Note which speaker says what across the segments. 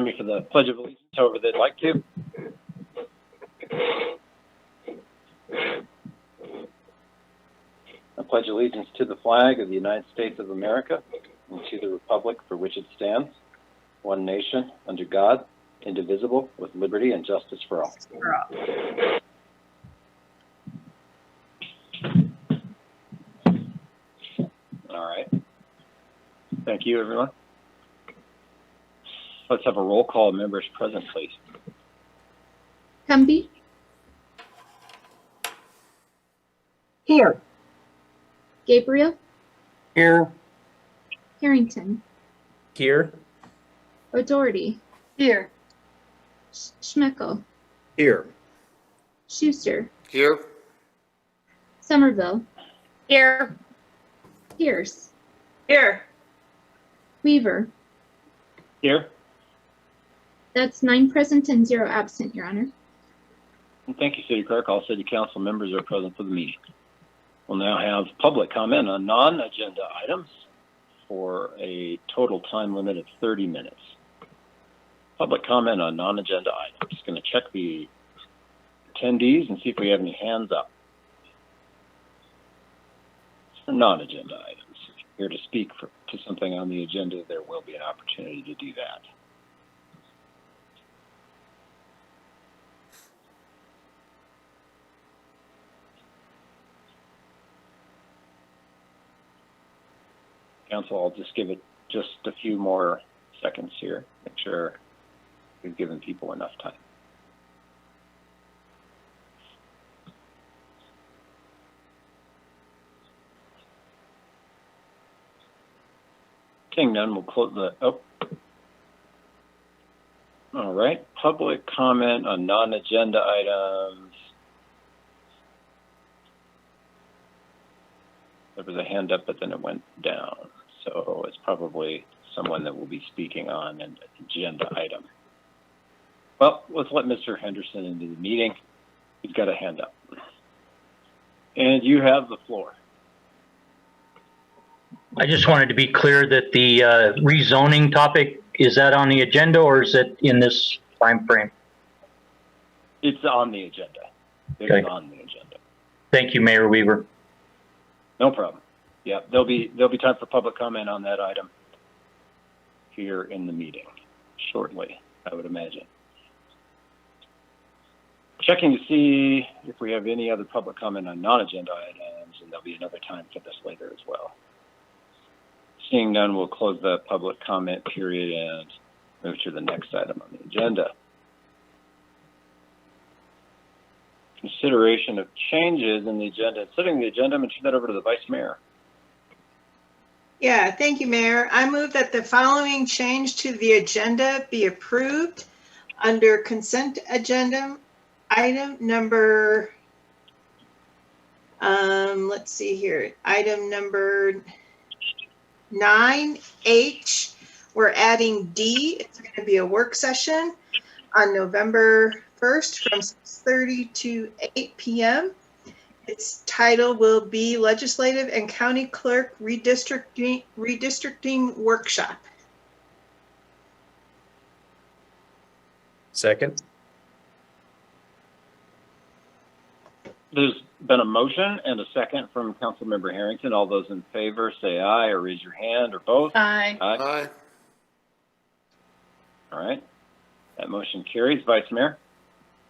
Speaker 1: join me for the Pledge of Allegiance, however they'd like to. I pledge allegiance to the flag of the United States of America and to the republic for which it stands, one nation, under God, indivisible, with liberty and justice for all. All right. Thank you, everyone. Let's have a roll call of members present, please.
Speaker 2: Cumbie?
Speaker 3: Here.
Speaker 2: Gabriel?
Speaker 4: Here.
Speaker 2: Harrington?
Speaker 4: Here.
Speaker 2: O'Doherty?
Speaker 3: Here.
Speaker 2: Schmeckel?
Speaker 4: Here.
Speaker 2: Schuster?
Speaker 4: Here.
Speaker 2: Somerville?
Speaker 3: Here.
Speaker 2: Pierce?
Speaker 3: Here.
Speaker 2: Weaver?
Speaker 1: Here.
Speaker 2: That's 9 present and 0 absent, Your Honor.
Speaker 1: And thank you, City Clerk. All City Council members are present for the meeting. We'll now have public comment on non-agenda items for a total time limit of 30 minutes. Public comment on non-agenda items. Going to check the attendees and see if we have any hands up. For non-agenda items, if you're here to speak to something on the agenda, there will be an opportunity to do that. Council, I'll just give it just a few more seconds here. Make sure we've given people enough time. Seeing none, we'll close the, All right, public comment on non-agenda items. There was a hand up, but then it went down. So it's probably someone that will be speaking on an agenda item. Well, let's let Mr. Henderson into the meeting. He's got a hand up. And you have the floor.
Speaker 5: I just wanted to be clear that the rezoning topic, is that on the agenda or is it in this time frame?
Speaker 1: It's on the agenda. It's
Speaker 5: Okay.
Speaker 1: on the agenda.
Speaker 5: Thank you, Mayor Weaver.
Speaker 1: No problem. Yeah, there'll be time for public comment on that item here in the meeting shortly, I would imagine. Checking to see if we have any other public comment on non-agenda items, and there'll be another time for this later as well. Seeing none, we'll close the public comment period and move to the next item on the agenda. Consideration of changes in the agenda. Setting the agenda, I'm going to turn that over to the Vice Mayor.
Speaker 3: Yeah, thank you, Mayor. I move that the following change to the agenda be approved under consent agenda item number, let's see here, item number 9H. We're adding D. It's going to be a work session on November 1st from 6:30 to 8 p.m. Its title will be Legislative and County Clerk Redistricting Workshop.
Speaker 4: Second.
Speaker 1: There's been a motion and a second from Councilmember Harrington. All those in favor say aye or raise your hand or both.
Speaker 3: Aye.
Speaker 1: Aye.
Speaker 4: Aye.
Speaker 1: All right. That motion carries. Vice Mayor?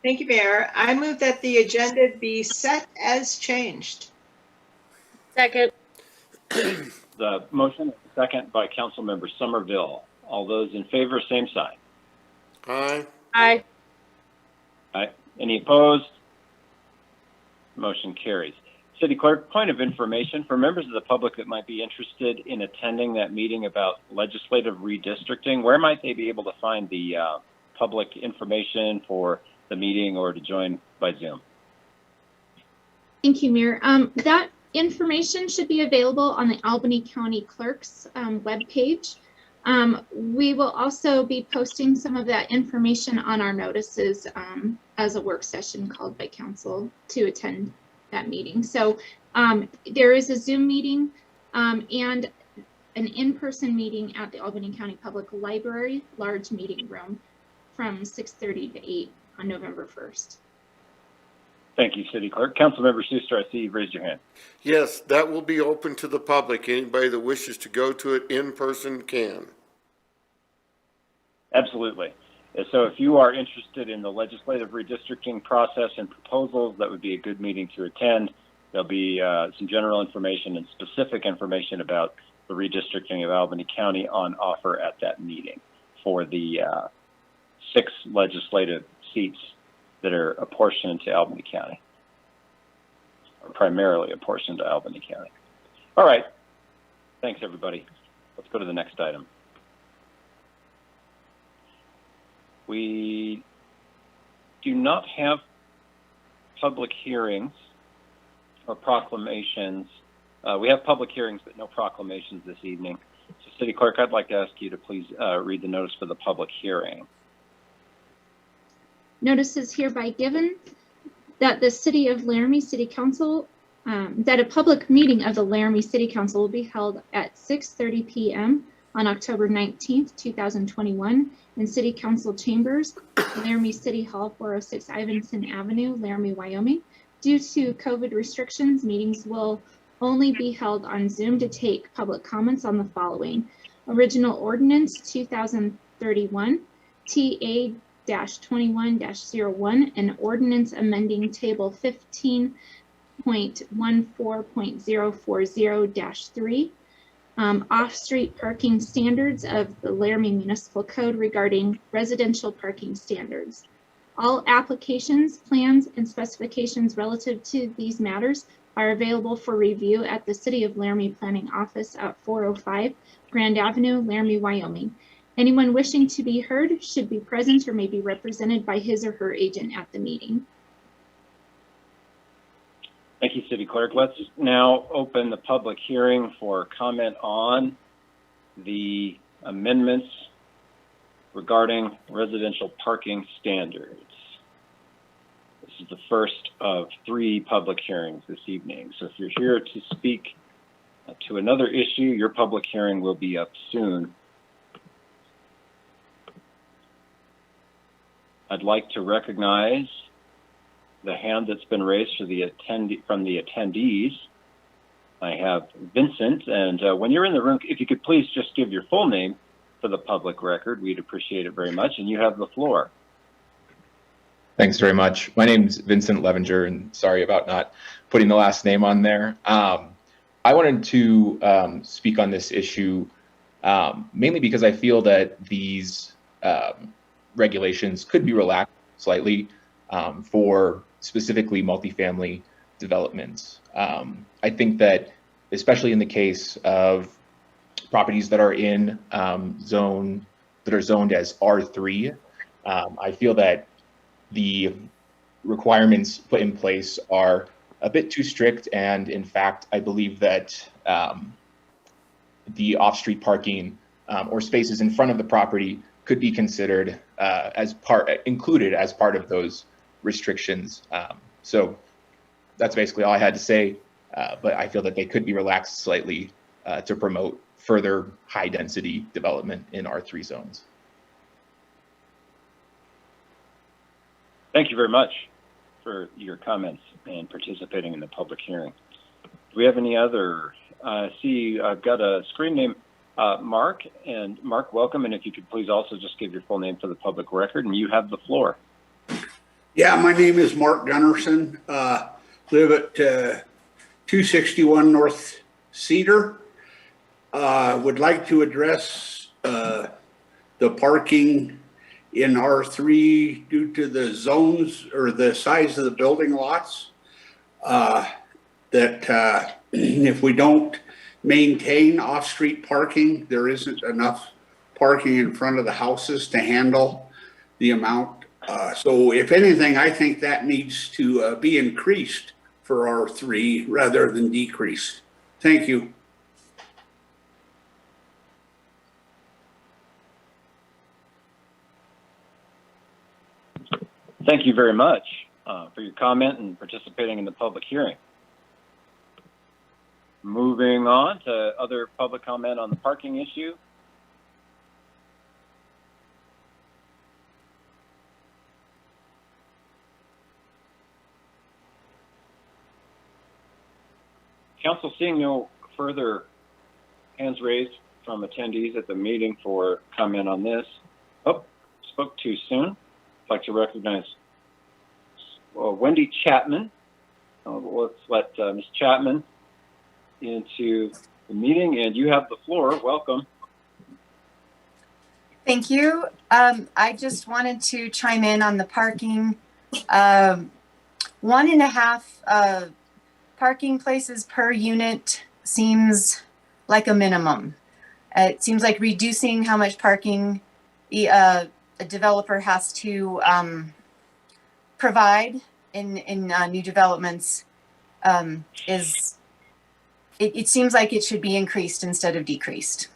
Speaker 3: Thank you, Mayor. I move that the agenda be set as changed.
Speaker 6: Second.
Speaker 1: The motion is second by Councilmember Somerville. All those in favor, same sign.
Speaker 4: Aye.
Speaker 6: Aye.
Speaker 1: Aye. Any opposed? Motion carries. City Clerk, point of information for members of the public that might be interested in attending that meeting about legislative redistricting, where might they be able to find the public information for the meeting or to join by Zoom?
Speaker 2: Thank you, Mayor. That information should be available on the Albany County Clerk's webpage. We will also be posting some of that information on our notices as a work session called by council to attend that meeting. So there is a Zoom meeting and an in-person meeting at the Albany County Public Library, large meeting room from 6:30 to 8 on November 1st.
Speaker 1: Thank you, City Clerk. Councilmember Schuster, I see you've raised your hand.
Speaker 4: Yes, that will be open to the public. Anybody that wishes to go to it in person can.
Speaker 1: Absolutely. So if you are interested in the legislative redistricting process and proposals, that would be a good meeting to attend. There'll be some general information and specific information about the redistricting of Albany County on offer at that meeting for the 6 legislative seats that are apportioned to Albany County, or primarily apportioned to Albany County. All right. Thanks, everybody. Let's go to the next item. We do not have public hearings or proclamations. We have public hearings, but no proclamations this evening. So, City Clerk, I'd like to ask you to please read the notice for the public hearing.
Speaker 2: Notice is hereby given that the City of Laramie City Council, that a public meeting of the Laramie City Council will be held at 6:30 p.m. on October 19th, 2021 in City Council Chambers, Laramie City Hall, 406 Ivinson Avenue, Laramie, Wyoming. Due to COVID restrictions, meetings will only be held on Zoom to take public comments on the following: Original Ordinance 2031, TA-21-01, and Ordinance amending Table 15.14.040-3, off-street parking standards of the Laramie Municipal Code regarding residential parking standards. All applications, plans, and specifications relative to these matters are available for review at the City of Laramie Planning Office at 405 Grand Avenue, Laramie, Wyoming. Anyone wishing to be heard should be present or may be represented by his or her agent at the meeting.
Speaker 1: Thank you, City Clerk. Let's now open the public hearing for comment on the amendments regarding residential parking standards. This is the first of 3 public hearings this evening. So if you're here to speak to another issue, your public hearing will be up soon. I'd like to recognize the hand that's been raised from the attendees. I have Vincent, and when you're in the room, if you could please just give your full name for the public record, we'd appreciate it very much, and you have the floor.
Speaker 7: Thanks very much. My name's Vincent Levenger, and sorry about not putting the last name on there. I wanted to speak on this issue mainly because I feel that these regulations could be relaxed slightly for specifically multifamily developments. I think that, especially in the case of properties that are in zoned as R3, I feel that the requirements put in place are a bit too strict, and in fact, I believe that the off-street parking or spaces in front of the property could be considered included as part of those restrictions. So that's basically all I had to say, but I feel that they could be relaxed slightly to promote further high-density development in R3 zones.
Speaker 1: Thank you very much for your comments and participating in the public hearing. Do we have any other? See, I've got a screen name, Mark, and Mark, welcome. And if you could please also just give your full name for the public record, and you have the floor.
Speaker 8: Yeah, my name is Mark Gunnarsson. Live at 261 North Cedar. Would like to address the parking in R3 due to the zones or the size of the building lots. That if we don't maintain off-street parking, there isn't enough parking in front of the houses to handle the amount. So if anything, I think that needs to be increased for R3 rather than decreased. Thank you.
Speaker 1: Thank you very much for your comment and participating in the public hearing. Moving on to other public comment on the parking issue. Council, seeing no further hands raised from attendees at the meeting for comment on this. Oh, spoke too soon. I'd like to recognize Wendy Chapman. Let's let Ms. Chapman into the meeting, and you have the floor. Welcome.
Speaker 9: Thank you. I just wanted to chime in on the parking. 1.5 parking places per unit seems like a minimum. It seems like reducing how much parking a developer has to provide in new developments it seems like it should be increased instead of decreased.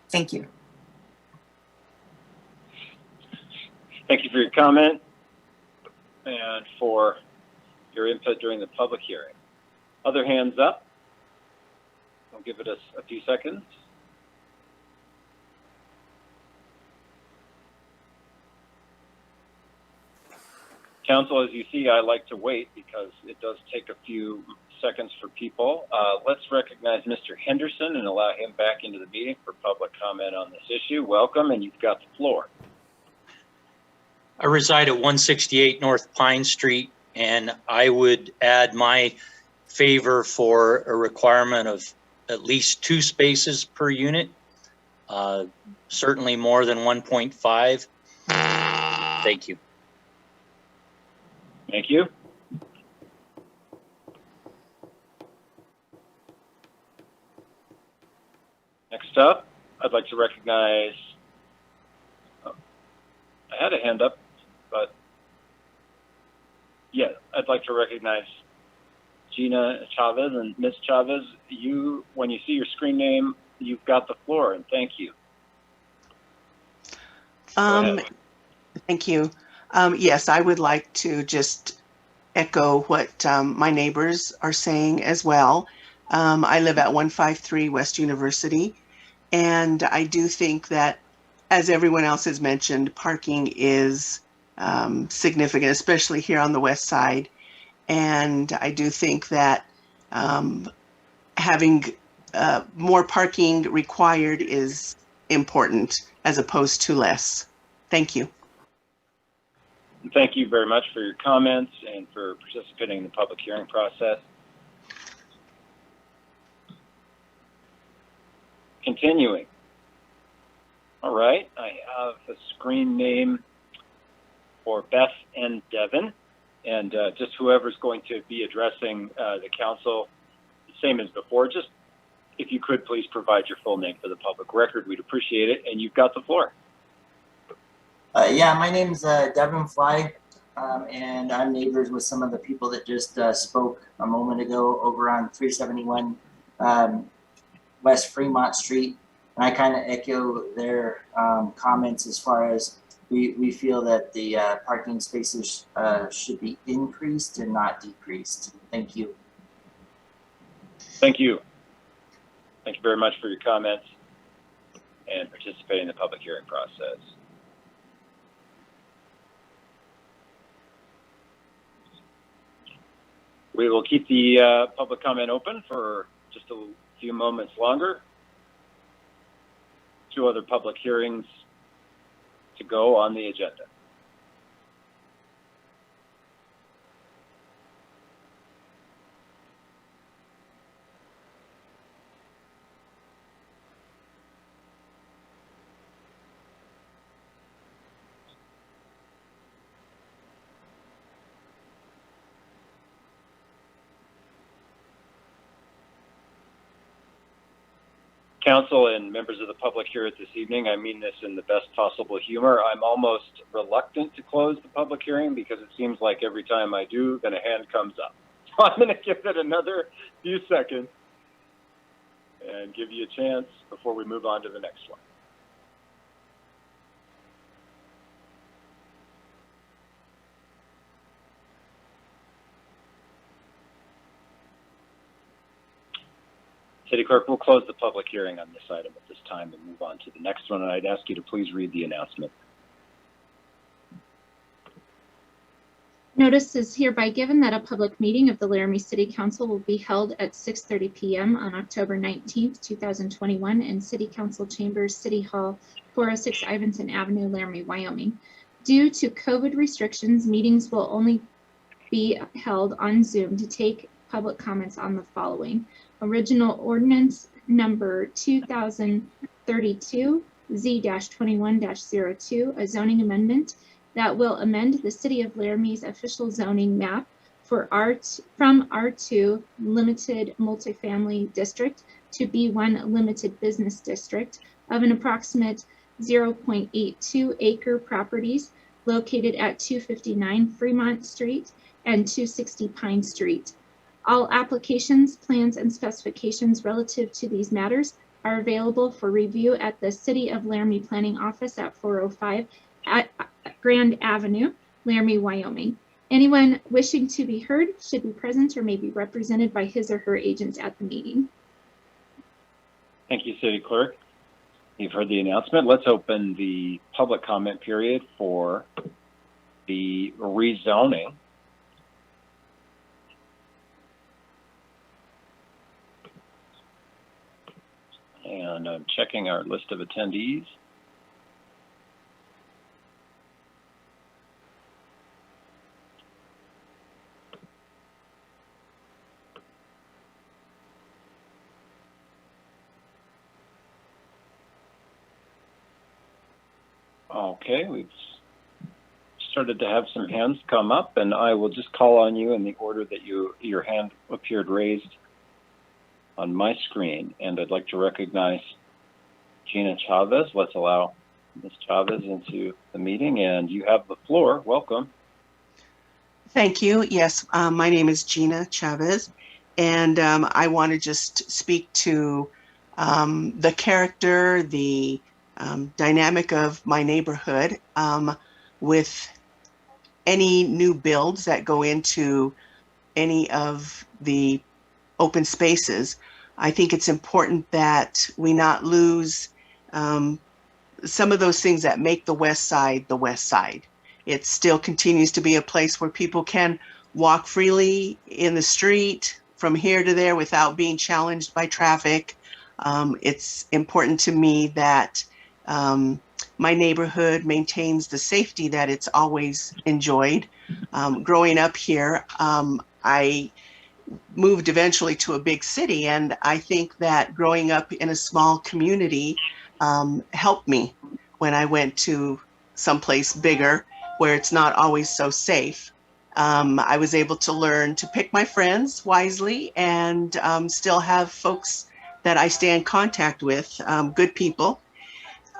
Speaker 9: Thank you.
Speaker 1: Thank you for your comment and for your input during the public hearing. Other hands up? I'll give it a few seconds. Council, as you see, I like to wait because it does take a few seconds for people. Let's recognize Mr. Henderson and allow him back into the meeting for public comment on this issue. Welcome, and you've got the floor.
Speaker 5: I reside at 168 North Pine Street, and I would add my favor for a requirement of at least 2 spaces per unit, certainly more than 1.5. Thank you.
Speaker 1: Thank you. Next up, I'd like to recognize, I had a hand up, but yeah, I'd like to recognize Gina Chavez. And Ms. Chavez, you, when you see your screen name, you've got the floor, and thank you.
Speaker 10: Thank you. Yes, I would like to just echo what my neighbors are saying as well. I live at 153 West University, and I do think that, as everyone else has mentioned, parking is significant, especially here on the west side. And I do think that having more parking required is important as opposed to less. Thank you.
Speaker 1: Thank you very much for your comments and for participating in the public hearing process. Continuing. All right, I have a screen name for Beth and Devin, and just whoever's going to be addressing the council, same as before, just if you could please provide your full name for the public record, we'd appreciate it, and you've got the floor.
Speaker 11: Yeah, my name's Devin Fly, and I'm neighbors with some of the people that just spoke a moment ago over on 371 West Fremont Street. And I kind of echo their comments as far as we feel that the parking spaces should be increased and not decreased. Thank you.
Speaker 1: Thank you. Thank you very much for your comments and participating in the public hearing process. We will keep the public comment open for just a few moments longer. 2 other public hearings to go on the agenda. Council and members of the public here at this evening, I mean this in the best possible humor. I'm almost reluctant to close the public hearing because it seems like every time I do, then a hand comes up. So I'm going to give it another few seconds and give you a chance before we move on to the next one. City Clerk, we'll close the public hearing on this item at this time and move on to the next one. And I'd ask you to please read the announcement.
Speaker 2: Notice is hereby given that a public meeting of the Laramie City Council will be held at 6:30 p.m. on October 19th, 2021 in City Council Chambers, City Hall, 406 Ivinson Avenue, Laramie, Wyoming. Due to COVID restrictions, meetings will only be held on Zoom to take public comments on the following. Original ordinance number 2032 Z-21-02, a zoning amendment that will amend the City of Laramie's official zoning map for from R2 Limited Multifamily District to B1 Limited Business District of an approximate 0.82 acre properties located at 259 Fremont Street and 260 Pine Street. All applications, plans, and specifications relative to these matters are available for review at the City of Laramie Planning Office at 405 at Grand Avenue, Laramie, Wyoming. Anyone wishing to be heard should be present or may be represented by his or her agent at the meeting.
Speaker 1: Thank you, City Clerk. You've heard the announcement. Let's open the public comment period for the rezoning. And I'm checking our list of attendees. Okay, we've started to have some hands come up, and I will just call on you in the order that your hand appeared raised on my screen. And I'd like to recognize Gina Chavez. Let's allow Ms. Chavez into the meeting, and you have the floor. Welcome.
Speaker 10: Thank you. Yes, my name is Gina Chavez, and I want to just speak to the character, the dynamic of my neighborhood with any new builds that go into any of the open spaces. I think it's important that we not lose some of those things that make the West Side the West Side. It still continues to be a place where people can walk freely in the street from here to there without being challenged by traffic. It's important to me that my neighborhood maintains the safety that it's always enjoyed. Growing up here, I moved eventually to a big city, and I think that growing up in a small community helped me when I went to someplace bigger where it's not always so safe. I was able to learn to pick my friends wisely and still have folks that I stay in contact with, good people.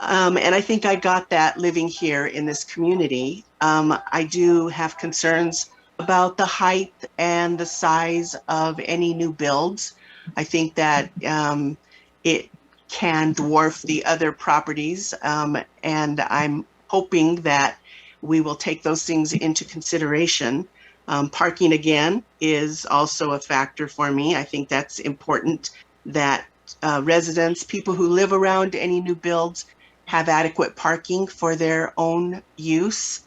Speaker 10: And I think I got that living here in this community. I do have concerns about the height and the size of any new builds. I think that it can dwarf the other properties, and I'm hoping that we will take those things into consideration. Parking, again, is also a factor for me. I think that's important that residents, people who live around any new builds, have adequate parking for their own use.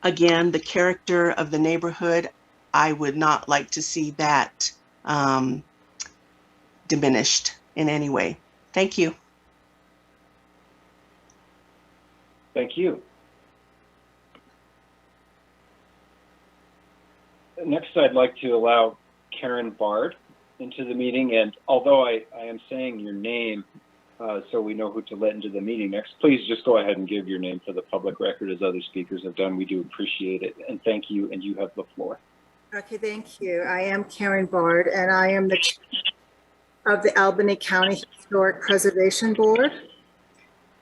Speaker 10: Again, the character of the neighborhood, I would not like to see that diminished in any way. Thank you.
Speaker 1: Thank you. Next, I'd like to allow Karen Bard into the meeting. And although I am saying your name so we know who to let into the meeting next, please just go ahead and give your name for the public record as other speakers have done. We do appreciate it. And thank you. And you have the floor.
Speaker 12: Okay, thank you. I am Karen Bard, and I am the chair of the Albany County Historic Preservation Board.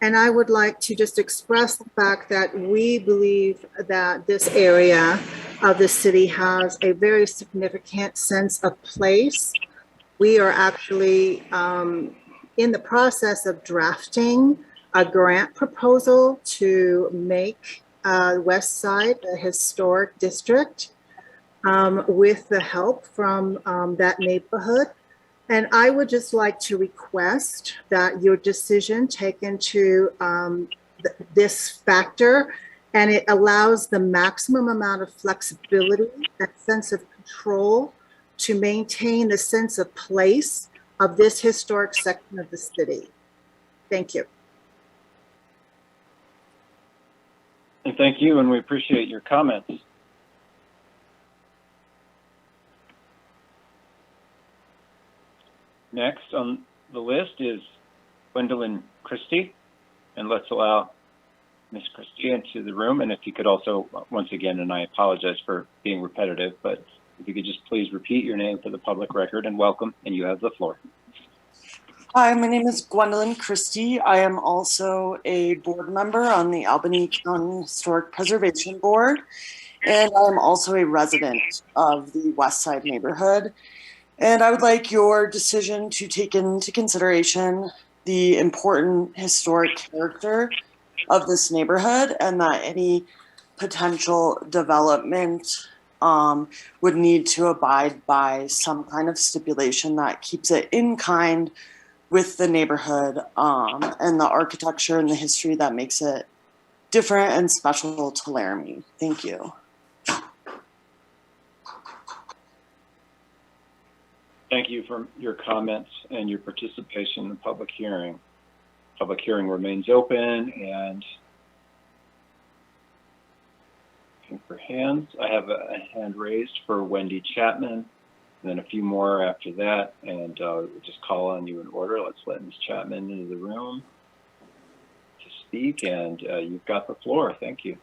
Speaker 12: And I would like to just express the fact that we believe that this area of the city has a very significant sense of place. We are actually in the process of drafting a grant proposal to make West Side a historic district with the help from that neighborhood. And I would just like to request that your decision take into this factor, and it allows the maximum amount of flexibility, that sense of control, to maintain the sense of place of this historic section of the city. Thank you.
Speaker 1: And thank you, and we appreciate your comments. Next on the list is Gwendolyn Christie, and let's allow Ms. Christie into the room. And if you could also, once again, and I apologize for being repetitive, but if you could just please repeat your name for the public record, and welcome, and you have the floor.
Speaker 13: Hi, my name is Gwendolyn Christie. I am also a board member on the Albany County Historic Preservation Board, and I'm also a resident of the West Side neighborhood. And I would like your decision to take into consideration the important historic character of this neighborhood, and that any potential development would need to abide by some kind of stipulation that keeps it in kind with the neighborhood and the architecture and the history that makes it different and special to Laramie. Thank you.
Speaker 1: Thank you for your comments and your participation in the public hearing. Public hearing remains open, and looking for hands. I have a hand raised for Wendy Chapman, and then a few more after that, and we'll just call on you in order. Let's let Ms. Chapman into the room to speak, and you've got the floor. Thank you.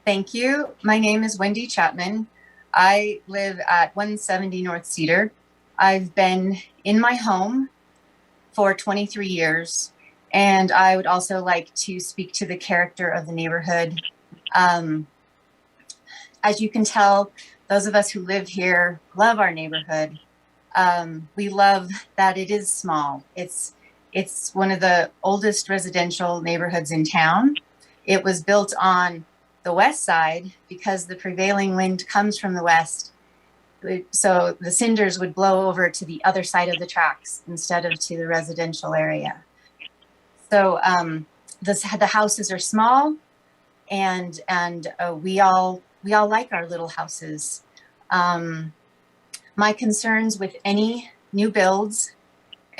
Speaker 9: Thank you. My name is Wendy Chapman. I live at 170 North Cedar. I've been in my home for 23 years, and I would also like to speak to the character of the neighborhood. As you can tell, those of us who live here love our neighborhood. We love that it is small. It's one of the oldest residential neighborhoods in town. It was built on the west side because the prevailing wind comes from the west. So the cinders would blow over to the other side of the tracks instead of to the residential area. So the houses are small, and we all like our little houses. My concerns with any new builds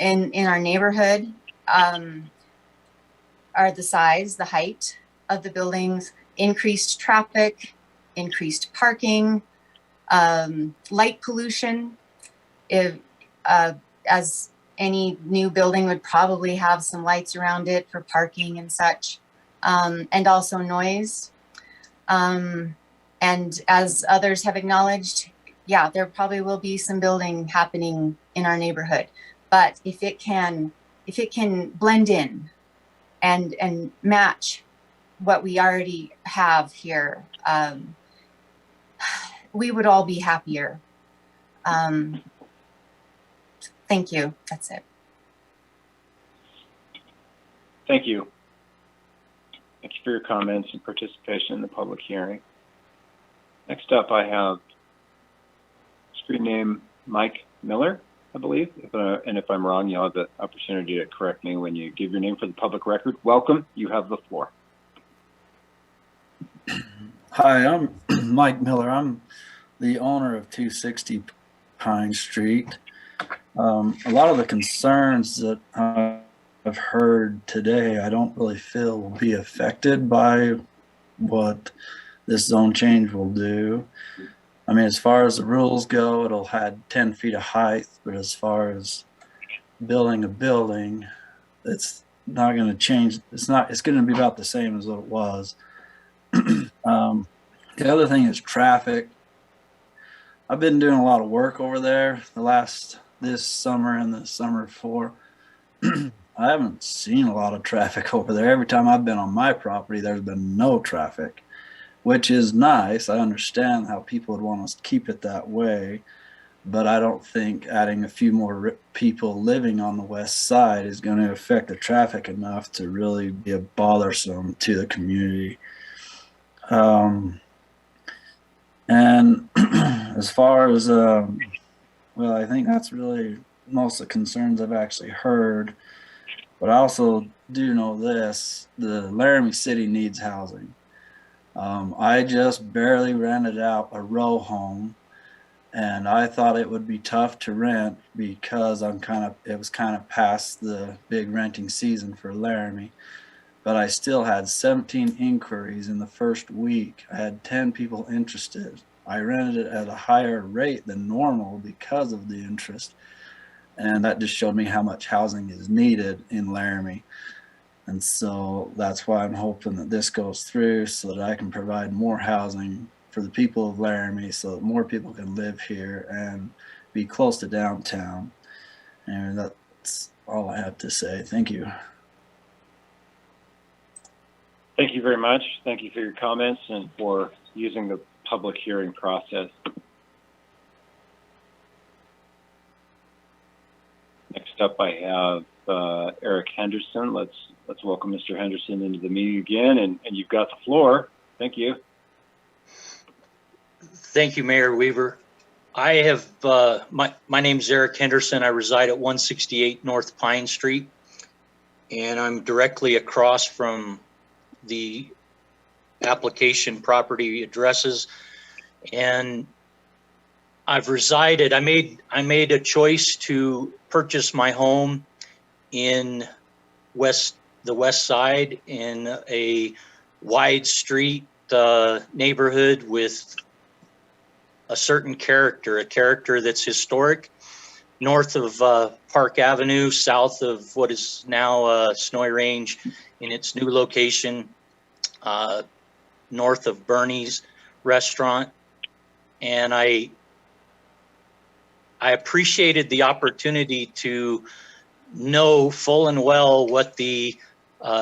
Speaker 9: in our neighborhood are the size, the height of the buildings, increased traffic, increased parking, light pollution. As any new building would probably have some lights around it for parking and such, and also noise. And as others have acknowledged, yeah, there probably will be some building happening in our neighborhood. But if it can blend in and match what we already have here, we would all be happier. Thank you. That's it.
Speaker 1: Thank you. Thank you for your comments and participation in the public hearing. Next up, I have screen name Mike Miller, I believe. And if I'm wrong, you'll have the opportunity to correct me when you give your name for the public record. Welcome. You have the floor.
Speaker 14: Hi, I'm Mike Miller. I'm the owner of 260 Pine Street. A lot of the concerns that I've heard today, I don't really feel will be affected by what this zone change will do. I mean, as far as the rules go, it'll add 10 feet of height, but as far as building a building, it's not going to change. It's going to be about the same as what it was. The other thing is traffic. I've been doing a lot of work over there this summer and the summer before. I haven't seen a lot of traffic over there. Every time I've been on my property, there's been no traffic, which is nice. I understand how people would want us to keep it that way, but I don't think adding a few more people living on the west side is going to affect the traffic enough to really be bothersome to the community. And as far as, well, I think that's really most of the concerns I've actually heard. But I also do know this, the Laramie City needs housing. I just barely rented out a row home, and I thought it would be tough to rent because it was kind of past the big renting season for Laramie. But I still had 17 inquiries in the first week. I had 10 people interested. I rented it at a higher rate than normal because of the interest. And that just showed me how much housing is needed in Laramie. And so that's why I'm hoping that this goes through so that I can provide more housing for the people of Laramie so that more people can live here and be close to downtown. And that's all I have to say. Thank you.
Speaker 1: Thank you very much. Thank you for your comments and for using the public hearing process. Next up, I have Eric Henderson. Let's welcome Mr. Henderson into the meeting again, and you've got the floor. Thank you.
Speaker 5: Thank you, Mayor Weaver. I have my name's Eric Henderson. I reside at 168 North Pine Street, and I'm directly across from the application property addresses. And I've resided. I made a choice to purchase my home in the west side in a wide street neighborhood with a certain character, a character that's historic, north of Park Avenue, south of what is now Snowy Range in its new location, north of Bernie's restaurant. And I appreciated the opportunity to know full and well what the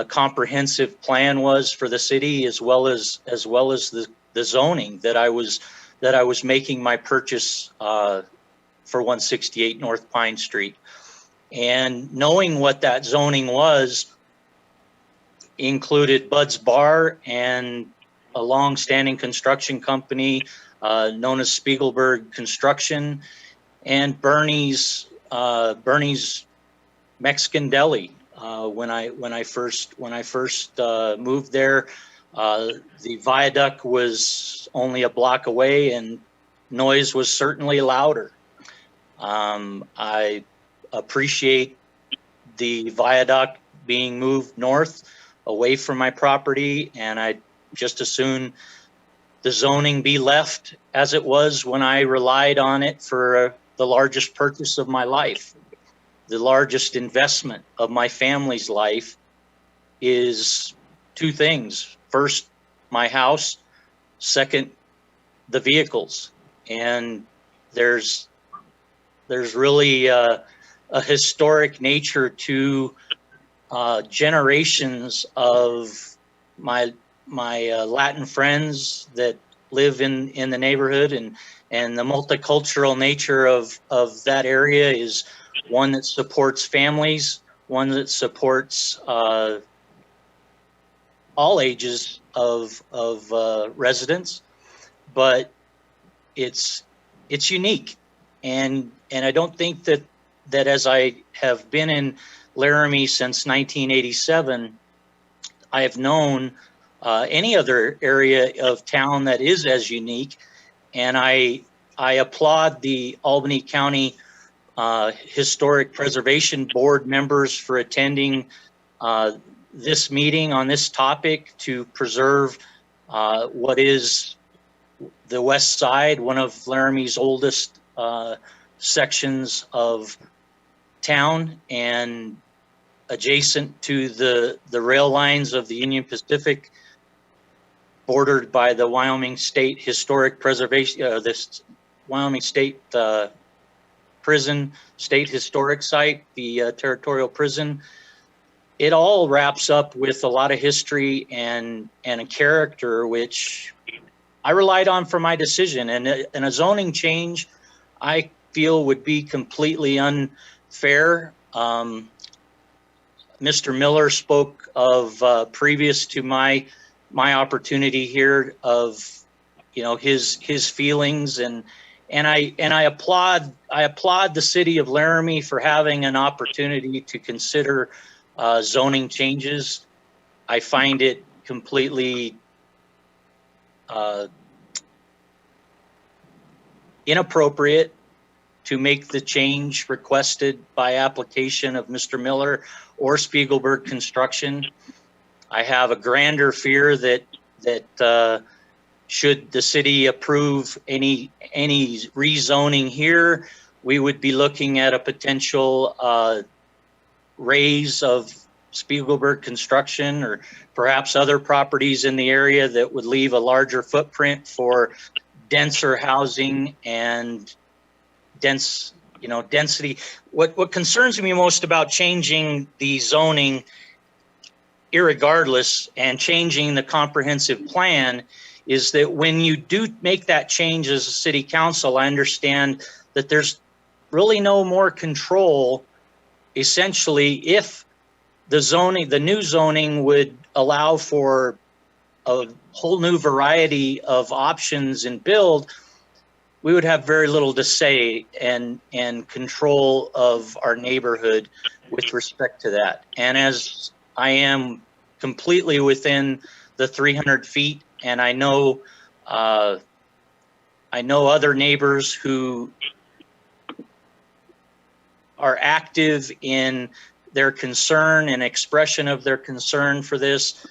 Speaker 5: comprehensive plan was for the city, as well as the zoning that I was making my purchase for 168 North Pine Street. And knowing what that zoning was included Bud's Bar and a long-standing construction company known as Spiegelberg Construction, and Bernie's Mexican Deli. When I first moved there, the viaduct was only a block away, and noise was certainly louder. I appreciate the viaduct being moved north away from my property, and I just as soon the zoning be left as it was when I relied on it for the largest purchase of my life. The largest investment of my family's life is two things. First, my house. Second, the vehicles. And there's really a historic nature to generations of my Latin friends that live in the neighborhood, and the multicultural nature of that area is one that supports families, one that supports all ages of residents, but it's unique, and I don't think that as I have been in Laramie since 1987, I have known any other area of town that is as unique, and I applaud the Albany County Historic Preservation Board members for attending this meeting on this topic to preserve what is the west side, one of Laramie's oldest sections of town, and adjacent to the rail lines of the Union Pacific, bordered by the Wyoming State Historic Preservation, this Wyoming State Prison, State Historic Site, the territorial prison. It all wraps up with a lot of history and a character which I relied on for my decision. And a zoning change, I feel, would be completely unfair. Mr. Miller spoke of previous to my opportunity here of, his feelings And I applaud the city of Laramie for having an opportunity to consider zoning changes. I find it completely inappropriate to make the change requested by application of Mr. Miller or Spiegelberg Construction. I have a grander fear that should the city approve any rezoning here, we would be looking at a potential raise of Spiegelberg Construction or perhaps other properties in the area that would leave a larger footprint for denser housing and density. What concerns me most about changing the zoning, irregardless, and changing the comprehensive plan is that when you do make that change as a city council, I understand that there's really no more control, essentially, if the new zoning would allow for a whole new variety of options in build, we would have very little to say and control of our neighborhood with respect to that. And as I am completely within the 300 feet, and I know other neighbors who are active in their concern and expression of their concern for this.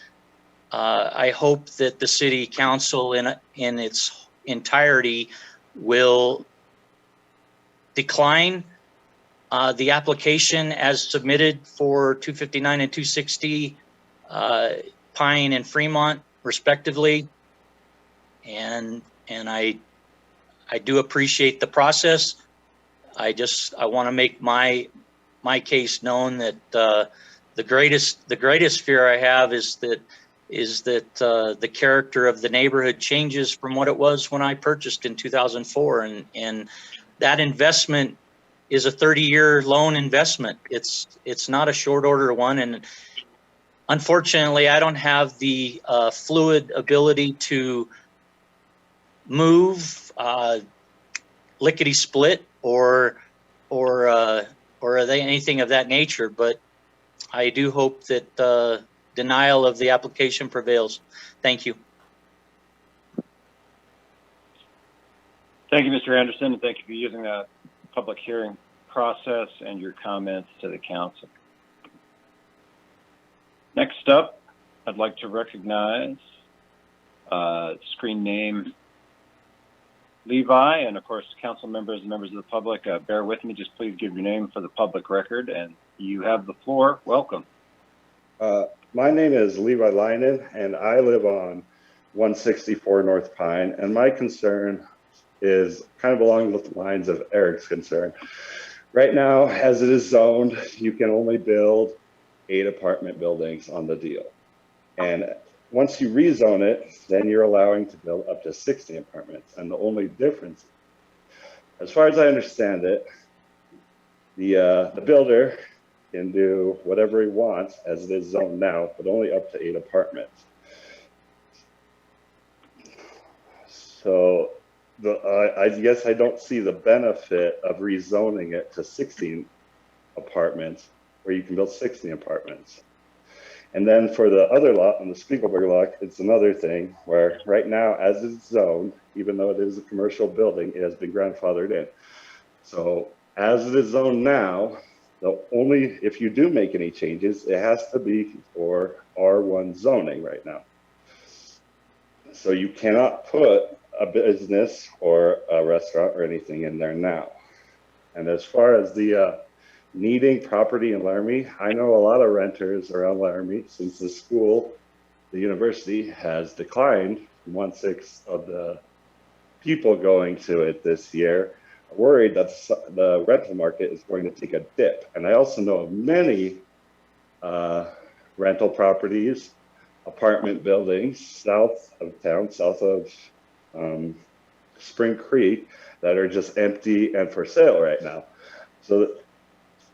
Speaker 5: I hope that the city council in its entirety will decline the application as submitted for 259 and 260 Pine and Fremont respectively. And I do appreciate the process. I want to make my case known that the greatest fear I have is that the character of the neighborhood changes from what it was when I purchased in 2004, and that investment is a 30-year loan investment. It's not a short order one, and unfortunately, I don't have the fluid ability to move lickety split or anything of that nature. But I do hope that denial of the application prevails. Thank you.
Speaker 1: Thank you, Mr. Anderson, and thank you for using the public hearing process and your comments to the council. Next up, I'd like to recognize screen name Levi, and of course, council members and members of the public, bear with me. Just please give your name for the public record, and you have the floor. Welcome.
Speaker 15: My name is Levi Leinen, and I live on 164 North Pine, and my concern is kind of along the lines of Eric's concern. Right now, as it is zoned, you can only build 8 apartment buildings on the deal. And once you rezone it, then you're allowing to build up to 60 apartments. And the only difference, as far as I understand it, the builder can do whatever he wants as it is zoned now, but only up to 8 apartments. So I guess I don't see the benefit of rezoning it to 16 apartments where you can build 60 apartments. And then for the other lot, on the Spiegelberg lot, it's another thing where right now, as it's zoned, even though it is a commercial building, it has been grandfathered in. So as it is zoned now, if you do make any changes, it has to be for R1 zoning right now. So you cannot put a business or a restaurant or anything in there now. And as far as the needing property in Laramie, I know a lot of renters around Laramie since the school, the university, has declined 1/6 of the people going to it this year, worried that the rental market is going to take a dip. And I also know of many rental properties, apartment buildings south of town, south of Spring Creek, that are just empty and for sale right now. So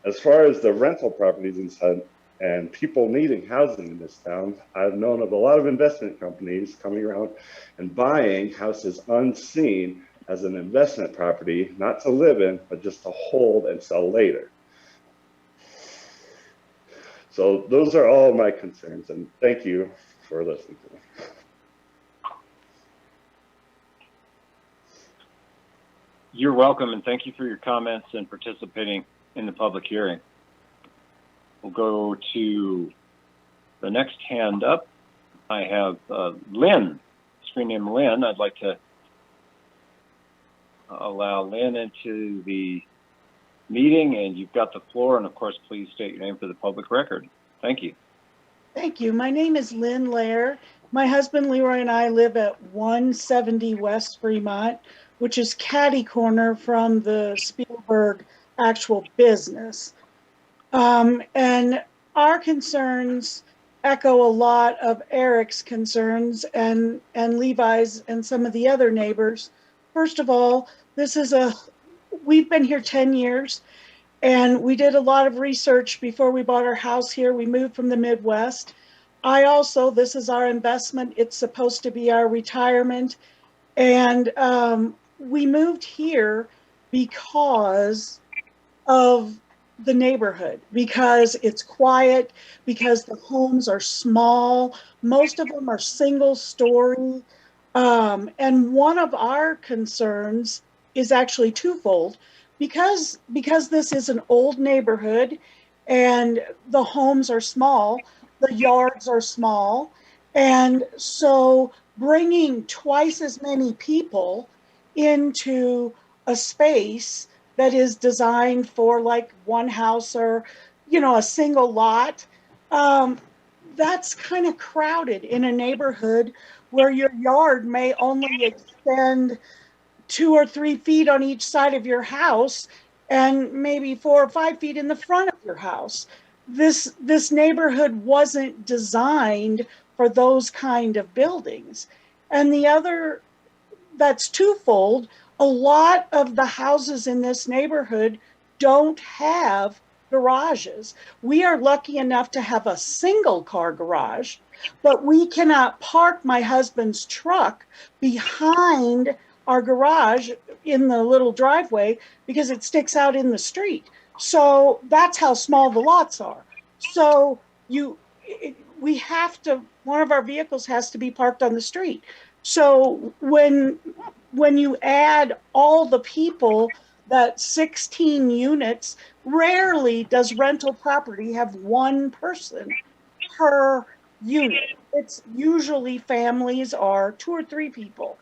Speaker 15: as far as the rental properties inside and people needing housing in this town, I've known of a lot of investment companies coming around and buying houses unseen as an investment property, not to live in, but just to hold and sell later. So those are all my concerns, and thank you for listening to me.
Speaker 1: You're welcome, and thank you for your comments and participating in the public hearing. We'll go to the next hand up. I have Lynn, screen name Lynn. I'd like to allow Lynn into the meeting, and you've got the floor. And of course, please state your name for the public record. Thank you.
Speaker 16: Thank you. My name is Lynn Lair. My husband Leroy and I live at 170 West Fremont, which is catty corner from the Spielberg actual business. And our concerns echo a lot of Eric's concerns and Levi's and some of the other neighbors. First of all, we've been here 10 years, and we did a lot of research before we bought our house here. We moved from the Midwest. This is our investment. It's supposed to be our retirement. And we moved here because of the neighborhood, because it's quiet, because the homes are small. Most of them are single story. And one of our concerns is actually twofold. Because this is an old neighborhood and the homes are small, the yards are small. And so bringing twice as many people into a space that is designed for like one house or, a single lot, that's kind of crowded in a neighborhood where your yard may only extend 2 or 3 feet on each side of your house and maybe 4 or 5 feet in the front of your house. This neighborhood wasn't designed for those kind of buildings. And the other, that's twofold. A lot of the houses in this neighborhood don't have garages. We are lucky enough to have a single car garage, but we cannot park my husband's truck behind our garage in the little driveway because it sticks out in the street. So that's how small the lots are. So one of our vehicles has to be parked on the street. So when you add all the people, that 16 units, rarely does rental property have one person per unit. It's usually families are 2 or 3 people.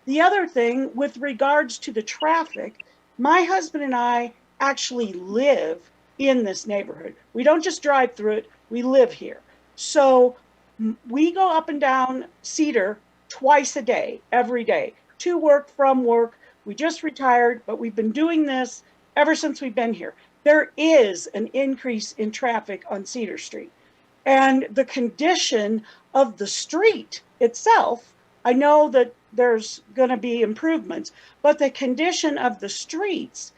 Speaker 16: The other thing with regards to the traffic, my husband and I actually live in this neighborhood. We don't just drive through it, we live here. So we go up and down Cedar twice a day, every day, to work, from work. We just retired, but we've been doing this ever since we've been here. There is an increase in traffic on Cedar Street. And the condition of the street itself, I know that there's going to be improvements, but the condition of the streets,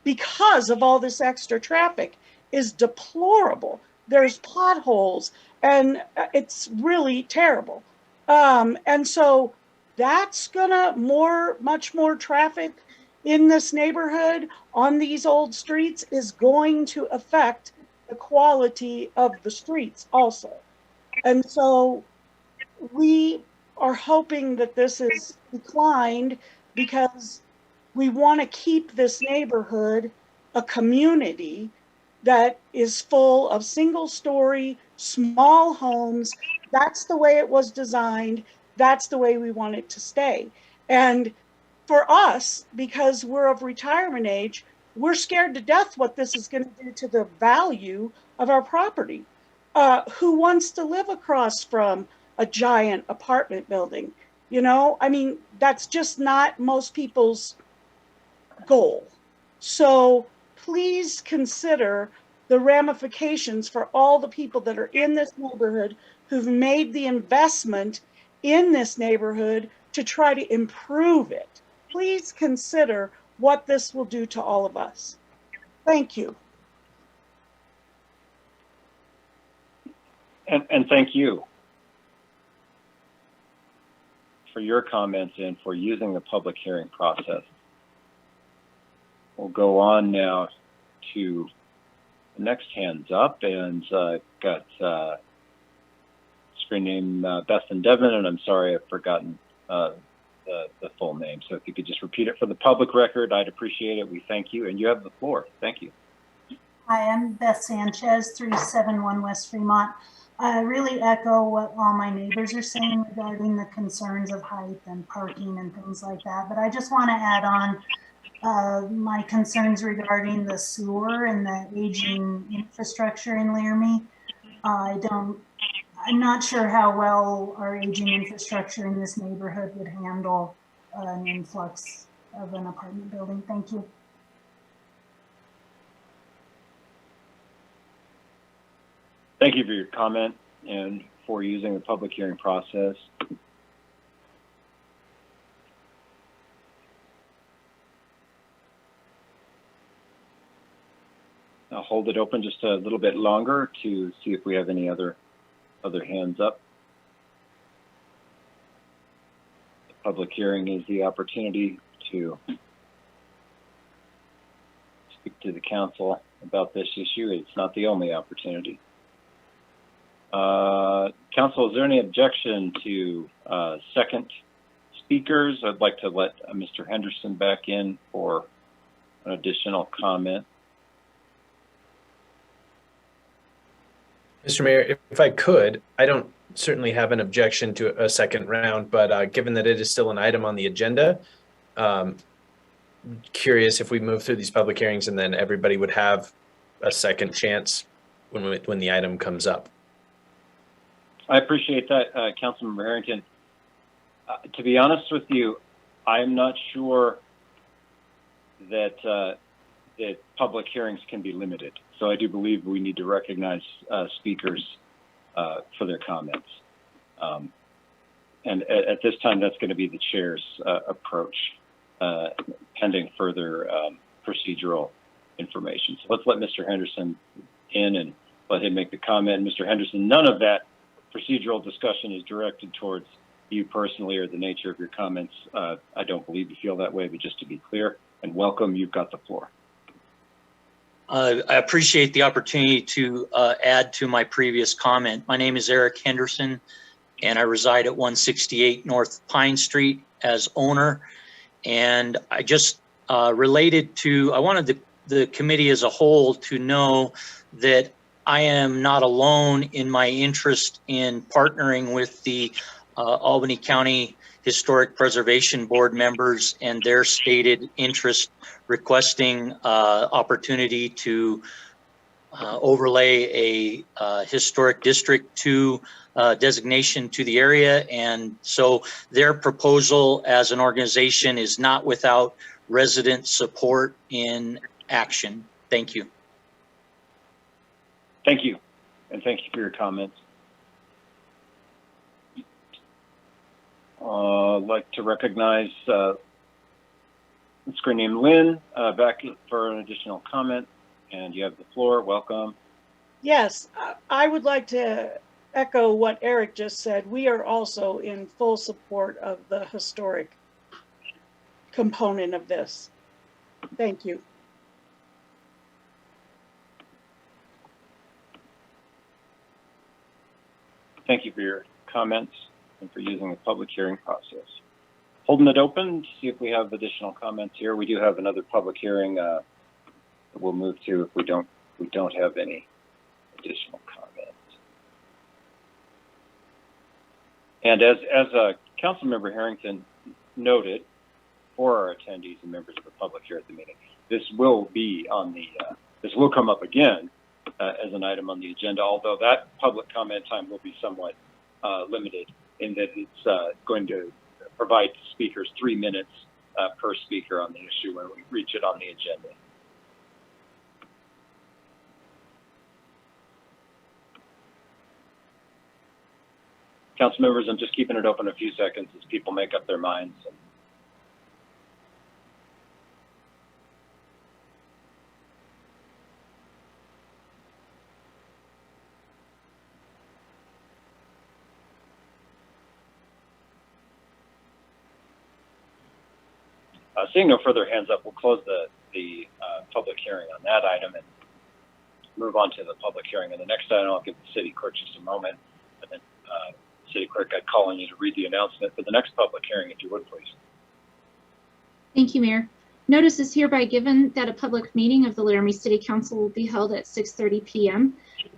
Speaker 16: because of all this extra traffic, is deplorable. There's potholes, and it's really terrible. And so that's gonna much more traffic in this neighborhood on these old streets is going to affect the quality of the streets also. And so we are hoping that this is declined because we want to keep this neighborhood a community that is full of single-story, small homes. That's the way it was designed. That's the way we want it to stay. And for us, because we're of retirement age, we're scared to death what this is going to do to the value of our property. Who wants to live across from a giant apartment building? That's just not most people's goal. So please consider the ramifications for all the people that are in this neighborhood who've made the investment in this neighborhood to try to improve it. Please consider what this will do to all of us. Thank you.
Speaker 1: And thank you. for your comments and for using the public hearing process. We'll go on now to the next hands up, and got screen name Bethan Devon, and I'm sorry I've forgotten the full name. So if you could just repeat it for the public record, I'd appreciate it. We thank you, and you have the floor. Thank you.
Speaker 17: Hi, I'm Beth Sanchez, 371 West Fremont. I really echo what all my neighbors are saying regarding the concerns of height and parking and things like that. But I just want to add on my concerns regarding the sewer and the aging infrastructure in Laramie. I'm not sure how well our aging infrastructure in this neighborhood would handle an influx of an apartment building. Thank you.
Speaker 1: Thank you for your comment and for using the public hearing process. I'll hold it open just a little bit longer to see if we have any other hands up. The public hearing is the opportunity to speak to the council about this issue. It's not the only opportunity. Council, is there any objection to second speakers? I'd like to let Mr. Henderson back in for an additional comment.
Speaker 18: Mr. Mayor, if I could, I don't certainly have an objection to a second round, but given that it is still an item on the agenda, curious if we move through these public hearings and then everybody would have a second chance when the item comes up.
Speaker 1: I appreciate that, Councilmember Harrington. To be honest with you, I'm not sure that that public hearings can be limited. So I do believe we need to recognize speakers for their comments. And at this time, that's going to be the chair's approach, pending further procedural information. So let's let Mr. Henderson in and let him make the comment. Mr. Henderson, none of that procedural discussion is directed towards you personally or the nature of your comments. I don't believe you feel that way, but just to be clear, and welcome, you've got the floor.
Speaker 5: I appreciate the opportunity to add to my previous comment. My name is Eric Henderson, and I reside at 168 North Pine Street as owner. And I just I wanted the committee as a whole to know that I am not alone in my interest in partnering with the Albany County Historic Preservation Board members and their stated interest requesting opportunity to overlay a historic district 2 designation to the area. And so their proposal as an organization is not without resident support in action. Thank you.
Speaker 1: Thank you, and thank you for your comments. I'd like to recognize screen name Lynn back for an additional comment, and you have the floor. Welcome.
Speaker 16: Yes, I would like to echo what Eric just said. We are also in full support of the historic component of this. Thank you.
Speaker 1: Thank you for your comments and for using the public hearing process. Holding it open to see if we have additional comments here. We do have another public hearing that we'll move to if we don't have any additional comments. And as Councilmember Harrington noted, for our attendees and members of the public here at the meeting, this will be on the this will come up again as an item on the agenda, although that public comment time will be somewhat limited in that it's going to provide speakers 3 minutes per speaker on the issue when we reach it on the agenda. Council members, I'm just keeping it open a few seconds as people make up their minds. Seeing no further hands up, we'll close the public hearing on that item and move on to the public hearing. And the next item, I'll give the city clerk just a moment. And then, city clerk, I'd call on you to read the announcement for the next public hearing, if you would, please.
Speaker 2: Thank you, Mayor. Notice is hereby given that a public meeting of the Laramie City Council will be held at 6:30 p.m.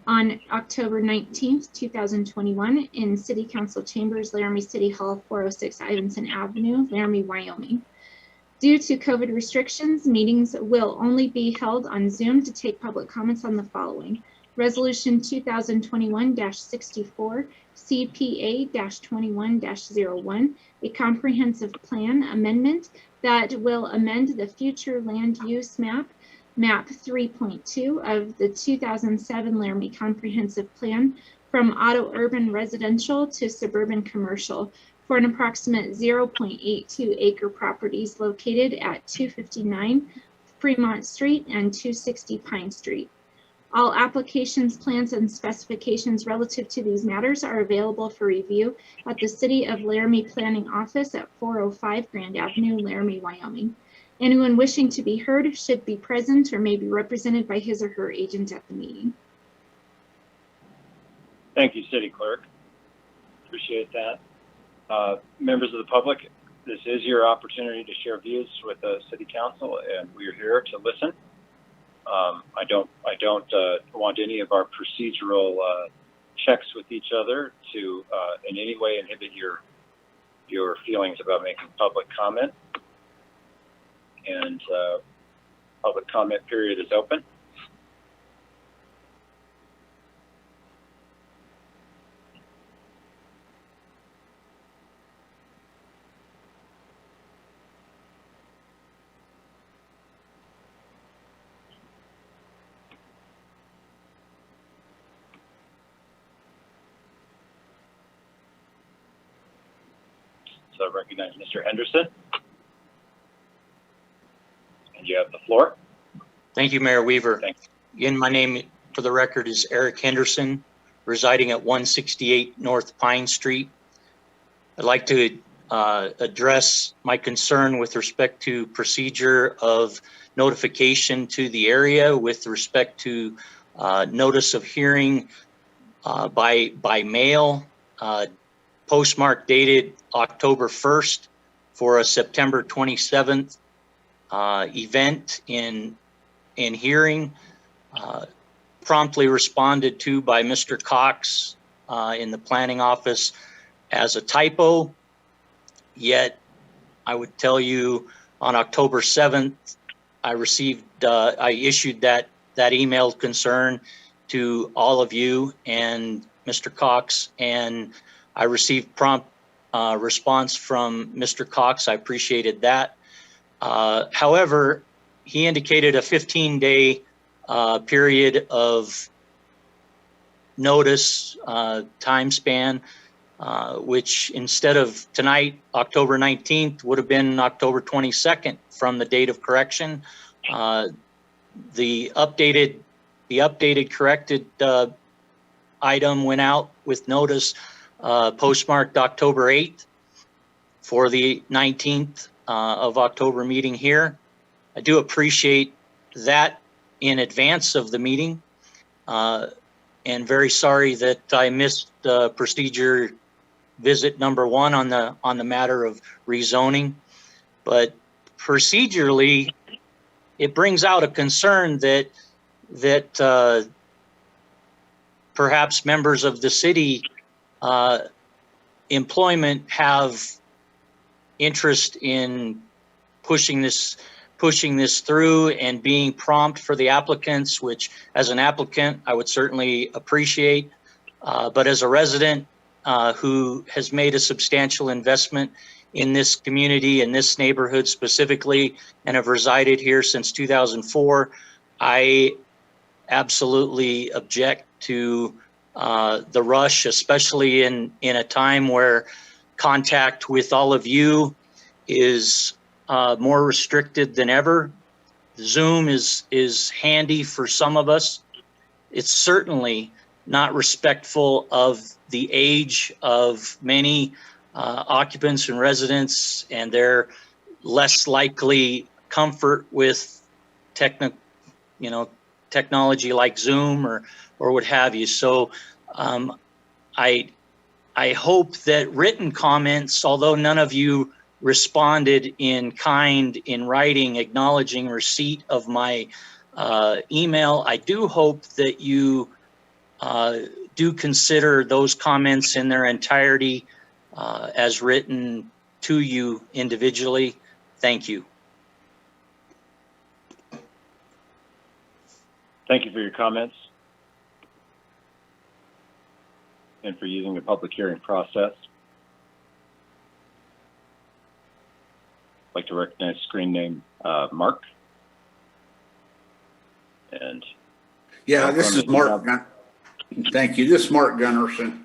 Speaker 2: on October 19th, 2021 in City Council Chambers, Laramie City Hall, 406 Ivinson Avenue, Laramie, Wyoming. Due to COVID restrictions, meetings will only be held on Zoom to take public comments on the following. Resolution 2021-64, CPA-21-01, a comprehensive plan amendment that will amend the future land use map 3.2 of the 2007 Laramie Comprehensive Plan from auto urban residential to suburban commercial for an approximate 0.82 acre properties located at 259 Fremont Street and 260 Pine Street. All applications, plans, and specifications relative to these matters are available for review at the City of Laramie Planning Office at 405 Grand Avenue, Laramie, Wyoming. Anyone wishing to be heard should be present or may be represented by his or her agent at the meeting.
Speaker 1: Thank you, City Clerk. Appreciate that. Members of the public, this is your opportunity to share views with the City Council, and we're here to listen. I don't want any of our procedural checks with each other to in any way inhibit your feelings about making public comment. And public comment period is open. So I recognize Mr. Henderson. And you have the floor.
Speaker 5: Thank you, Mayor Weaver.
Speaker 1: Thanks.
Speaker 5: Again, my name for the record is Eric Henderson, residing at 168 North Pine Street. I'd like to address my concern with respect to procedure of notification to the area with respect to notice of hearing by mail, postmark dated October 1st for a September 27th event in hearing, promptly responded to by Mr. Cox in the planning office as a typo. Yet I would tell you on October 7th, I issued that emailed concern to all of you and Mr. Cox, and I received prompt response from Mr. Cox. I appreciated that. However, he indicated a 15-day period of notice time span, which instead of tonight, October 19th, would have been October 22nd from the date of correction. The updated corrected item went out with notice postmarked October 8th for the 19th of October meeting here. I do appreciate that in advance of the meeting, and very sorry that I missed procedure visit number 1 on the matter of rezoning. But procedurally, it brings out a concern that perhaps members of the city employment have interest in pushing this through and being prompt for the applicants, which as an applicant I would certainly appreciate, but as a resident who has made a substantial investment in this community, in this neighborhood specifically, and have resided here since 2004, I absolutely object to the rush, especially in a time where contact with all of you is more restricted than ever. Zoom is handy for some of us. It's certainly not respectful of the age of many occupants and residents and their less likely comfort with technology like Zoom or what have you. So I hope that written comments, although none of you responded in kind in writing acknowledging receipt of my email, I do hope that you do consider those comments in their entirety as written to you individually. Thank you.
Speaker 1: Thank you for your comments and for using the public hearing process. I'd like to recognize screen name Mark. And
Speaker 8: yeah, this is Mark. Thank you. This is Mark Gunnarsson.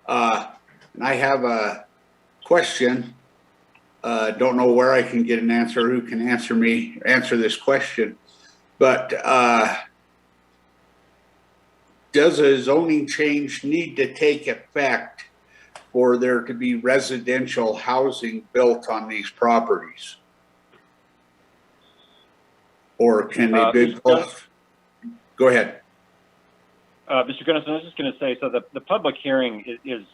Speaker 8: And I have a question. Don't know where I can get an answer, who can answer this question. But does a zoning change need to take effect for there to be residential housing built on these properties? Or can they be both? Go ahead.
Speaker 1: Mr. Gunnison, I was just going to say, so the public hearing is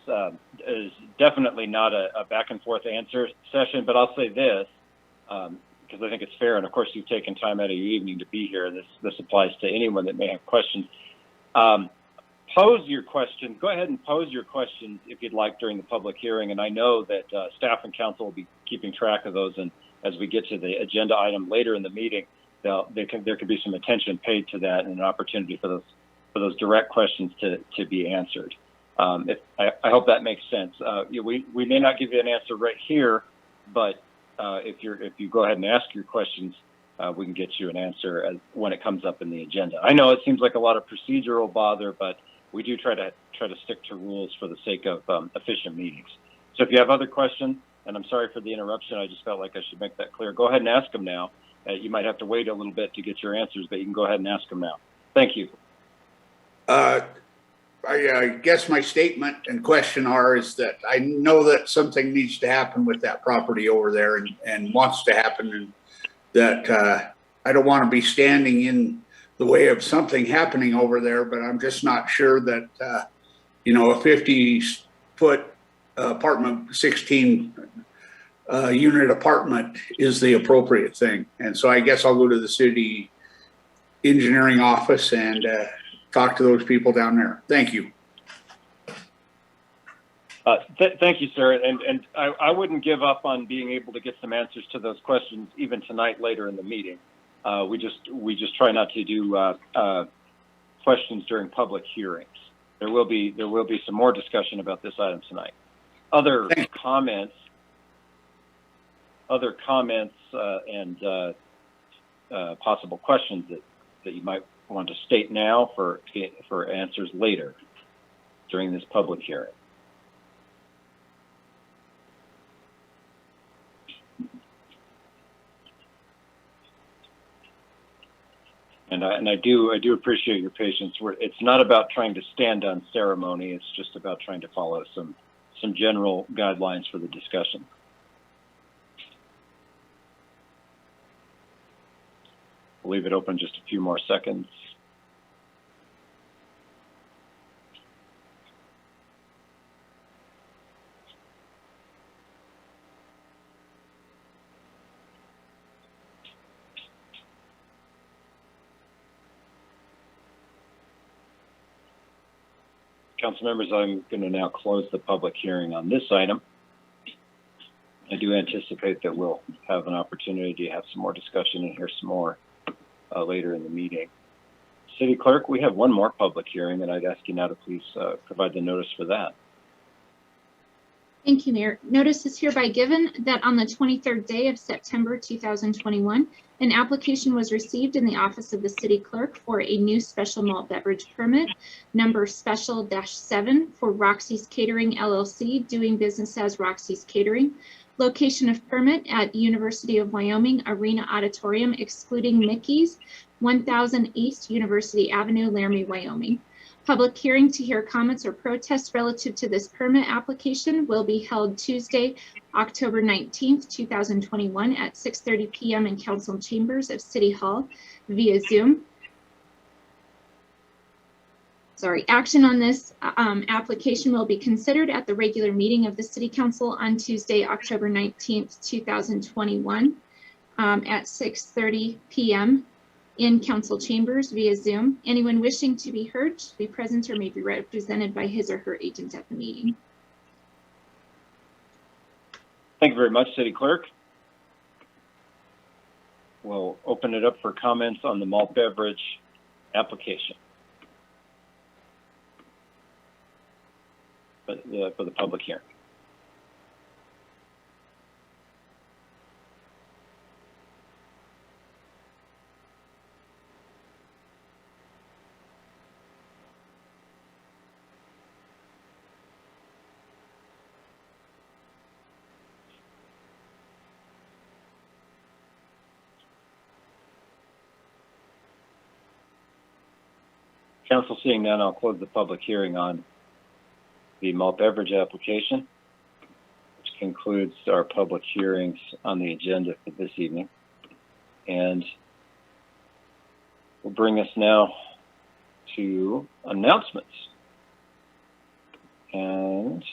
Speaker 1: definitely not a back and forth answer session, but I'll say this, because I think it's fair, and of course you've taken time out of your evening to be here. This applies to anyone that may have questions. Pose your question. Go ahead and pose your questions if you'd like during the public hearing, and I know that staff and council will be keeping track of those, and as we get to the agenda item later in the meeting, there could be some attention paid to that and an opportunity for those direct questions to be answered. I hope that makes sense. We may not give you an answer right here, but if you go ahead and ask your questions, we can get you an answer when it comes up in the agenda. I know it seems like a lot of procedural bother, but we do try to stick to rules for the sake of efficient meetings. So if you have other questions, and I'm sorry for the interruption, I just felt like I should make that clear. Go ahead and ask them now. You might have to wait a little bit to get your answers, but you can go ahead and ask them now. Thank you.
Speaker 8: I guess my statement and question is that I know that something needs to happen with that property over there and wants to happen, and that I don't want to be standing in the way of something happening over there, but I'm just not sure that, a 50-foot apartment, 16 unit apartment is the appropriate thing. And so I guess I'll go to the city engineering office and talk to those people down there. Thank you.
Speaker 1: Thank you, sir. And I wouldn't give up on being able to get some answers to those questions even tonight later in the meeting. We just try not to do questions during public hearings. There will be some more discussion about this item tonight. Other comments and possible questions that you might want to state now for answers later during this public hearing. And I do appreciate your patience. It's not about trying to stand on ceremony. It's just about trying to follow some general guidelines for the discussion. We'll leave it open just a few more seconds. Council members, I'm going to now close the public hearing on this item. I do anticipate that we'll have an opportunity to have some more discussion and hear some more later in the meeting. City Clerk, we have one more public hearing, and I'd ask you now to please provide the notice for that.
Speaker 2: Thank you, Mayor. Notice is hereby given that on the 23rd day of September 2021, an application was received in the office of the City Clerk for a new special malt beverage permit, number special-7 for Roxy's Catering LLC, doing business as Roxy's Catering. Location of permit at University of Wyoming Arena Auditorium, excluding Mickey's, 1000 East University Avenue, Laramie, Wyoming. Public hearing to hear comments or protests relative to this permit application will be held Tuesday, October 19th, 2021 at 6:30 p.m. in council chambers of City Hall via Zoom. Action on this application will be considered at the regular meeting of the City Council on Tuesday, October 19th, 2021 at 6:30 p.m. in council chambers via Zoom. Anyone wishing to be heard should be present or may be represented by his or her agent at the meeting.
Speaker 1: Thank you very much, City Clerk. We'll open it up for comments on the malt beverage application for the public hearing. Council, seeing none, I'll close the public hearing on the malt beverage application, which concludes our public hearings on the agenda for this evening. And will bring us now to announcements. And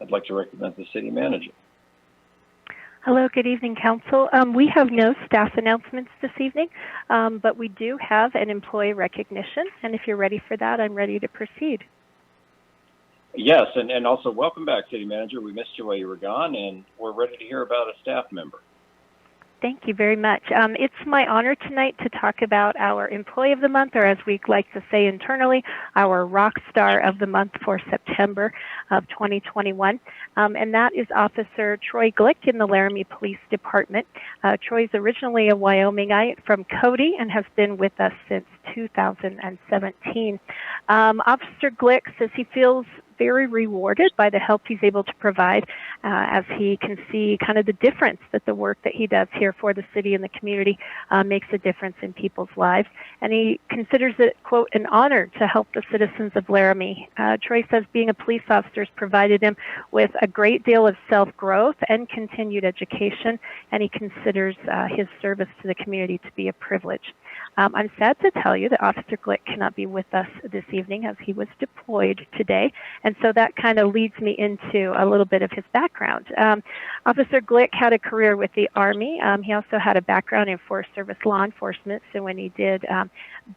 Speaker 1: I'd like to recognize the city manager.
Speaker 19: Hello, good evening, Council. We have no staff announcements this evening, but we do have an employee recognition. And if you're ready for that, I'm ready to proceed.
Speaker 1: Yes, and also welcome back, City Manager. We missed you while you were gone, and we're ready to hear about a staff member.
Speaker 19: Thank you very much. It's my honor tonight to talk about our Employee of the Month, or as we like to say internally, our Rock Star of the Month for September of 2021. And that is Officer Troy Glick in the Laramie Police Department. Troy's originally a Wyomingite from Cody and has been with us since 2017. Officer Glick says he feels very rewarded by the help he's able to provide as he can see kind of the difference that the work that he does here for the city and the community makes a difference in people's lives. And he considers it, quote, an honor to help the citizens of Laramie. Troy says being a police officer has provided him with a great deal of self-growth and continued education, and he considers his service to the community to be a privilege. I'm sad to tell you that Officer Glick cannot be with us this evening as he was deployed today. And so that kind of leads me into a little bit of his background. Officer Glick had a career with the Army. He also had a background in Forest Service law enforcement. So when he did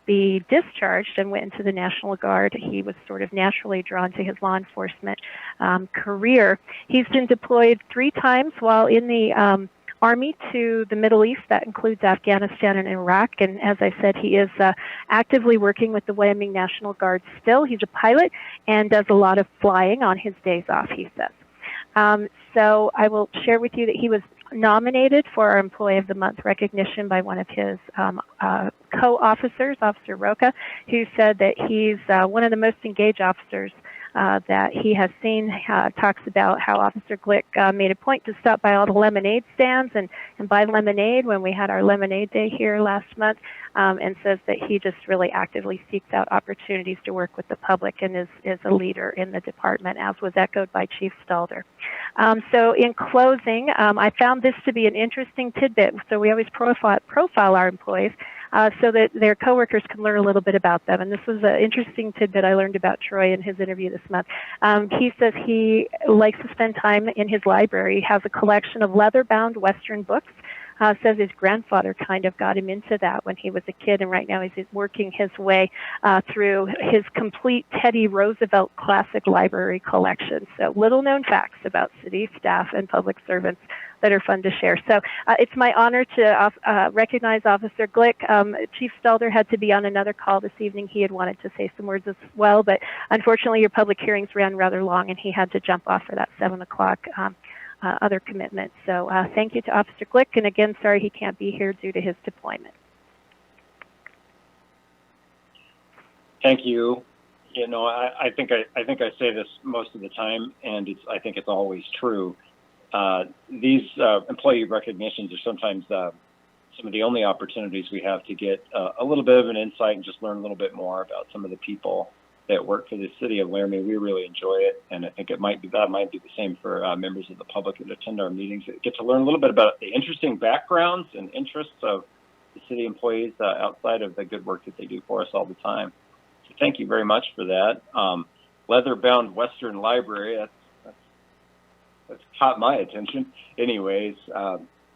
Speaker 19: be discharged and went into the National Guard, he was sort of naturally drawn to his law enforcement career. He's been deployed 3 times while in the Army to the Middle East. That includes Afghanistan and Iraq. And as I said, he is actively working with the Wyoming National Guard still. He's a pilot and does a lot of flying on his days off, he says. So I will share with you that he was nominated for our Employee of the Month recognition by one of his co-officers, Officer Roca, who said that he's one of the most engaged officers that he has seen. Talks about how Officer Glick made a point to stop by all the lemonade stands and buy lemonade when we had our lemonade day here last month, and says that he just really actively seeks out opportunities to work with the public and is a leader in the department, as was echoed by Chief Stalder. So in closing, I found this to be an interesting tidbit. So we always profile our employees so that their coworkers can learn a little bit about them. And this was an interesting tidbit I learned about Troy in his interview this month. He says he likes to spend time in his library. He has a collection of leather-bound Western books. Says his grandfather kind of got him into that when he was a kid, and right now he's working his way through his complete Teddy Roosevelt classic library collection. So little-known facts about city staff and public servants that are fun to share. So it's my honor to recognize Officer Glick. Chief Stalder had to be on another call this evening. He had wanted to say some words as well, but unfortunately your public hearings ran rather long and he had to jump off for that 7 o'clock other commitment. So thank you to Officer Glick, and again, sorry he can't be here due to his deployment.
Speaker 1: Thank you. You know, I think I say this most of the time, and I think it's always true. These employee recognitions are sometimes some of the only opportunities we have to get a little bit of an insight and just learn a little bit more about some of the people that work for the city of Laramie. We really enjoy it, and I think that might be the same for members of the public that attend our meetings. They get to learn a little bit about the interesting backgrounds and interests of the city employees outside of the good work that they do for us all the time. So thank you very much for that. Leather-bound Western Library, that's caught my attention. Anyways,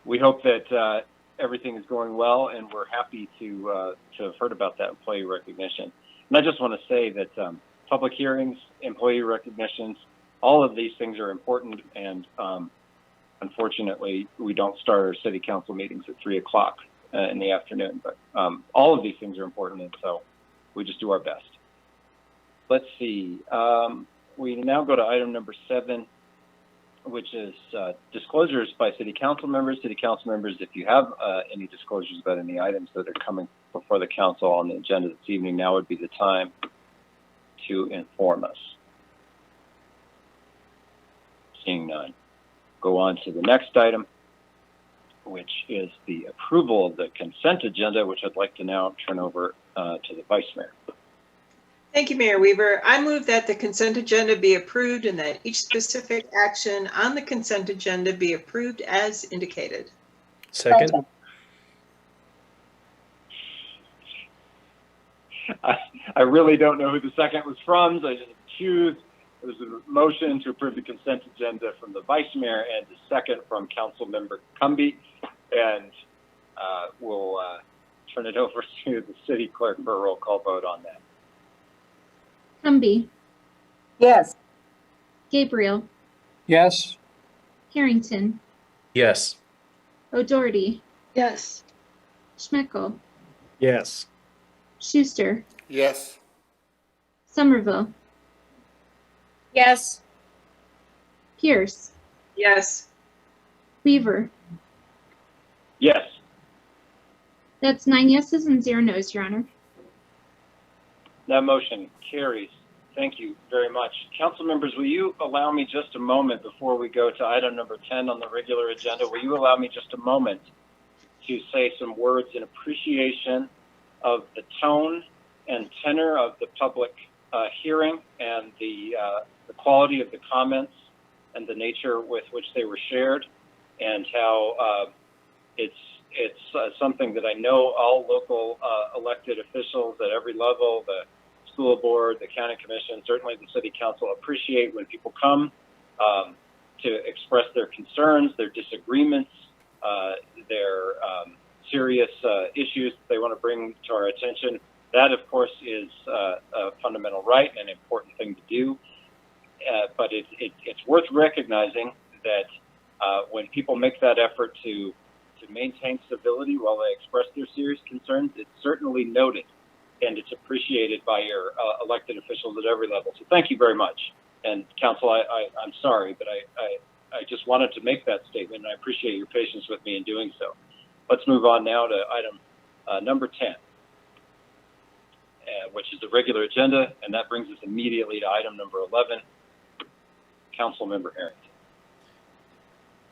Speaker 1: we hope that everything is going well, and we're happy to have heard about that employee recognition. And I just want to say that public hearings, employee recognitions, all of these things are important, and unfortunately, we don't start our city council meetings at 3 o'clock in the afternoon. But all of these things are important, and so we just do our best. Let's see. We now go to item number 7, which is disclosures by city council members. City council members, if you have any disclosures about any items that are coming before the council on the agenda this evening, now would be the time to inform us. Seeing none. Go on to the next item, which is the approval of the consent agenda, which I'd like to now turn over to the Vice Mayor.
Speaker 3: Thank you, Mayor Weaver. I move that the consent agenda be approved and that each specific action on the consent agenda be approved as indicated.
Speaker 18: Second.
Speaker 1: I really don't know who the second was from, so I just choose. There's a motion to approve the consent agenda from the Vice Mayor and the second from Councilmember Cumby. And we'll turn it over to the City Clerk for a roll call vote on that.
Speaker 2: Cumby,
Speaker 16: Yes.
Speaker 2: Gabriel,
Speaker 14: Yes.
Speaker 2: Harrington,
Speaker 18: Yes.
Speaker 2: O'Doherty,
Speaker 16: Yes.
Speaker 2: Schmeckel,
Speaker 14: Yes.
Speaker 2: Schuster,
Speaker 4: Yes.
Speaker 2: Somerville,
Speaker 6: Yes.
Speaker 2: Pierce,
Speaker 3: Yes.
Speaker 2: Weaver.
Speaker 1: Yes.
Speaker 2: That's 9 yeses and 0 noes, Your Honor.
Speaker 1: That motion carries. Thank you very much. Council members, will you allow me just a moment before we go to item number 10 on the regular agenda? Will you allow me just a moment to say some words in appreciation of the tone and tenor of the public hearing and the quality of the comments and the nature with which they were shared, and how it's something that I know all local elected officials at every level, the school board, the county commission, certainly the city council, appreciate when people come to express their concerns, their disagreements, their serious issues that they want to bring to our attention. That, of course, is a fundamental right and an important thing to do. But it's worth recognizing that when people make that effort to maintain civility while they express their serious concerns, it's certainly noted and it's appreciated by your elected officials at every level. So thank you very much. And council, I'm sorry, but I just wanted to make that statement, and I appreciate your patience with me in doing so. Let's move on now to item number 10, which is the regular agenda, and that brings us immediately to item number 11, Councilmember Harrington.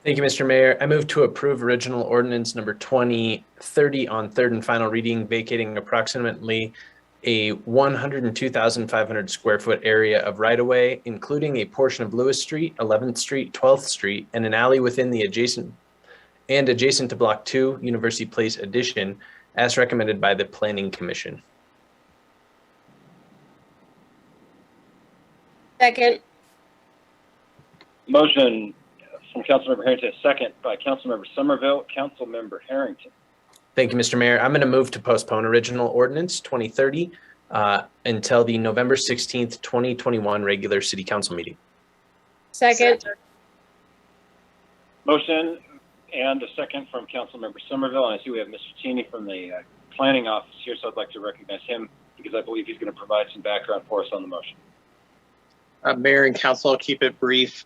Speaker 18: Thank you, Mr. Mayor. I move to approve original ordinance number 2030 on third and final reading, vacating approximately a 102,500 square foot area of right-of-way, including a portion of Lewis Street, 11th Street, 12th Street, and an alley within the adjacent to Block 2, University Place addition, as recommended by the Planning Commission.
Speaker 6: Second.
Speaker 1: Motion from Councilmember Harrington, second by Councilmember Somerville. Councilmember Harrington.
Speaker 18: Thank you, Mr. Mayor. I'm going to move to postpone original ordinance 2030 until the November 16th, 2021 regular city council meeting.
Speaker 6: Second.
Speaker 1: Motion and a second from Councilmember Somerville. And I see we have Mr. Cheney from the planning office here, so I'd like to recognize him because I believe he's going to provide some background for us on the motion.
Speaker 20: Mayor and council, I'll keep it brief.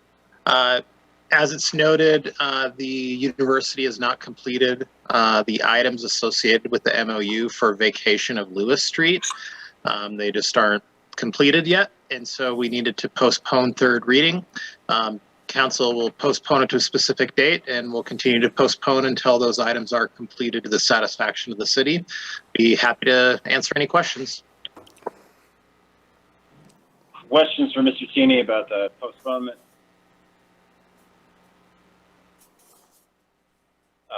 Speaker 20: As it's noted, the university has not completed the items associated with the MOU for vacation of Lewis Street. They just aren't completed yet, and so we needed to postpone third reading. Council will postpone it to a specific date, and we'll continue to postpone until those items are completed to the satisfaction of the city. Be happy to answer any questions.
Speaker 1: questions for Mr. Cheney about the postponement?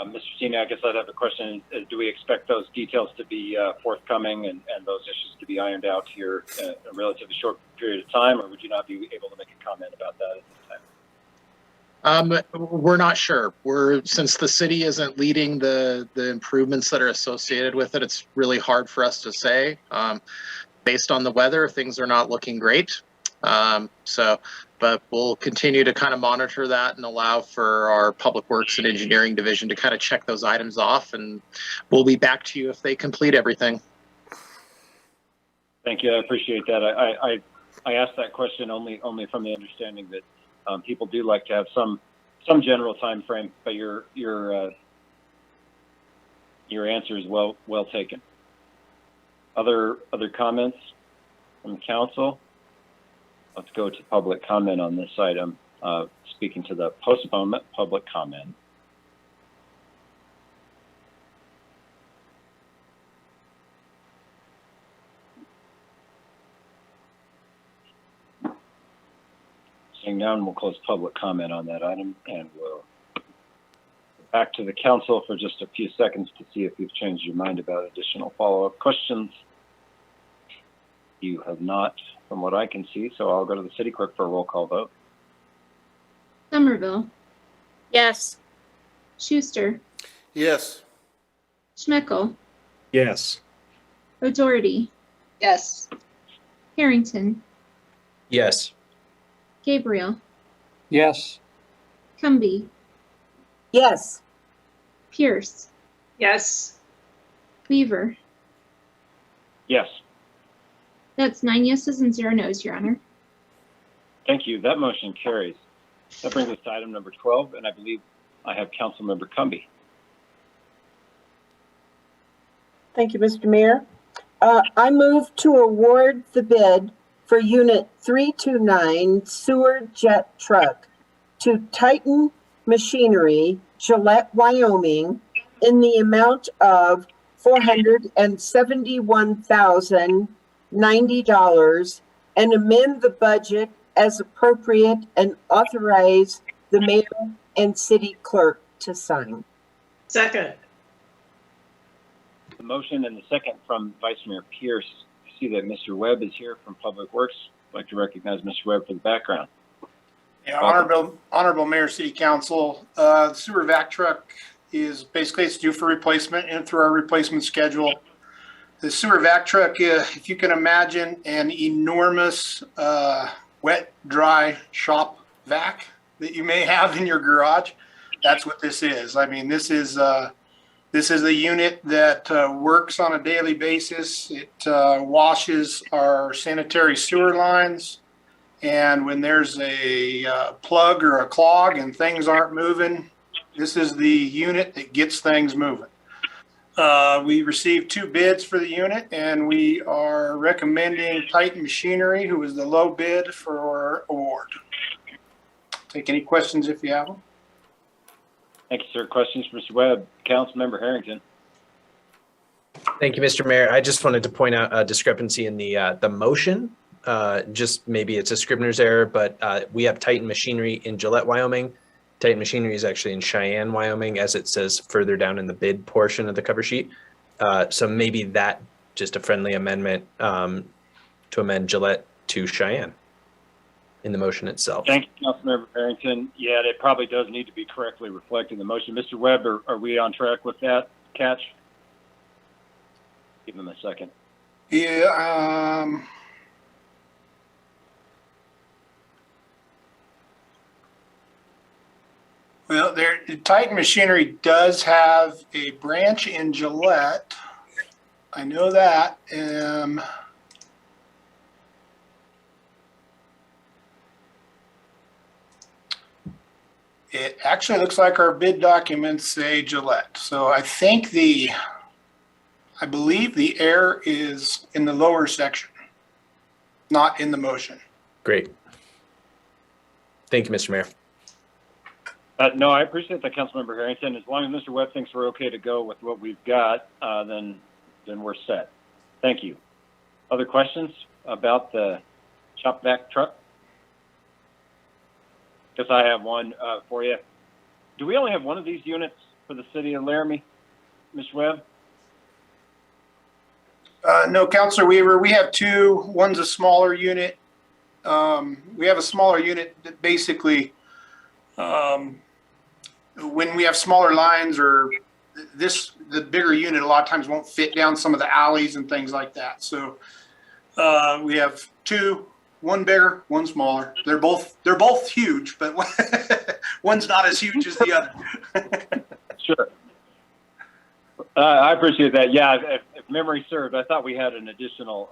Speaker 1: Mr. Cheney, I guess I'd have a question. Do we expect those details to be forthcoming and those issues to be ironed out here in a relatively short period of time, or would you not be able to make a comment about that at this time?
Speaker 20: We're not sure. Since the city isn't leading the improvements that are associated with it, it's really hard for us to say. Based on the weather, things are not looking great. But we'll continue to kind of monitor that and allow for our Public Works and Engineering Division to kind of check those items off, and we'll be back to you if they complete everything.
Speaker 1: Thank you. I appreciate that. I asked that question only from the understanding that people do like to have some general time frame, but your answer is well taken. Other comments from the council? Let's go to public comment on this item. Speaking to the postponement, public comment. Seeing none, we'll close public comment on that item, and we'll go back to the council for just a few seconds to see if you've changed your mind about additional follow-up questions. You have not, from what I can see, so I'll go to the city clerk for a roll call vote.
Speaker 2: Somerville,
Speaker 6: Yes.
Speaker 2: Schuster,
Speaker 4: Yes.
Speaker 2: Schmeckel,
Speaker 14: Yes.
Speaker 2: O'Doherty,
Speaker 6: Yes.
Speaker 2: Harrington,
Speaker 18: Yes.
Speaker 2: Gabriel,
Speaker 14: Yes.
Speaker 2: Cumby,
Speaker 6: Yes.
Speaker 2: Pierce,
Speaker 6: Yes.
Speaker 2: Weaver.
Speaker 1: Yes.
Speaker 2: That's 9 yeses and 0 noes, Your Honor.
Speaker 1: Thank you. That motion carries. That brings us to item number 12, and I believe I have Councilmember Cumby.
Speaker 6: Thank you, Mr. Mayor. I move to award the bid for Unit 329 Sewer Jet Truck to Titan Machinery, Gillette, Wyoming, in the amount of $471,090 and amend the budget as appropriate and authorize the mayor and city clerk to sign.
Speaker 16: Second.
Speaker 1: The motion and the second from Vice Mayor Pierce. I see that Mr. Webb is here from Public Works. I'd like to recognize Mr. Webb for the background.
Speaker 21: Yeah, honorable Mayor, City Council, the sewer vac truck is basically it's due for replacement and through our replacement schedule. The sewer vac truck, if you can imagine an enormous wet, dry shop vac that you may have in your garage, that's what this is. I mean, this is a unit that works on a daily basis. It washes our sanitary sewer lines. And when there's a plug or a clog and things aren't moving, this is the unit that gets things moving. We received 2 bids for the unit, and we are recommending Titan Machinery, who is the low bid, for award. Take any questions if you have them.
Speaker 1: Thank you, sir. Questions for Mr. Webb? Councilmember Harrington.
Speaker 18: Thank you, Mr. Mayor. I just wanted to point out a discrepancy in the motion. Just maybe it's a Scribner's error, but we have Titan Machinery in Gillette, Wyoming. Titan Machinery is actually in Cheyenne, Wyoming, as it says further down in the bid portion of the cover sheet. So maybe that just a friendly amendment to amend Gillette to Cheyenne in the motion itself.
Speaker 1: Thank you, Councilmember Harrington. Yeah, it probably does need to be correctly reflected in the motion. Mr. Webb, are we on track with that catch? Give him a second.
Speaker 21: Yeah, well, Titan Machinery does have a branch in Gillette. I know that. It actually looks like our bid documents say Gillette. So I believe the error is in the lower section, not in the motion.
Speaker 18: Great. Thank you, Mr. Mayor.
Speaker 1: No, I appreciate that, Councilmember Harrington. As long as Mr. Webb thinks we're okay to go with what we've got, then we're set. Thank you. Other questions about the shop vac truck? Because I have one for you. Do we only have one of these units for the city of Laramie, Ms. Webb?
Speaker 21: No, Councilor Weaver, we have two. One's a smaller unit. We have a smaller unit that basically, when we have smaller lines or the bigger unit a lot of times won't fit down some of the alleys and things like that. So we have two, one bigger, one smaller. They're both huge, but one's not as huge as the other.
Speaker 1: Sure. I appreciate that. Yeah, if memory served, I thought we had an additional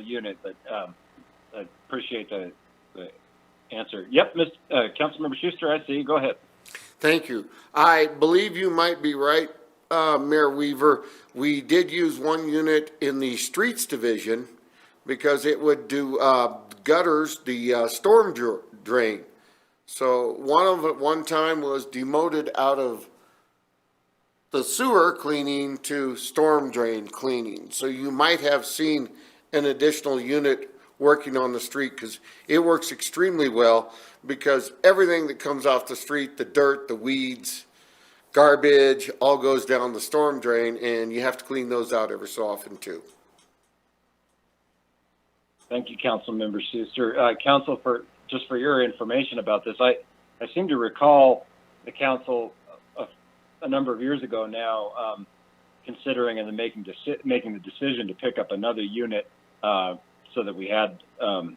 Speaker 1: unit, but I appreciate the answer. Yep, Councilmember Schuster, I see you. Go ahead.
Speaker 4: Thank you. I believe you might be right, Mayor Weaver. We did use one unit in the streets division because it would do gutters, the storm drain. So one of it one time was demoted out of the sewer cleaning to storm drain cleaning. So you might have seen an additional unit working on the street because it works extremely well because everything that comes off the street, the dirt, the weeds, garbage, all goes down the storm drain, and you have to clean those out every so often too.
Speaker 1: Thank you, Councilmember Schuster. Council, for your information about this, I seem to recall the council a number of years ago now considering and then making the decision to pick up another unit so that we had the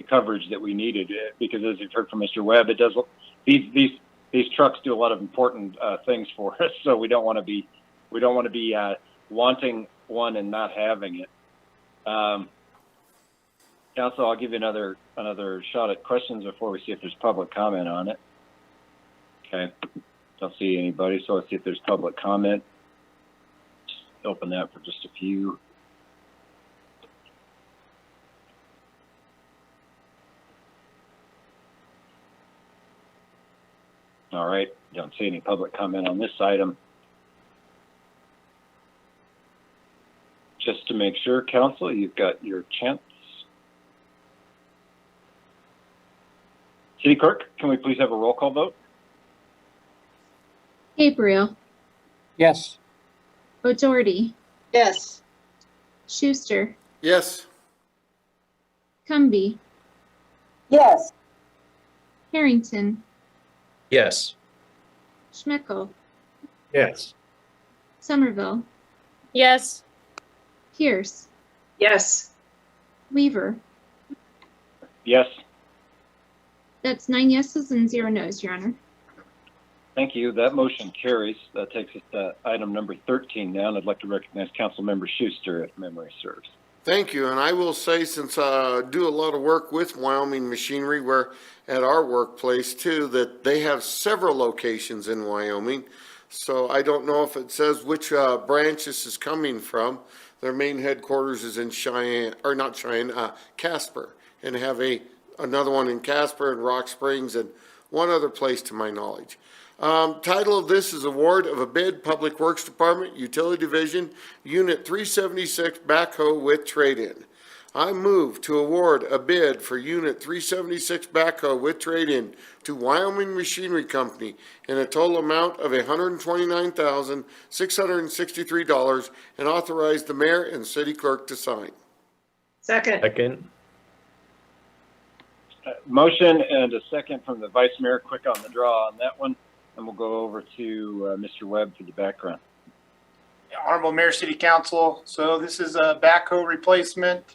Speaker 1: coverage that we needed. Because as you've heard from Mr. Webb, it does these trucks do a lot of important things for us. So we don't want to be wanting one and not having it. Council, I'll give you another shot at questions before we see if there's public comment on it. Okay, don't see anybody, so let's see if there's public comment. Just open that for just a few. All right, don't see any public comment on this item. Just to make sure, Council, you've got your chance. City Clerk, can we please have a roll call vote?
Speaker 2: Gabriel.
Speaker 7: Yes.
Speaker 2: O'Doherty.
Speaker 3: Yes.
Speaker 2: Schuster.
Speaker 4: Yes.
Speaker 2: Cumby.
Speaker 6: Yes.
Speaker 2: Harrington.
Speaker 18: Yes.
Speaker 2: Schmeckel.
Speaker 7: Yes.
Speaker 2: Somerville.
Speaker 22: Yes.
Speaker 2: Pierce.
Speaker 3: Yes.
Speaker 2: Weaver.
Speaker 1: Yes.
Speaker 2: That's 9 yeses and 0 noes, Your Honor.
Speaker 1: Thank you. That motion carries. That takes us to item number 13 now, and I'd like to recognize Councilmember Schuster if memory serves.
Speaker 4: Thank you. And I will say, since I do a lot of work with Wyoming Machinery, where at our workplace too, that they have several locations in Wyoming. So I don't know if it says which branch this is coming from. Their main headquarters is in Cheyenne, or not Cheyenne, Casper, and have another one in Casper and Rock Springs and one other place to my knowledge. Title of this is Award of a Bid, Public Works Department, Utility Division, Unit 376 Backhoe with Trade-In. I move to award a bid for Unit 376 Backhoe with Trade-In to Wyoming Machinery Company in a total amount of $129,663 and authorize the mayor and city clerk to sign.
Speaker 3: Second.
Speaker 1: Motion and a second from the Vice Mayor. Quick on the draw on that one. And we'll go over to Mr. Webb for the background.
Speaker 21: Honorable Mayor, City Council. So this is a backhoe replacement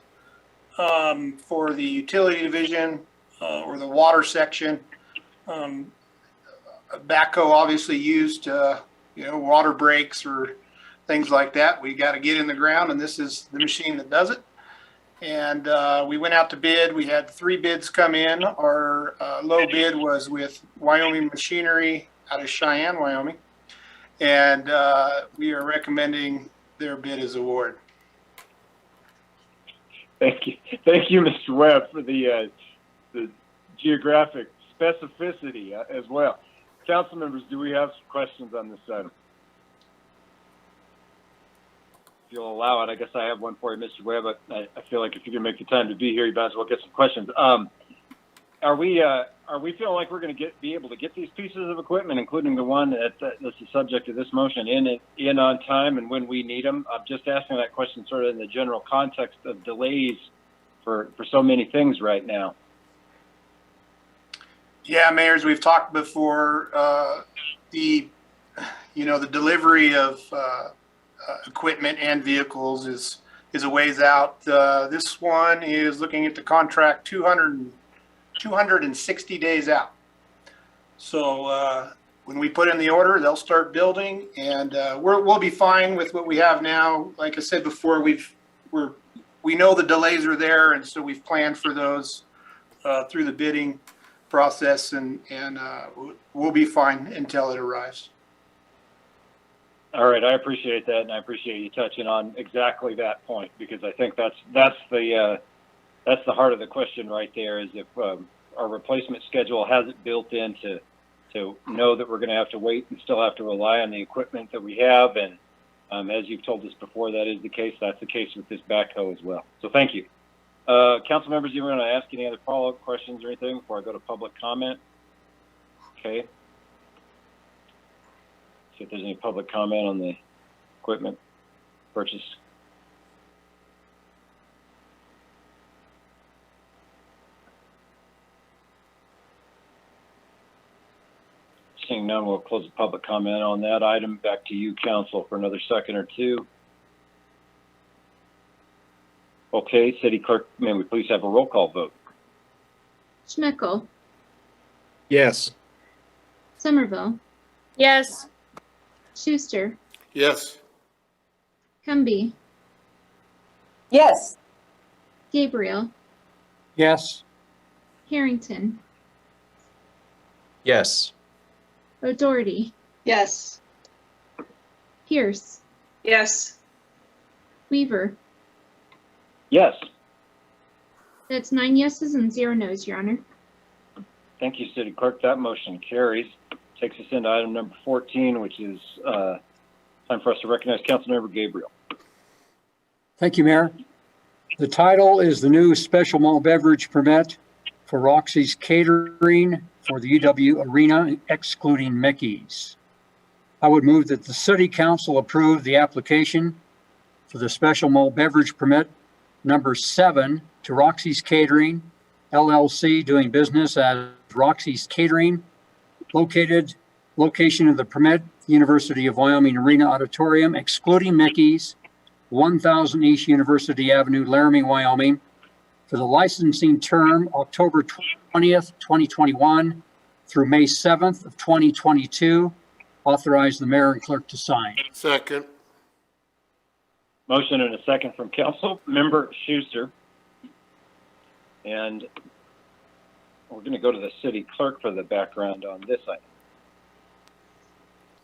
Speaker 21: for the utility division or the water section. A backhoe obviously used, water breaks or things like that. We got to get in the ground, and this is the machine that does it. And we went out to bid. We had 3 bids come in. Our low bid was with Wyoming Machinery out of Cheyenne, Wyoming. And we are recommending their bid as award.
Speaker 1: Thank you, Mr. Webb, for the geographic specificity as well. Council members, do we have some questions on this item? you'll allow it, I guess I have one for you, Mr. Webb. But I feel like if you're going to make the time to be here, you might as well get some questions. Are we feeling like we're going to be able to get these pieces of equipment, including the one that's the subject of this motion, in on time and when we need them? I'm just asking that question sort of in the general context of delays for so many things right now.
Speaker 21: Yeah, Mayor, as we've talked before, the delivery of equipment and vehicles is a ways out. This one is looking at the contract 260 days out. So when we put in the order, they'll start building, and we'll be fine with what we have now. Like I said before, we know the delays are there, and so we've planned for those through the bidding process, and we'll be fine until it arrives.
Speaker 1: All right, I appreciate that, and I appreciate you touching on exactly that point, because I think that's the heart of the question right there. Is if our replacement schedule has it built in to know that we're going to have to wait and still have to rely on the equipment that we have, and as you've told us before, that is the case. That's the case with this backhoe as well. So thank you. Council members, you want to ask any other follow-up questions or anything before I go to public comment? Okay. See if there's any public comment on the equipment purchase. Seeing none, we'll close the public comment on that item. Back to you, Council, for another second or two. Okay, City Clerk, may we please have a roll call vote?
Speaker 2: Schmeckel,
Speaker 7: Yes.
Speaker 2: Somerville,
Speaker 9: Yes.
Speaker 2: Schuster,
Speaker 4: Yes.
Speaker 2: Cumby,
Speaker 6: Yes.
Speaker 2: Gabriel,
Speaker 7: Yes.
Speaker 2: Harrington,
Speaker 18: Yes.
Speaker 2: O'Doherty,
Speaker 3: Yes.
Speaker 2: Pierce,
Speaker 3: Yes.
Speaker 2: Weaver.
Speaker 1: Yes.
Speaker 2: That's 9 yeses and 0 noes, Your Honor.
Speaker 1: Thank you, City Clerk. That motion carries. Takes us into item number 14, which is time for us to recognize Councilmember Gabriel.
Speaker 7: Thank you, Mayor. The title is the new special malt beverage permit for Roxy's Catering for the UW Arena, excluding Mickey's. I would move that the City Council approve the application for the special malt beverage permit number 7 to Roxy's Catering, LLC, doing business as Roxy's Catering, location of the permit, University of Wyoming Arena Auditorium, excluding Mickey's, 1000 East University Avenue, Laramie, Wyoming, for the licensing term October 20th, 2021 through May 7th of 2022. Authorize the mayor and clerk to sign.
Speaker 4: Second.
Speaker 1: Motion and a second from Council Member Schuster. And we're going to go to the City Clerk for the background on this item.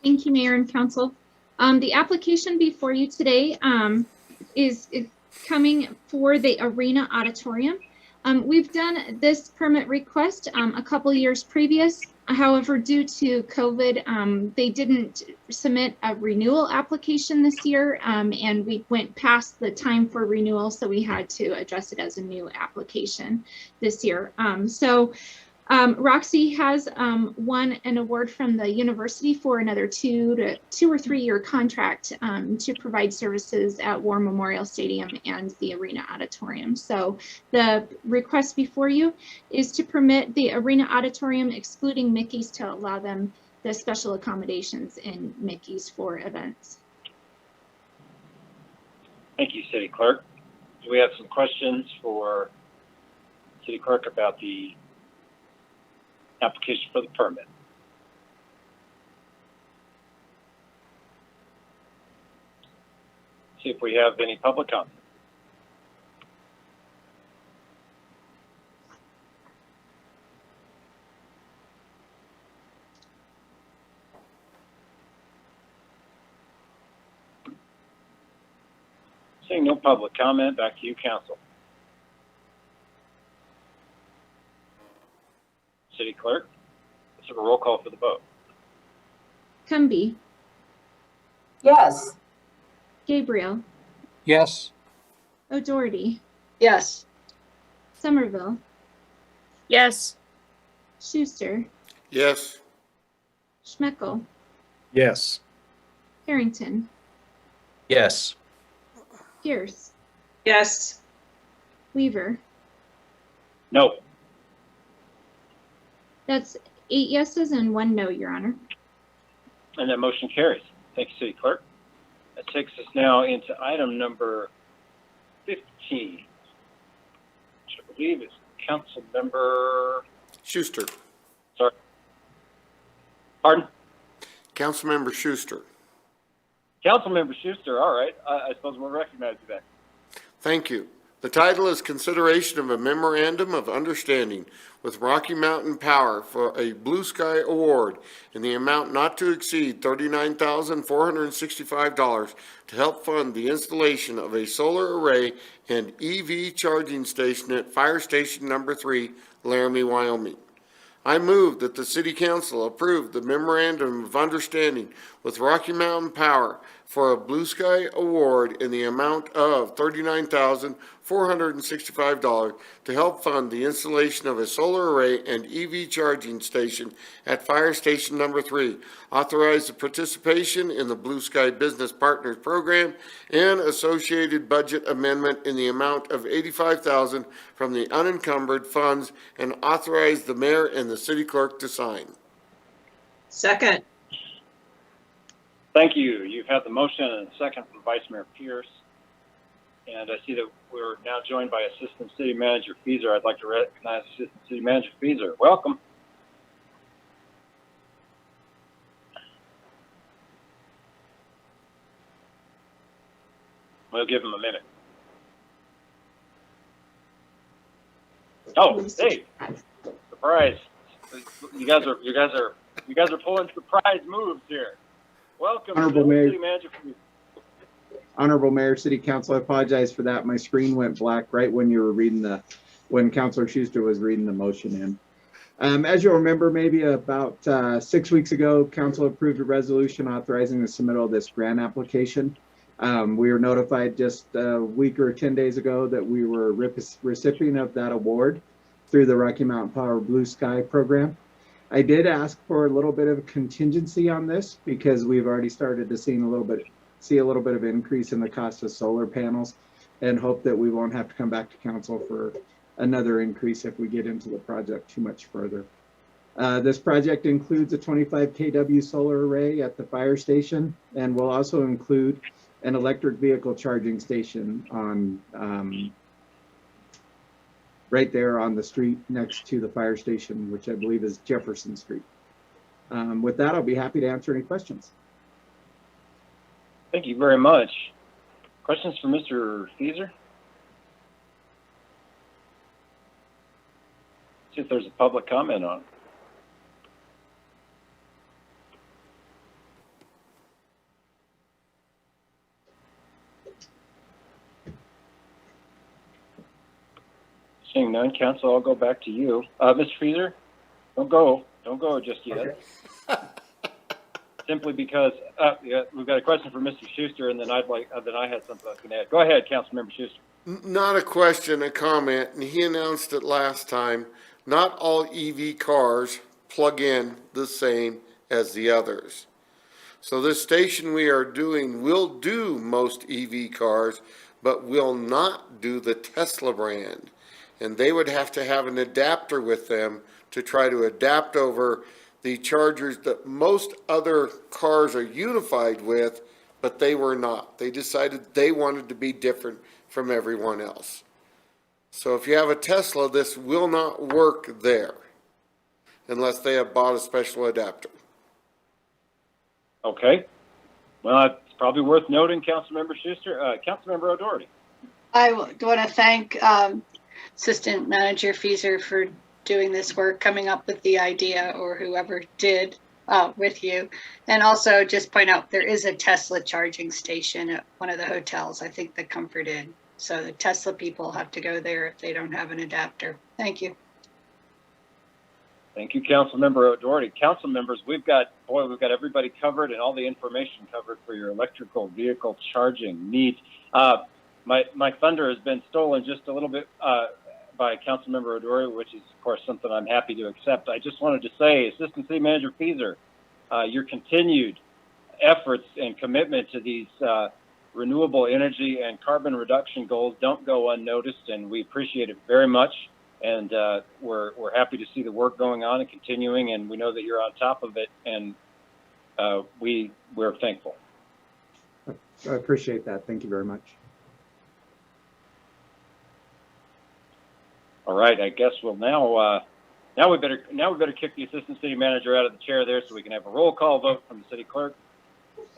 Speaker 2: Thank you, Mayor and Council. The application before you today is coming for the Arena Auditorium. We've done this permit request a couple years previous. However, due to COVID, they didn't submit a renewal application this year, and we went past the time for renewal, so we had to address it as a new application this year. Roxy has won an award from the university for another 2 or 3 year contract to provide services at War Memorial Stadium and the Arena Auditorium. So the request before you is to permit the Arena Auditorium, excluding Mickey's, to allow them the special accommodations in Mickey's for events.
Speaker 1: Thank you, City Clerk. Do we have some questions for City Clerk about the application for the permit? See if we have any public comment. Seeing no public comment, back to you, Council. City Clerk, let's have a roll call for the vote.
Speaker 2: Cumby,
Speaker 6: Yes.
Speaker 2: Gabriel,
Speaker 7: Yes.
Speaker 2: O'Doherty,
Speaker 11: Yes.
Speaker 2: Somerville,
Speaker 11: Yes.
Speaker 2: Schuster,
Speaker 4: Yes.
Speaker 2: Schmeckel,
Speaker 18: Yes.
Speaker 2: Harrington,
Speaker 18: Yes.
Speaker 2: Pierce,
Speaker 11: Yes.
Speaker 2: Weaver.
Speaker 1: No.
Speaker 2: That's 8 yeses and 1 no, Your Honor.
Speaker 1: And that motion carries. Thank you, City Clerk. That takes us now into item number 15, which I believe is Council Member
Speaker 4: Schuster.
Speaker 1: Sorry. Pardon?
Speaker 4: Councilmember Schuster.
Speaker 1: Councilmember Schuster. All right. I suppose we'll recognize you then.
Speaker 4: Thank you. The title is Consideration of a Memorandum of Understanding with Rocky Mountain Power for a Blue Sky Award in the amount not to exceed $39,465 to help fund the installation of a solar array and EV charging station at Fire Station Number 3, Laramie, Wyoming. I move that the City Council approve the Memorandum of Understanding with Rocky Mountain Power for a Blue Sky Award in the amount of $39,465 to help fund the installation of a solar array and EV charging station at Fire Station Number 3. Authorize the participation in the Blue Sky Business Partners Program and associated budget amendment in the amount of $85,000 from the unencumbered funds, and authorize the mayor and the city clerk to sign.
Speaker 11: Second.
Speaker 1: Thank you. You've had the motion and a second from Vice Mayor Pierce. And I see that we're now joined by Assistant City Manager Feeser. I'd like to recognize Assistant City Manager Feeser. Welcome. We'll give him a minute. Oh, hey, surprise! You guys are pulling surprise moves here. Welcome,
Speaker 22: Honorable Mayor.
Speaker 1: City Manager Feeser.
Speaker 22: Honorable Mayor, City Council, I apologize for that. My screen went black right when you were reading when Councilor Schuster was reading the motion in. As you'll remember, maybe about 6 weeks ago, Council approved a resolution authorizing the submittal of this grant application. We were notified just a week or 10 days ago that we were recipient of that award through the Rocky Mountain Power Blue Sky program. I did ask for a little bit of contingency on this because we've already started to see a little bit of increase in the cost of solar panels, and hope that we won't have to come back to council for another increase if we get into the project too much further. This project includes a 25 kW solar array at the fire station, and will also include an electric vehicle charging station on right there on the street next to the fire station, which I believe is Jefferson Street. With that, I'll be happy to answer any questions.
Speaker 1: Thank you very much. Questions for Mr. Feeser? See if there's a public comment on it. Seeing none, Council, I'll go back to you. Mr. Feeser, don't go just yet. Okay. Simply because we've got a question for Mr. Schuster, and then I had something I was going to add. Go ahead, Councilmember Schuster.
Speaker 4: Not a question, a comment, and he announced it last time. Not all EV cars plug in the same as the others. So this station we are doing will do most EV cars, but will not do the Tesla brand. And they would have to have an adapter with them to try to adapt over the chargers that most other cars are unified with, but they were not. They decided they wanted to be different from everyone else. So if you have a Tesla, this will not work there unless they have bought a special adapter.
Speaker 1: Okay. Well, it's probably worth noting, Councilmember Schuster. Councilmember O'Doherty.
Speaker 11: I want to thank Assistant Manager Feeser for doing this work, coming up with the idea, or whoever did with you. And also just point out there is a Tesla charging station at one of the hotels, I think the Comfort Inn. So the Tesla people have to go there if they don't have an adapter. Thank you.
Speaker 1: Thank you, Councilmember O'Doherty. Council members, we've got everybody covered and all the information covered for your electrical vehicle charging needs. my thunder has been stolen just a little bit by Councilmember O'Doherty, which is, of course, something I'm happy to accept. I just wanted to say, Assistant City Manager Fieser, your continued efforts and commitment to these renewable energy and carbon reduction goals don't go unnoticed, and we appreciate it very much. And we're happy to see the work going on and continuing, and we know that you're on top of it, and we're thankful.
Speaker 22: I appreciate that. Thank you very much.
Speaker 1: All right, I guess we'll now we better kick the Assistant City Manager out of the chair there so we can have a roll call vote from the City Clerk.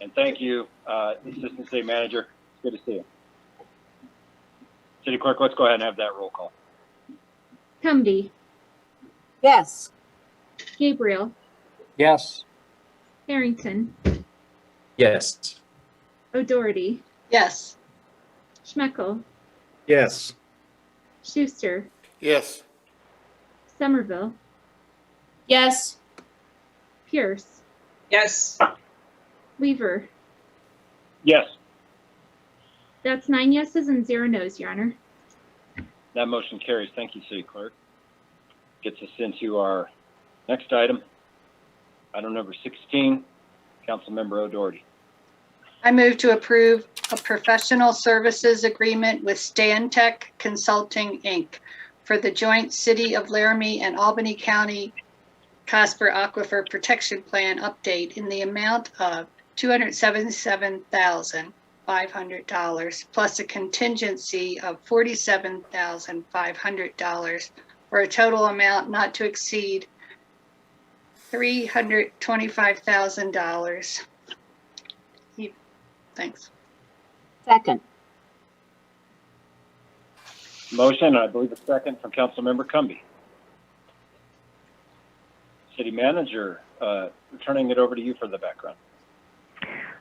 Speaker 1: And thank you, Assistant City Manager. It's good to see you. City Clerk, let's go ahead and have that roll call.
Speaker 2: Cumby,
Speaker 6: Yes.
Speaker 2: Gabriel,
Speaker 7: Yes.
Speaker 2: Harrington,
Speaker 18: Yes.
Speaker 2: O'Doherty,
Speaker 11: Yes.
Speaker 2: Schmeckel,
Speaker 14: Yes.
Speaker 2: Schuster,
Speaker 4: Yes.
Speaker 2: Somerville,
Speaker 9: Yes.
Speaker 2: Pierce,
Speaker 9: Yes.
Speaker 2: Weaver.
Speaker 1: Yes,
Speaker 2: That's 9 yeses and 0 nos, Your Honor.
Speaker 1: that motion carries. Thank you, City Clerk. Gets us into our next item. Item number 16, Councilmember O'Doherty.
Speaker 11: I move to approve a professional services agreement with Stantec Consulting, Inc. for the joint City of Laramie and Albany County Casper Aquifer Protection Plan update in the amount of $277,500 plus a contingency of $47,500 for a total amount not to exceed $325,000. Thanks.
Speaker 6: Second.
Speaker 1: Motion, and I believe a second from Councilmember Cumby. City Manager, turning it over to you for the background.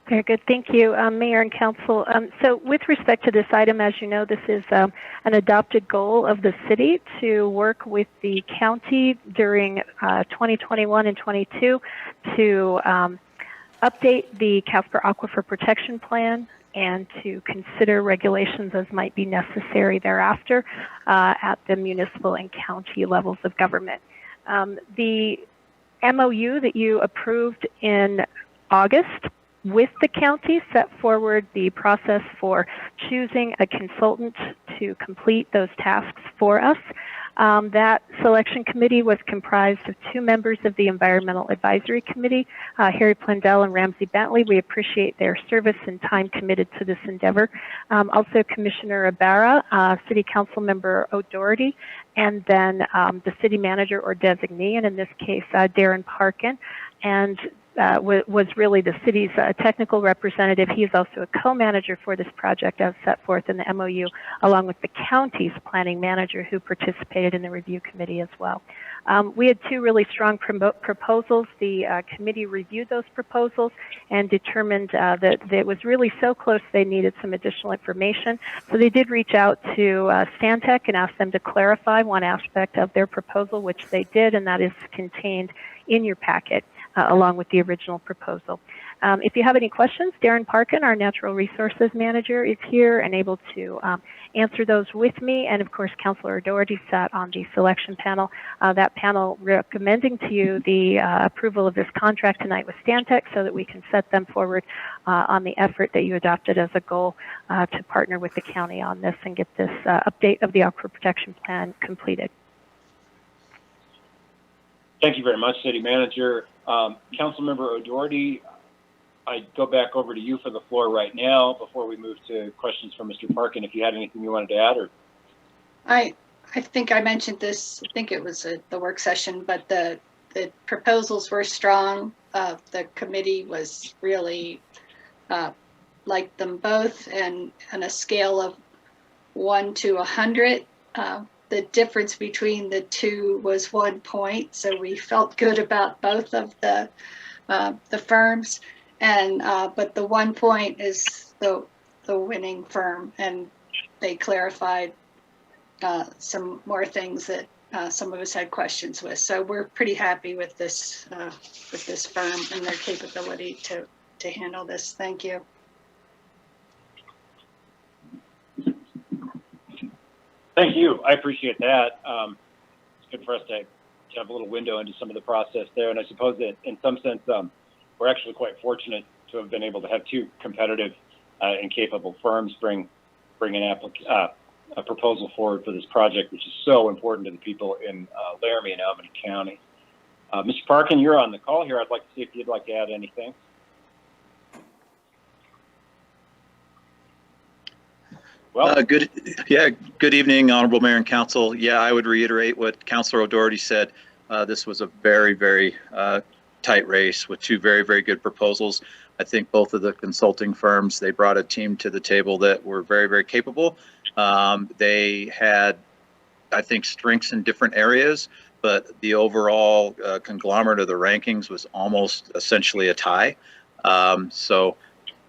Speaker 19: Very good. Thank you, Mayor and Council. So with respect to this item, as you know, this is an adopted goal of the city to work with the county during 2021 and 22 to update the Casper Aquifer Protection Plan and to consider regulations as might be necessary thereafter at the municipal and county levels of government. The MOU that you approved in August with the county set forward the process for choosing a consultant to complete those tasks for us. That selection committee was comprised of 2 members of the Environmental Advisory Committee, Harry Plendell and Ramsey Bentley. We appreciate their service and time committed to this endeavor. Also Commissioner Ibarra, City Council Member O'Doherty, and then the City Manager or designee, and in this case, Darren Parkin, and was really the city's technical representative. He is also a co-manager for this project as set forth in the MOU, along with the county's planning manager who participated in the review committee as well. We had 2 really strong proposals. The committee reviewed those proposals and determined that it was really so close they needed some additional information. So they did reach out to Stantec and ask them to clarify one aspect of their proposal, which they did, and that is contained in your packet. Along with the original proposal. If you have any questions, Darren Parkin, our Natural Resources Manager, is here and able to answer those with me. And of course, Councilor O'Doherty sat on the selection panel. That panel recommending to you the approval of this contract tonight with Stantec so that we can set them forward on the effort that you adopted as a goal to partner with the county on this and get this update of the Aquifer Protection Plan completed.
Speaker 1: Thank you very much, City Manager. Councilmember O'Doherty, I go back over to you for the floor right now before we move to questions from Mr. Parkin. If you had anything you wanted to add, or
Speaker 11: I think I mentioned this. I think it was the work session, but the proposals were strong. The committee was really liked them both, and on a scale of 1 to 100. The difference between the 2 was 1 point, so we felt good about both of the firms, and but the 1 point is the winning firm, and they clarified some more things that some of us had questions with. So we're pretty happy with this firm and their capability to handle this. Thank you.
Speaker 1: Thank you. I appreciate that. It's good for us to have a little window into some of the process there. And I suppose that in some sense, we're actually quite fortunate to have been able to have two competitive and capable firms bring a proposal forward for this project, which is so important to the people in Laramie and Albany County. Mr. Parkin, you're on the call here. I'd like to see if you'd like to add anything. Well,
Speaker 10: good evening, Honorable Mayor and Council. Yeah, I would reiterate what Councilor O'Doherty said. This was a very, very tight race with two very, very good proposals. I think both of the consulting firms, they brought a team to the table that were very, very capable. They had, I think, strengths in different areas, but the overall conglomerate of the rankings was almost essentially a tie. So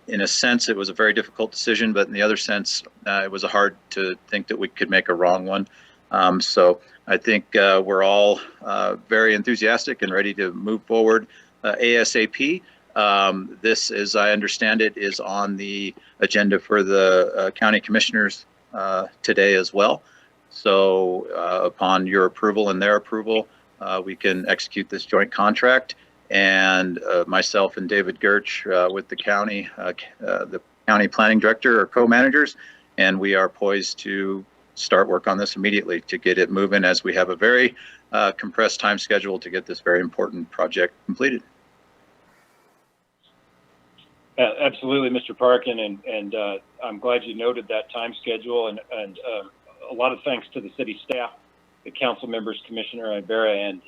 Speaker 10: in a sense, it was a very difficult decision, but in the other sense, it was hard to think that we could make a wrong one. So I think we're all very enthusiastic and ready to move forward ASAP. This, as I understand it, is on the agenda for the county commissioners today as well. So upon your approval and their approval, we can execute this joint contract. And myself and David Gertsch with the county planning director are co-managers, and we are poised to start work on this immediately to get it moving, as we have a very compressed time schedule to get this very important project completed.
Speaker 1: Absolutely, Mr. Parkin, and I'm glad you noted that time schedule, and a lot of thanks to the city staff, the council members, Commissioner Ibarra, and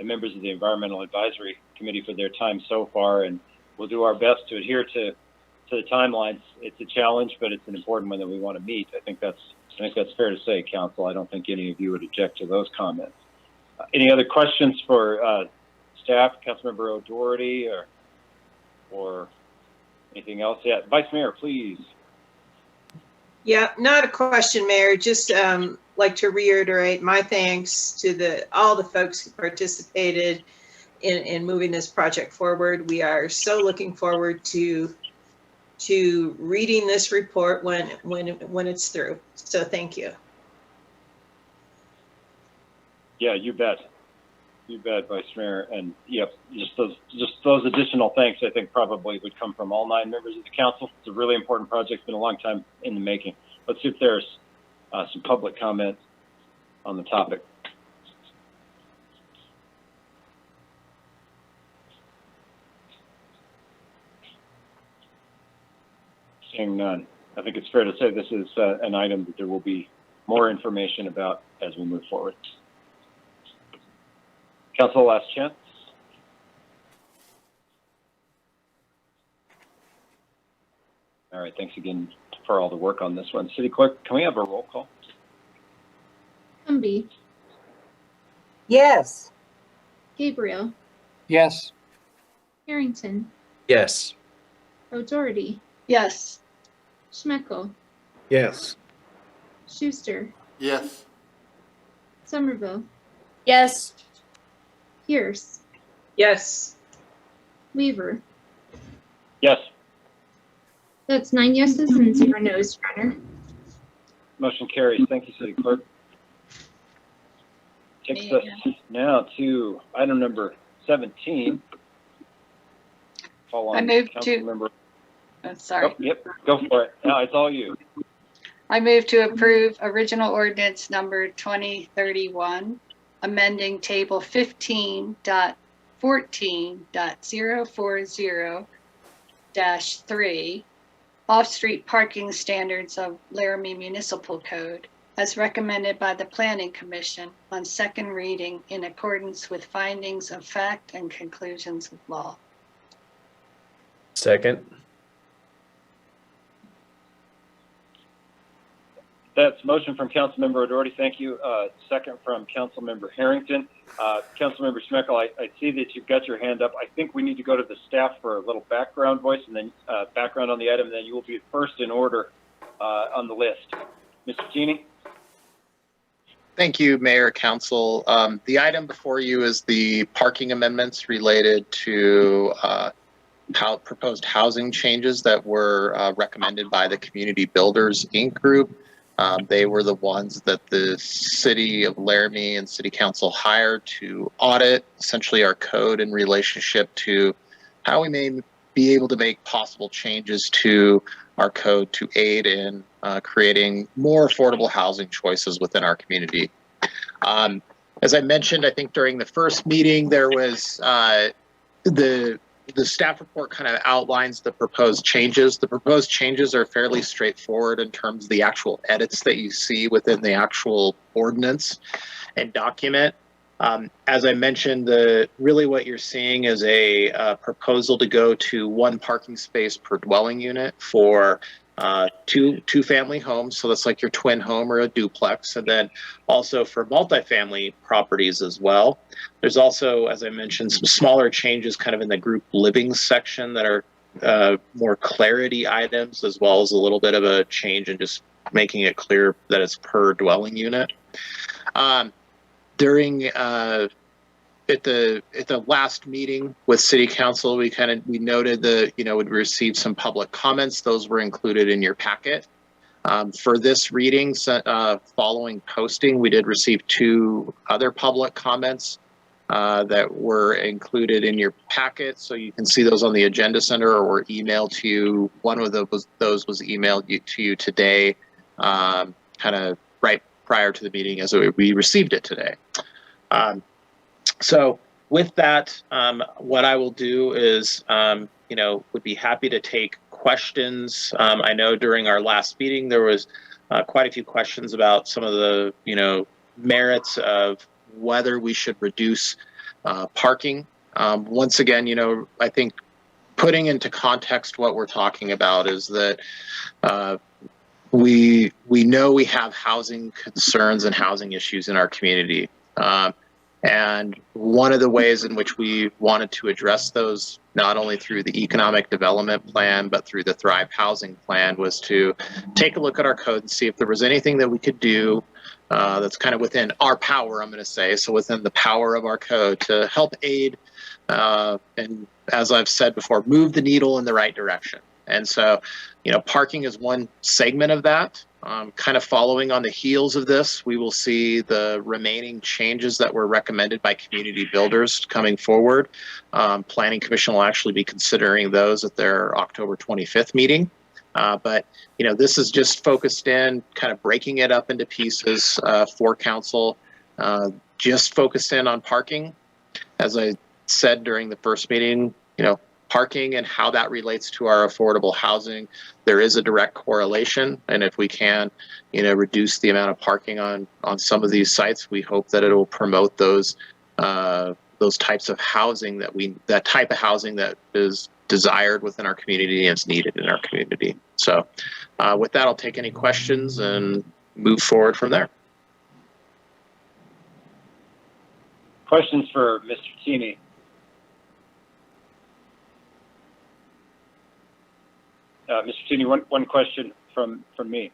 Speaker 1: members of the Environmental Advisory Committee for their time so far, and we'll do our best to adhere to the timelines. It's a challenge, but it's an important one that we want to meet. I think that's fair to say, Council. I don't think any of you would object to those comments. Any other questions for staff, Councilmember O'Doherty, or anything else? Yeah, Vice Mayor, please.
Speaker 3: Yeah, not a question, Mayor. Just like to reiterate my thanks to all the folks who participated in moving this project forward. We are so looking forward to reading this report when it's through. So thank you.
Speaker 1: Yeah, you bet. You bet, Vice Mayor. And yep, just those additional thanks, I think, probably would come from all 9 members of the council. It's a really important project. It's been a long time in the making. Let's see if there's some public comment on the topic. Seeing none, I think it's fair to say this is an item that there will be more information about as we move forward. Council, last chance. All right, thanks again for all the work on this one. City Clerk, can we have a roll call?
Speaker 2: Humby.
Speaker 6: Yes.
Speaker 2: Gabriel.
Speaker 7: Yes.
Speaker 2: Harrington.
Speaker 18: Yes.
Speaker 2: O'Doherty.
Speaker 11: Yes.
Speaker 2: Schmeckel.
Speaker 14: Yes.
Speaker 2: Schuster.
Speaker 4: Yes.
Speaker 2: Somerville.
Speaker 9: Yes.
Speaker 2: Pierce.
Speaker 3: Yes.
Speaker 2: Weaver.
Speaker 1: Yes.
Speaker 2: That's 9 yeses and 0 noes, Your Honor.
Speaker 1: Motion carries. Thank you, City Clerk. Takes us now to item number 17.
Speaker 11: I move to. Sorry.
Speaker 1: Oh, yep, go for it. No, it's all you.
Speaker 11: I move to approve original ordinance number 2031, amending table 15.14.040-3, off-street parking standards of Laramie Municipal Code, as recommended by the Planning Commission on second reading in accordance with findings of fact and conclusions of law.
Speaker 18: Second.
Speaker 1: That's motion from Councilmember O'Doherty. Thank you. Second from Councilmember Harrington. Councilmember Schmeckel, I see that you've got your hand up. I think we need to go to the staff for a little background voice and then background on the item, and then you will be first in order on the list. Mr. Genie?
Speaker 20: Thank you, Mayor, Council. The item before you is the parking amendments related to proposed housing changes that were recommended by the Community Builders Inc. group. They were the ones that the city of Laramie and city council hired to audit essentially our code in relationship to how we may be able to make possible changes to our code to aid in creating more affordable housing choices within our community. As I mentioned, I think during the first meeting, there was the staff report kind of outlines the proposed changes. The proposed changes are fairly straightforward in terms of the actual edits that you see within the actual ordinance and document. As I mentioned, really what you're seeing is a proposal to go to 1 parking space per dwelling unit for two family homes. So that's like your twin home or a duplex. And then also for multifamily properties as well. There's also, as I mentioned, some smaller changes kind of in the group living section that are more clarity items, as well as a little bit of a change in just making it clear that it's per dwelling unit. During at the last meeting with City Council, we noted that we'd received some public comments. Those were included in your packet. For this reading, following posting, we did receive 2 other public comments that were included in your packet. So you can see those on the Agenda Center or were emailed to you. One of those was emailed to you today, kind of right prior to the meeting as we received it today. So with that, what I will do is, would be happy to take questions. I know during our last meeting, there was quite a few questions about some of the, merits of whether we should reduce parking. Once again, I think putting into context what we're talking about is that we know we have housing concerns and housing issues in our community. And one of the ways in which we wanted to address those, not only through the economic development plan, but through the Thrive Housing Plan, was to take a look at our code and see if there was anything that we could do that's kind of within our power, I'm going to say, so within the power of our code to help aid and, as I've said before, move the needle in the right direction. And so, parking is one segment of that. Kind of following on the heels of this, we will see the remaining changes that were recommended by community builders coming forward. Planning Commission will actually be considering those at their October 25th meeting. But this is just focused in kind of breaking it up into pieces for council, just focused in on parking. As I said during the first meeting, parking and how that relates to our affordable housing, there is a direct correlation. And if we can, reduce the amount of parking on some of these sites, we hope that it will promote those types of housing that type of housing that is desired within our community and is needed in our community. So with that, I'll take any questions and move forward from there.
Speaker 1: Questions for Mr. Cheney? Mr. Cheney, one question from me.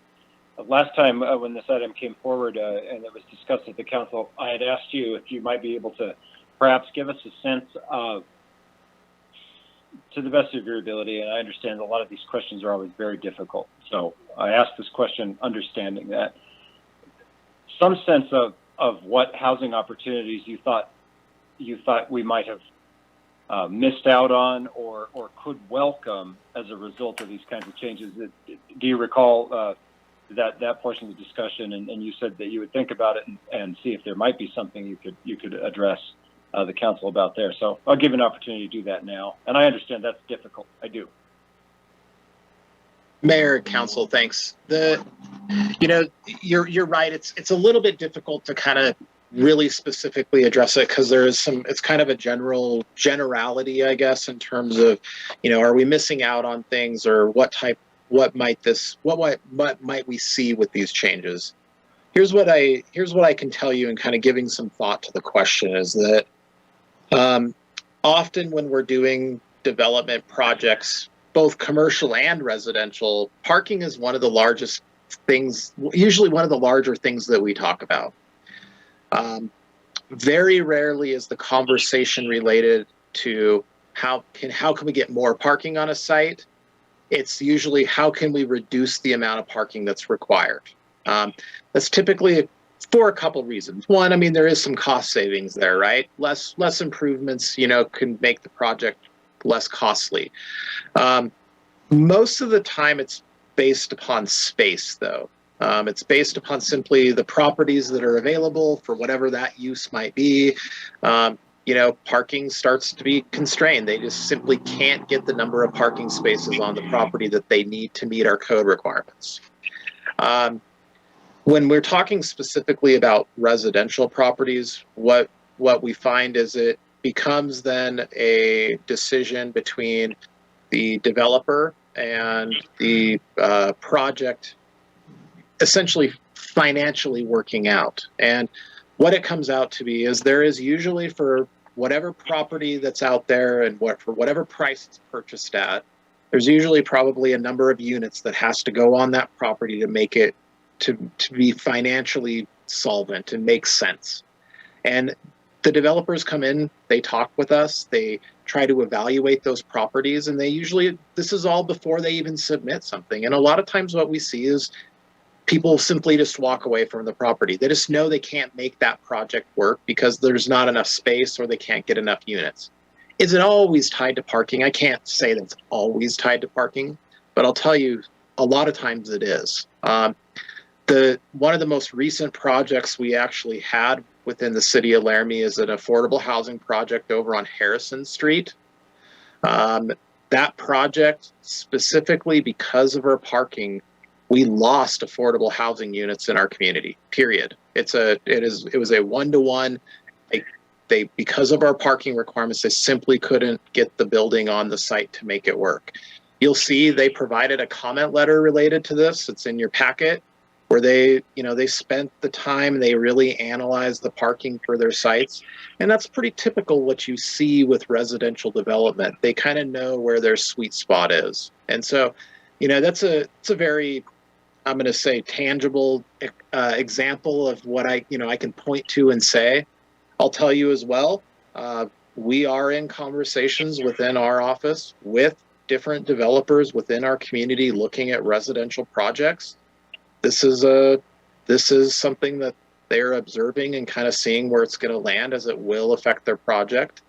Speaker 1: Last time when this item came forward and it was discussed at the council, I had asked you if you might be able to perhaps give us a sense of, to the best of your ability, and I understand a lot of these questions are always very difficult. So I asked this question understanding that, some sense of what housing opportunities you thought we might have missed out on or could welcome as a result of these kinds of changes. Do you recall that portion of the discussion? And you said that you would think about it and see if there might be something you could address the council about there. So I'll give you an opportunity to do that now. And I understand that's difficult. I do.
Speaker 20: Mayor, council, thanks. You're right. It's a little bit difficult to kind of really specifically address it because there is it's kind of a generality, I guess, in terms of, are we missing out on things, or what might we see with these changes? Here's what I can tell you, and kind of giving some thought to the question, is that often when we're doing development projects, both commercial and residential, parking is one of the largest things, usually one of the larger things that we talk about. Very rarely is the conversation related to how can we get more parking on a site. It's usually how can we reduce the amount of parking that's required. That's typically for a couple reasons. One, I mean, there is some cost savings there, right? Less improvements, can make the project less costly. Most of the time it's based upon space, though. It's based upon simply the properties that are available for whatever that use might be. Parking starts to be constrained. They just simply can't get the number of parking spaces on the property that they need to meet our code requirements. When we're talking specifically about residential properties, what we find is it becomes then a decision between the developer and the project essentially financially working out. And what it comes out to be is there is usually, for whatever property that's out there and for whatever price it's purchased at, there's usually probably a number of units that has to go on that property to make it to be financially solvent and make sense. And the developers come in, they talk with us, they try to evaluate those properties, and this is all before they even submit something. And a lot of times what we see is people simply just walk away from the property. They just know they can't make that project work because there's not enough space or they can't get enough units. Is it always tied to parking? I can't say that it's always tied to parking, but I'll tell you, a lot of times it is. One of the most recent projects we actually had within the city of Laramie is an affordable housing project over on Harrison Street. That project, specifically because of our parking, we lost affordable housing units in our community, period. It was a one-to-one. Because of our parking requirements, they simply couldn't get the building on the site to make it work. You'll see they provided a comment letter related to this. It's in your packet, where they spent the time, they really analyzed the parking for their sites. And that's pretty typical what you see with residential development. They kind of know where their sweet spot is. And so, it's a very, I'm going to say, tangible example of what I can point to and say. I'll tell you as well, we are in conversations within our office with different developers within our community looking at residential projects. This is something that they're observing and kind of seeing where it's going to land, as it will affect their project.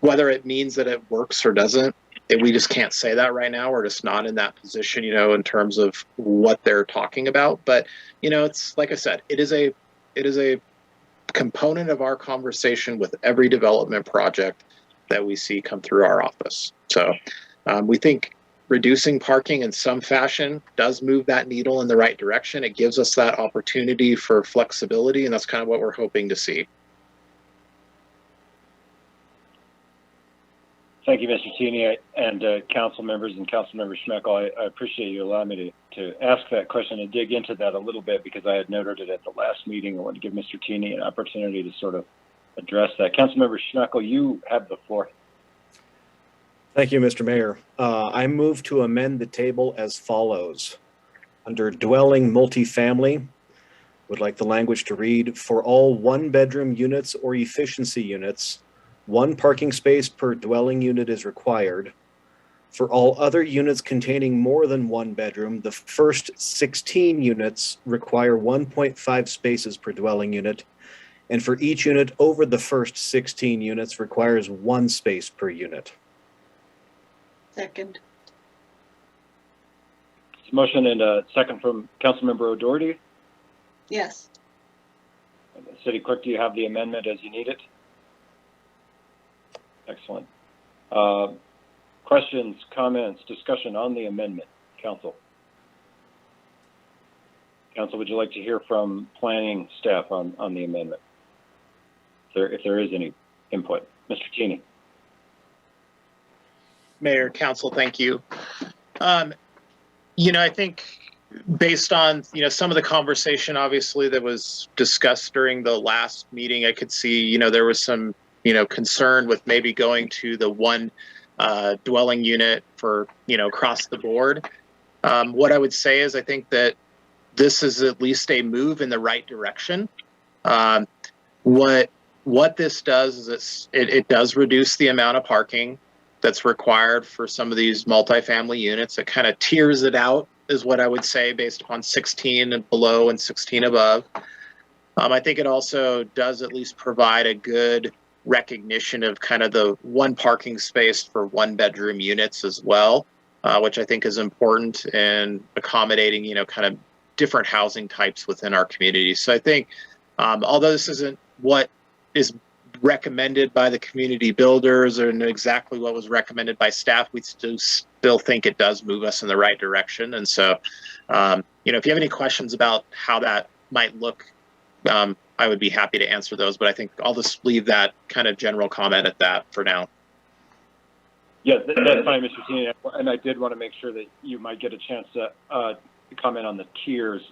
Speaker 20: Whether it means that it works or doesn't, we just can't say that right now. We're just not in that position, in terms of what they're talking about. But, it's like I said, it is a component of our conversation with every development project that we see come through our office. So we think reducing parking in some fashion does move that needle in the right direction. It gives us that opportunity for flexibility, and that's kind of what we're hoping to see.
Speaker 1: Thank you, Mr. Tini, and council members and Councilmember Schmeckel. I appreciate you allowing me to ask that question and dig into that a little bit, because I had noted it at the last meeting. I want to give Mr. Tini an opportunity to sort of address that. Councilmember Schmeckel, you have the floor.
Speaker 12: Thank you, Mr. Mayor. I move to amend the table as follows. Under dwelling multifamily, would like the language to read, for all one-bedroom units or efficiency units, 1 parking space per dwelling unit is required. For all other units containing more than 1 bedroom, the first 16 units require 1.5 spaces per dwelling unit, and for each unit over the first 16 units requires 1 space per unit.
Speaker 11: Second.
Speaker 1: Motion and a second from Councilmember O'Doherty.
Speaker 11: Yes.
Speaker 1: City Clerk, do you have the amendment as you need it? Excellent. Questions, comments, discussion on the amendment, Council? Council, would you like to hear from planning staff on the amendment? If there is any input. Mr. Tini.
Speaker 20: Mayor, Council, thank you. I think based on, some of the conversation, obviously, that was discussed during the last meeting, I could see, there was some, concern with maybe going to the 1 dwelling unit for, across the board. What I would say is I think that this is at least a move in the right direction. What this does is it does reduce the amount of parking that's required for some of these multifamily units. It kind of tiers it out is what I would say based upon 16 and below and 16 above. I think it also does at least provide a good recognition of kind of the one parking space for one bedroom units as well, which I think is important in accommodating, you know, kind of different housing types within our community. So I think, although this isn't what is recommended by the community builders or exactly what was recommended by staff, we still think it does move us in the right direction. And so, you know, if you have any questions about how that might look, I would be happy to answer those, but I think I'll just leave that kind of general comment at that for now.
Speaker 1: Yeah, that's fine, Mr. Tini. And I did want to make sure that you might get a chance to comment on the tiers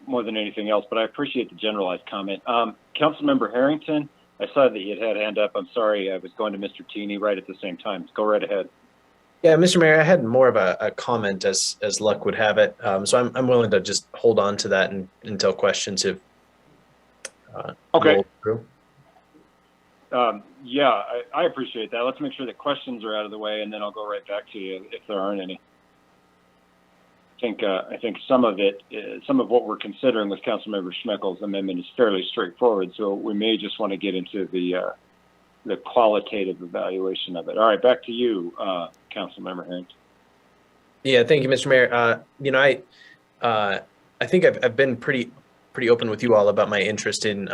Speaker 1: more than anything else, but I appreciate the generalized comment. Councilmember Harrington, I saw that you had hand up. I'm sorry, I was going to Mr. Tini right at the same time. Go right ahead.
Speaker 18: Yeah, Mr. Mayor, I had more of a comment as luck would have it. So I'm willing to just hold on to that until questions have
Speaker 1: okay.
Speaker 18: rolled through.
Speaker 1: Yeah, I appreciate that. Let's make sure that questions are out of the way, and then I'll go right back to you if there aren't any. I think some of what we're considering with Councilmember Schmeckel's amendment is fairly straightforward. So we may just want to get into the qualitative evaluation of it. All right, back to you, Councilmember Harrington.
Speaker 18: Yeah, thank you, Mr. Mayor. You know, I think I've been pretty open with you all about my interest in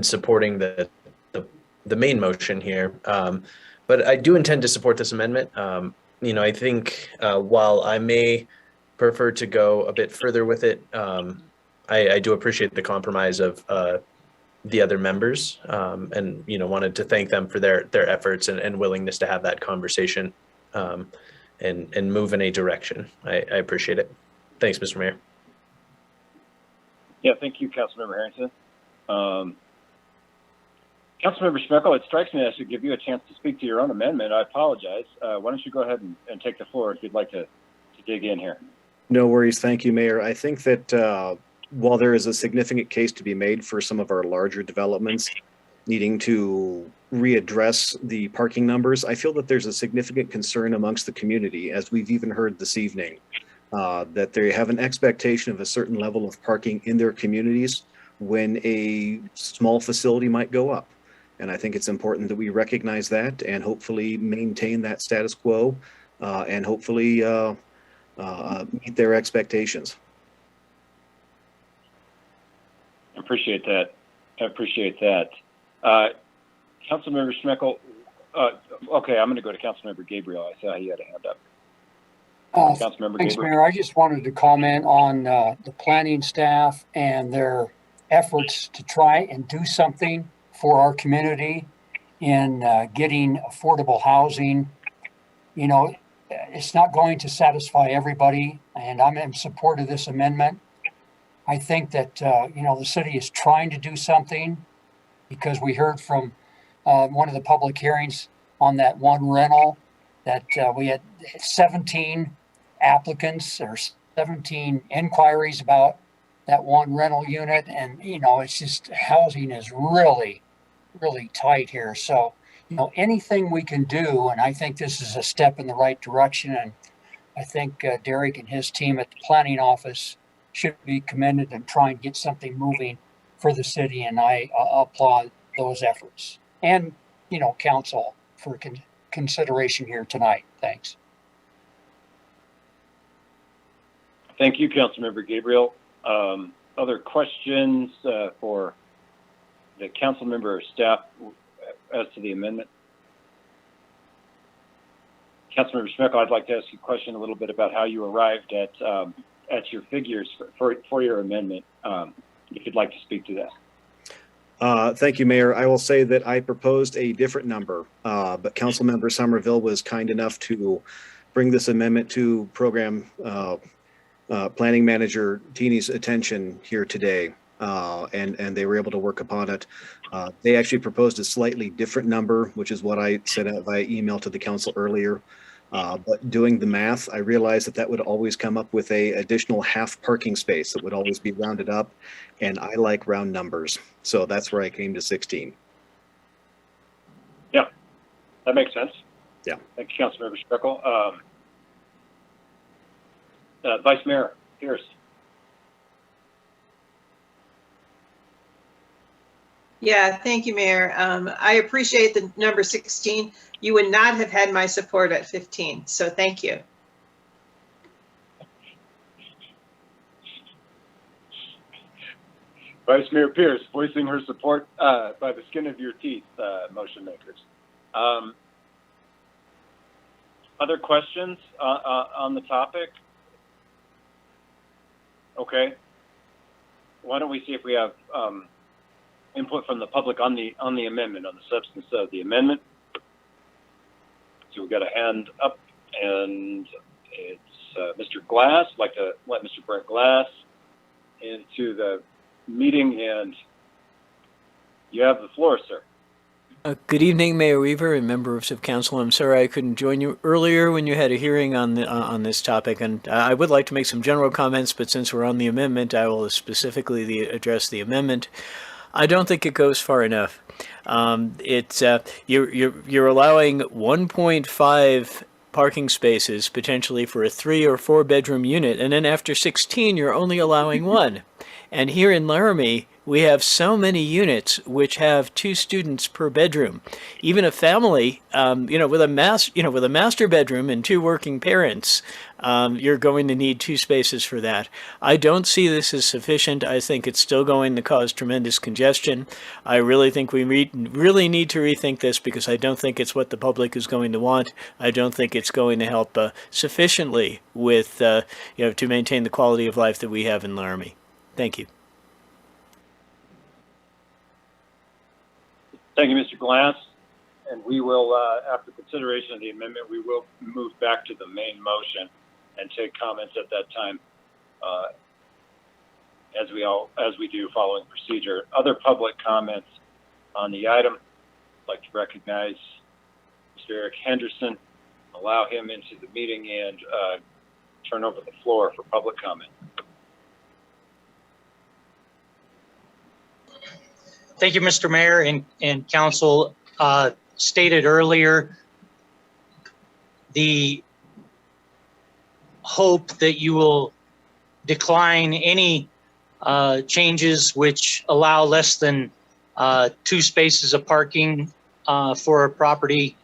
Speaker 18: supporting the main motion here, but I do intend to support this amendment. You know, I think while I may prefer to go a bit further with it, I do appreciate the compromise of the other members, and you know, wanted to thank them for their efforts and willingness to have that conversation and move in a direction. I appreciate it. Thanks, Mr. Mayor.
Speaker 1: Yeah, thank you, Councilmember Harrington. Councilmember Schmeckel, it strikes me that I should give you a chance to speak to your own amendment. I apologize. Why don't you go ahead and take the floor if you'd like to dig in here.
Speaker 12: No worries. Thank you, Mayor. I think that while there is a significant case to be made for some of our larger developments needing to readdress the parking numbers, I feel that there's a significant concern amongst the community, as we've even heard this evening, that they have an expectation of a certain level of parking in their communities when a small facility might go up. And I think it's important that we recognize that and hopefully maintain that status quo and hopefully meet their expectations.
Speaker 1: I appreciate that. Councilmember Schmeckel, okay, I'm going to go to Councilmember Gabriel. I saw he had a hand up. Councilmember
Speaker 7: Thanks,
Speaker 1: Gabriel.
Speaker 7: Mayor. I just wanted to comment on the planning staff and their efforts to try and do something for our community in getting affordable housing. You know, it's not going to satisfy everybody, and I'm in support of this amendment. I think that, you know, the city is trying to do something because we heard from one of the public hearings on that one rental that we had 17 applicants or 17 inquiries about that one rental unit. And, you know, it's just housing is really, really tight here. So, you know, anything we can do, and I think this is a step in the right direction. And I think Derek and his team at the planning office should be commended and try and get something moving for the city. And I applaud those efforts. And, you know, council for consideration here tonight. Thanks.
Speaker 1: Thank you, Councilmember Gabriel. Other questions for the council member or staff as to the amendment? Councilmember Schmeckel, I'd like to ask you a question a little bit about how you arrived at your figures for your amendment, if you'd like to speak to that.
Speaker 12: Thank you, Mayor. I will say that I proposed a different number, but Councilmember Somerville was kind enough to bring this amendment to program planning manager Tini's attention here today, and they were able to work upon it. They actually proposed a slightly different number, which is what I sent out via email to the council earlier. But doing the math, I realized that that would always come up with a additional half parking space that would always be rounded up, and I like round numbers, so that's where I came to 16.
Speaker 1: Yeah, that makes sense.
Speaker 12: Yeah.
Speaker 1: Thank you, Councilmember Schmeckel. Vice Mayor Pierce.
Speaker 3: Yeah, thank you, Mayor. I appreciate the number 16. You would not have had my support at 15, so thank you.
Speaker 1: Vice Mayor Pierce voicing her support by the skin of your teeth, motion makers. Other questions on the topic? Okay. Why don't we see if we have input from the public on the amendment, on the substance of the amendment? So we've got a hand up, and it's Mr. Glass. I'd like to let Mr. Brent Glass into the meeting, and you have the floor, sir.
Speaker 13: Good evening, Mayor Weaver and members of council. I'm sorry I couldn't join you earlier when you had a hearing on this topic, and I would like to make some general comments, but since we're on the amendment, I will specifically address the amendment. I don't think it goes far enough. You're allowing 1.5 parking spaces potentially for a 3 or 4 bedroom unit, and then after 16 you're only allowing 1. And here in Laramie, we have so many units which have 2 students per bedroom. Even a family, with a master bedroom and 2 working parents, you're going to need 2 spaces for that. I don't see this as sufficient. I think it's still going to cause tremendous congestion. I really think we really need to rethink this, because I don't think it's what the public is going to want. I don't think it's going to help sufficiently with, to maintain the quality of life that we have in Laramie. Thank you.
Speaker 1: Thank you, Mr. Glass. And we will, after consideration of the amendment, we will move back to the main motion and take comments at that time, as we do following procedure. Other public comments on the item. I'd like to recognize Mr. Eric Henderson, allow him into the meeting, and turn over the floor for public comment.
Speaker 5: Thank you, Mr. Mayor and council. Stated earlier, the hope that you will decline any changes which allow less than 2 spaces of parking for a property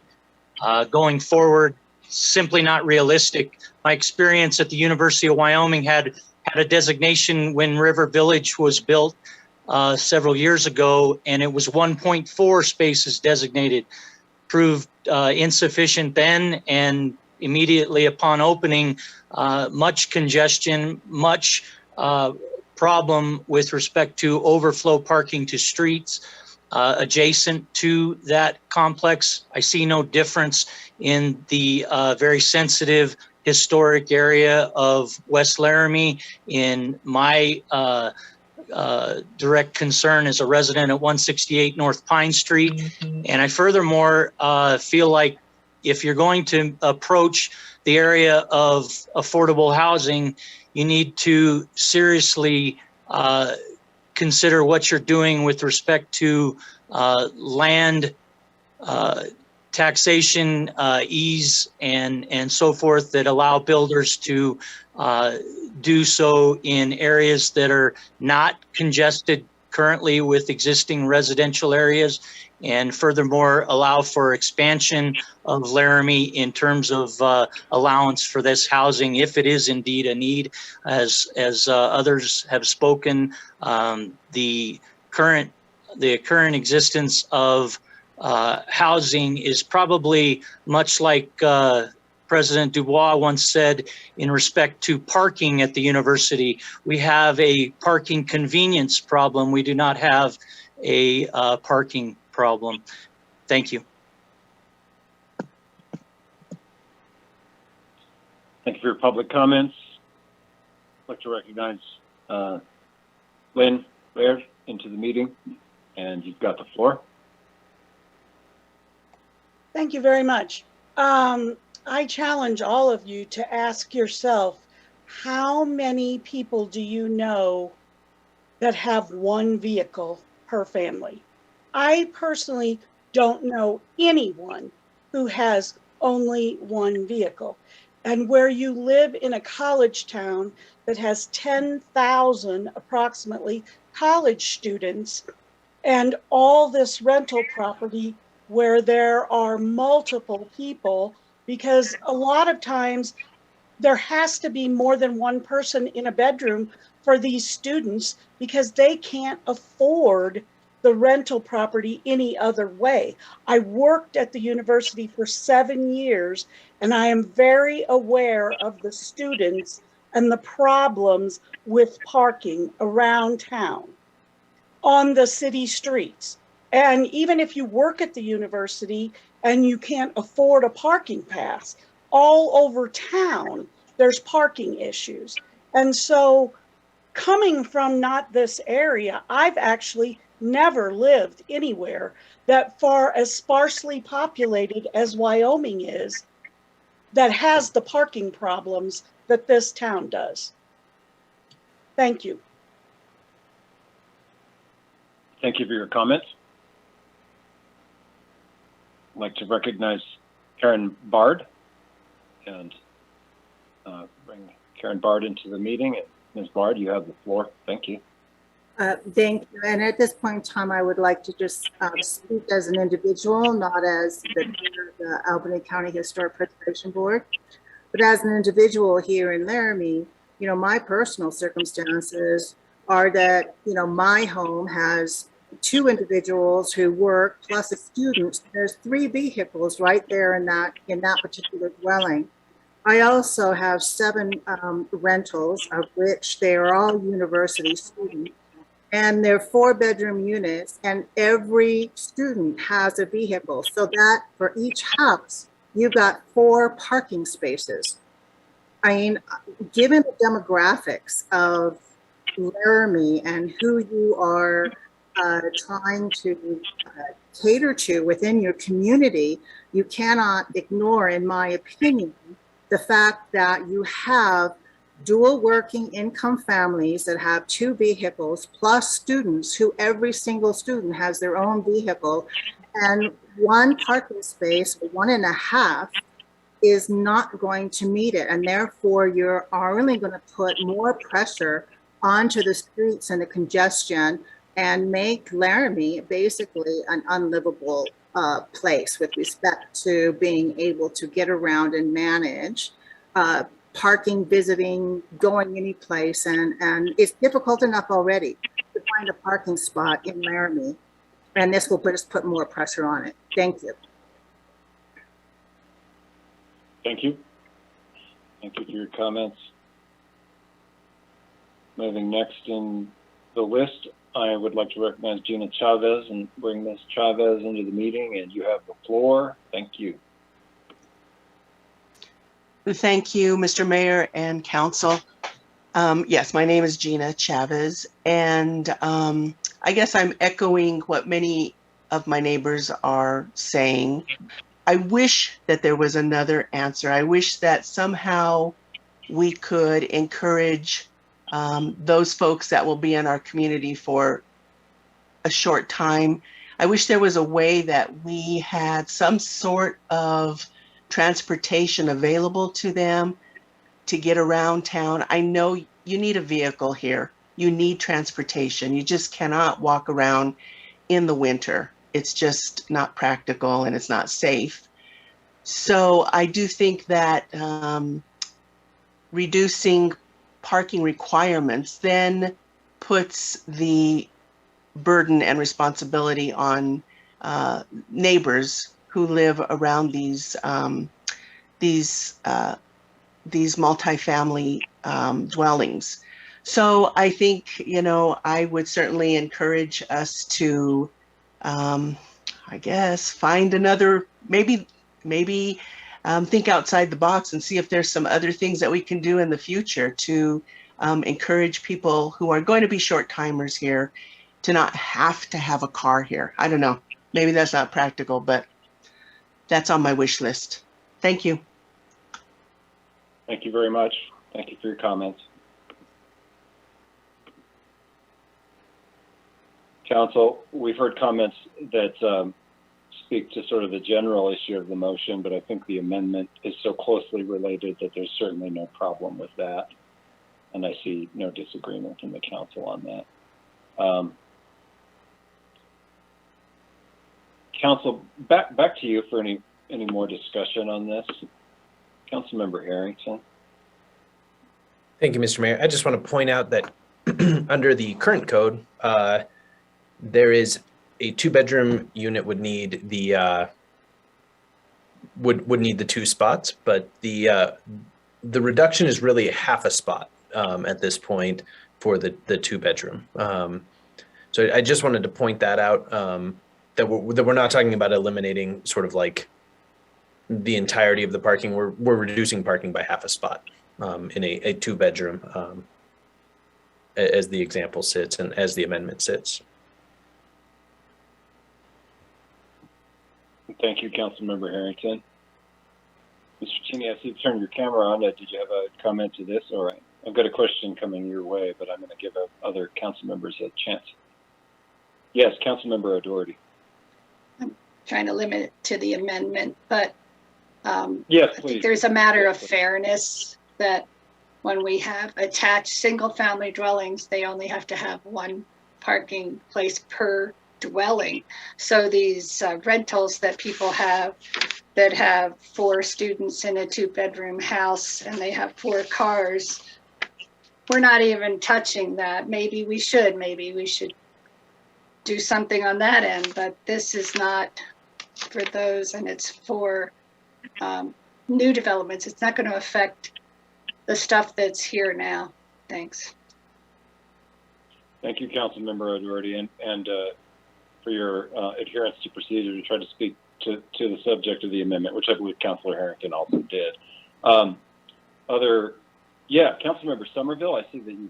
Speaker 5: going forward, simply not realistic. My experience at the University of Wyoming had a designation when River Village was built several years ago, and it was 1.4 spaces designated. Proved insufficient then, and immediately upon opening, much congestion, much problem with respect to overflow parking to streets adjacent to that complex. I see no difference in the very sensitive historic area of West Laramie. In my direct concern as a resident at 168 North Pine Street. And I furthermore feel like if you're going to approach the area of affordable housing, you need to seriously consider what you're doing with respect to land taxation ease and so forth that allow builders to do so in areas that are not congested currently with existing residential areas, and furthermore allow for expansion of Laramie in terms of allowance for this housing if it is indeed a need. As others have spoken, the current existence of housing is probably much like President Dubois once said in respect to parking at the university. We have a parking convenience problem. We do not have a parking problem. Thank you.
Speaker 1: Thank you for your public comments. I'd like to recognize Lynn Baird into the meeting, and you've got the floor.
Speaker 16: Thank you very much. I challenge all of you to ask yourself, how many people do you know that have 1 vehicle per family? I personally don't know anyone who has only 1 vehicle. and where you live in a college town that has 10,000 approximately college students, and all this rental property where there are multiple people, because a lot of times there has to be more than one person in a bedroom for these students because they can't afford the rental property any other way. I worked at the university for 7 years, and I am very aware of the students and the problems with parking around town on the city streets. And even if you work at the university and you can't afford a parking pass, all over town, there's parking issues. And so coming from not this area, I've actually never lived anywhere that far as sparsely populated as Wyoming is, that has the parking problems that this town does. Thank you.
Speaker 1: Thank you for your comments. I'd like to recognize Karen Bard and bring Karen Bard into the meeting. Ms. Bard, you have the floor. Thank you.
Speaker 15: Thank you. And at this point in time, I would like to just speak as an individual, not as the Albany County Historic Preservation Board, but as an individual here in Laramie. You know, my personal circumstances are that, you know, my home has 2 individuals who work plus a student. There's 3 vehicles right there in that particular dwelling. I also have 7 rentals, of which they are all university students, and they're 4-bedroom units, and every student has a vehicle. So that for each house, you've got 4 parking spaces. I mean, given the demographics of Laramie and who you are trying to cater to within your community, you cannot ignore, in my opinion, the fact that you have dual working income families that have 2 vehicles plus students who every single student has their own vehicle, and 1 parking space, 1.5, is not going to meet it. And therefore you're only going to put more pressure onto the streets and the congestion and make Laramie basically an unlivable place with respect to being able to get around and manage parking, visiting, going any place. And it's difficult enough already to find a parking spot in Laramie. And this will just put more pressure on it. Thank you.
Speaker 1: Thank you. Thank you for your comments. Moving next in the list, I would like to recognize Gina Chavez and bring Ms. Chavez into the meeting, and you have the floor. Thank you.
Speaker 17: Thank you, Mr. Mayor and Council. Yes, my name is Gina Chavez, and I guess I'm echoing what many of my neighbors are saying. I wish that there was another answer. I wish that somehow we could encourage those folks that will be in our community for a short time. I wish there was a way that we had some sort of transportation available to them to get around town. I know you need a vehicle here. You need transportation. You just cannot walk around in the winter. It's just not practical and it's not safe. So I do think that reducing parking requirements then puts the burden and responsibility on neighbors who live around these multifamily dwellings. So I think, you know, I would certainly encourage us to, I guess, find another, maybe think outside the box and see if there's some other things that we can do in the future to encourage people who are going to be short timers here to not have to have a car here. I don't know, maybe that's not practical, but that's on my wish list. Thank you.
Speaker 1: Thank you very much. Thank you for your comments. Council, we've heard comments that speak to sort of the general issue of the motion, but I think the amendment is so closely related that there's certainly no problem with that. And I see no disagreement in the council on that. Council, back to you for any more discussion on this. Councilmember Harrington.
Speaker 18: Thank you, Mr. Mayor. I just want to point out that under the current code, there is a 2-bedroom unit would need the would need the 2 spots, but the reduction is really half a spot at this point for the 2-bedroom. So I just wanted to point that out, that we're not talking about eliminating sort of like the entirety of the parking. We're reducing parking by half a spot in a 2-bedroom, as the example sits and as the amendment sits.
Speaker 1: Thank you, Councilmember Harrington. Mr. Cheney, I see you turned your camera on. Did you have a comment to this? All right. I've got a question coming your way, but I'm going to give other council members a chance. Yes, Councilmember O'Doherty.
Speaker 11: I'm trying to limit it to the amendment, but
Speaker 1: yes, please.
Speaker 11: There's a matter of fairness that when we have attached single-family dwellings, they only have to have 1 parking place per dwelling. So these rentals that people have that have 4 students in a 2-bedroom house and they have 4 cars, we're not even touching that. Maybe we should do something on that end, but this is not for those, and it's for new developments. It's not going to affect the stuff that's here now. Thanks.
Speaker 1: Thank you, Councilmember O'Doherty, and for your adherence to procedure to try to speak to the subject of the amendment, which I believe Councilor Harrington also did. Councilmember Somerville, I see that you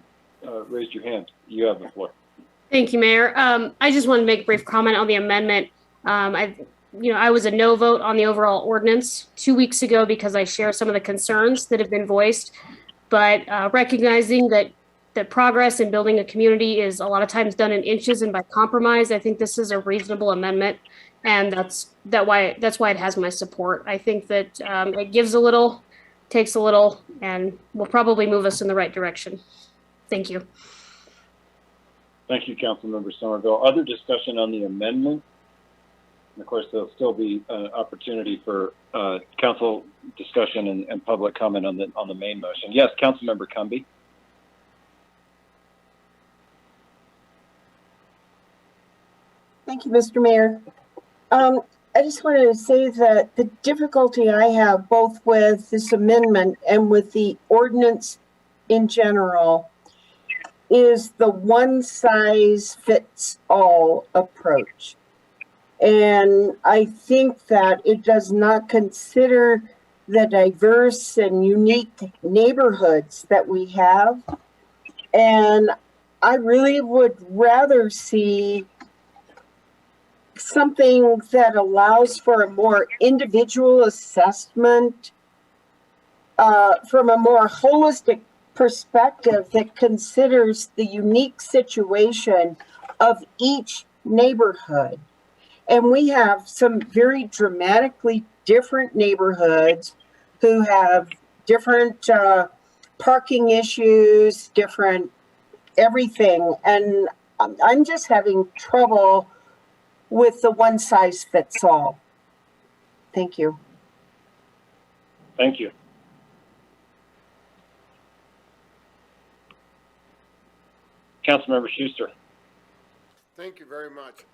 Speaker 1: raised your hand. You have the floor.
Speaker 8: Thank you, Mayor. I just wanted to make a brief comment on the amendment. I was a no vote on the overall ordinance 2 weeks ago because I share some of the concerns that have been voiced, but recognizing that progress in building a community is a lot of times done in inches and by compromise, I think this is a reasonable amendment, and that's why it has my support. I think that it gives a little, takes a little, and will probably move us in the right direction. Thank you.
Speaker 1: Thank you, Councilmember Somerville. Other discussion on the amendment? And of course, there'll still be an opportunity for council discussion and public comment on the main motion. Yes, Councilmember Cumby.
Speaker 6: Thank you, Mr. Mayor. I just wanted to say that the difficulty I have both with this amendment and with the ordinance in general is the one-size-fits-all approach. And I think that it does not consider the diverse and unique neighborhoods that we have. And I really would rather see something that allows for a more individual assessment from a more holistic perspective that considers the unique situation of each neighborhood. And we have some very dramatically different neighborhoods who have different parking issues, different everything. And I'm just having trouble with the one size fits all. Thank you.
Speaker 1: Thank you. Councilmember Schuster.
Speaker 4: Thank you very much.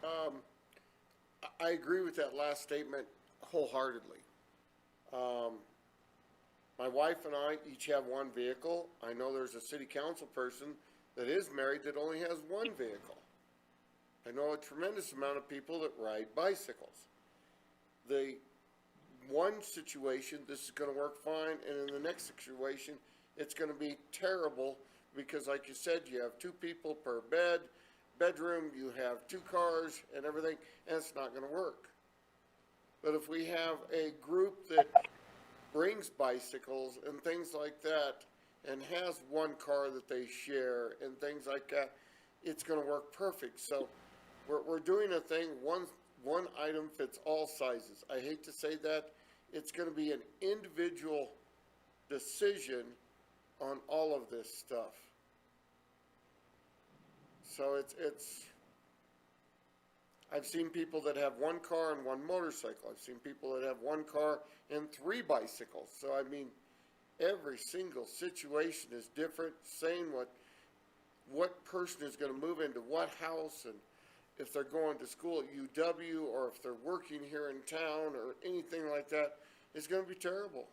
Speaker 4: I agree with that last statement wholeheartedly. My wife and I each have 1 vehicle. I know there's a city council person that is married that only has 1 vehicle. I know a tremendous amount of people that ride bicycles. The one situation, this is going to work fine, and in the next situation, it's going to be terrible because, like you said, you have 2 people per bedroom, you have 2 cars and everything, and it's not going to work. But if we have a group that brings bicycles and things like that and has 1 car that they share and things like that, it's going to work perfect. So we're doing a thing, one item fits all sizes. I hate to say that. It's going to be an individual decision on all of this stuff. So it's I've seen people that have one car and one motorcycle. I've seen people that have one car and 3 bicycles. So I mean, every single situation is different, saying what person is going to move into what house, and if they're going to school at UW or if they're working here in town or anything like that, is going to be terrible.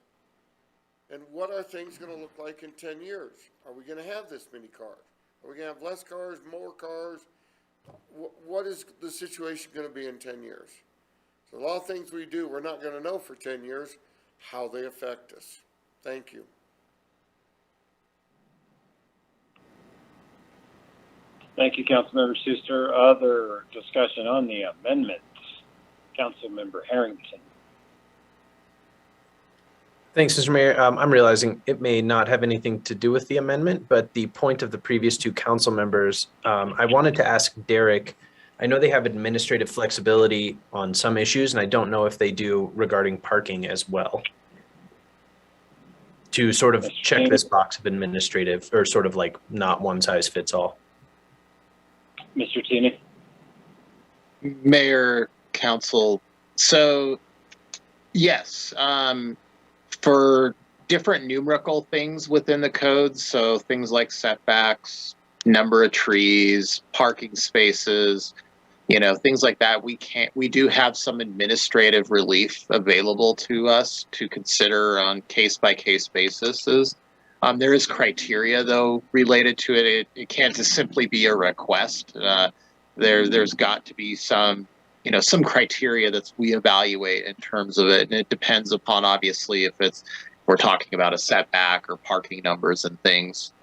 Speaker 4: And what are things going to look like in 10 years? Are we going to have this many cars? Are we going to have less cars, more cars? What is the situation going to be in 10 years? So a lot of things we do, we're not going to know for 10 years how they affect us. Thank you.
Speaker 1: Thank you, Councilmember Schuster. Other discussion on the amendments? Councilmember Harrington.
Speaker 18: Thanks, Mr. Mayor. I'm realizing it may not have anything to do with the amendment, but the point of the previous 2 council members, I wanted to ask Derek, I know they have administrative flexibility on some issues, and I don't know if they do regarding parking as well. To sort of check this box of administrative, or sort of like not one size fits all.
Speaker 1: Mr. Tini.
Speaker 20: Mayor, council. So, yes, for different numerical things within the codes, so things like setbacks, number of trees, parking spaces, things like that, we do have some administrative relief available to us to consider on case-by-case basis. There is criteria, though, related to it. It can't just simply be a request. There's got to be some criteria that we evaluate in terms of it, and it depends upon, obviously, if we're talking about a setback or parking numbers and things.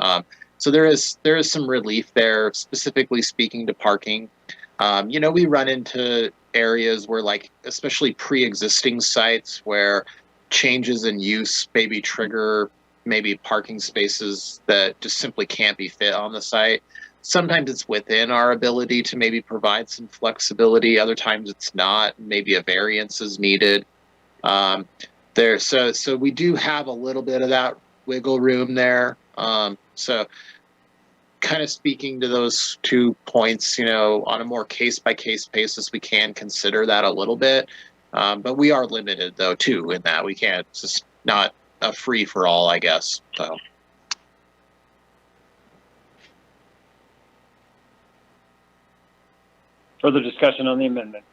Speaker 20: So there is some relief there, specifically speaking to parking. We run into areas where, like, especially pre-existing sites where changes in use maybe trigger parking spaces that just simply can't be fit on the site. Sometimes it's within our ability to maybe provide some flexibility. Other times it's not. Maybe a variance is needed. So we do have a little bit of that wiggle room there. So kind of speaking to those 2 points, on a more case-by-case basis, we can consider that a little bit. But we are limited, though, too, in that we can't, it's just not a free-for-all, I guess. So.
Speaker 1: Further discussion on the amendment?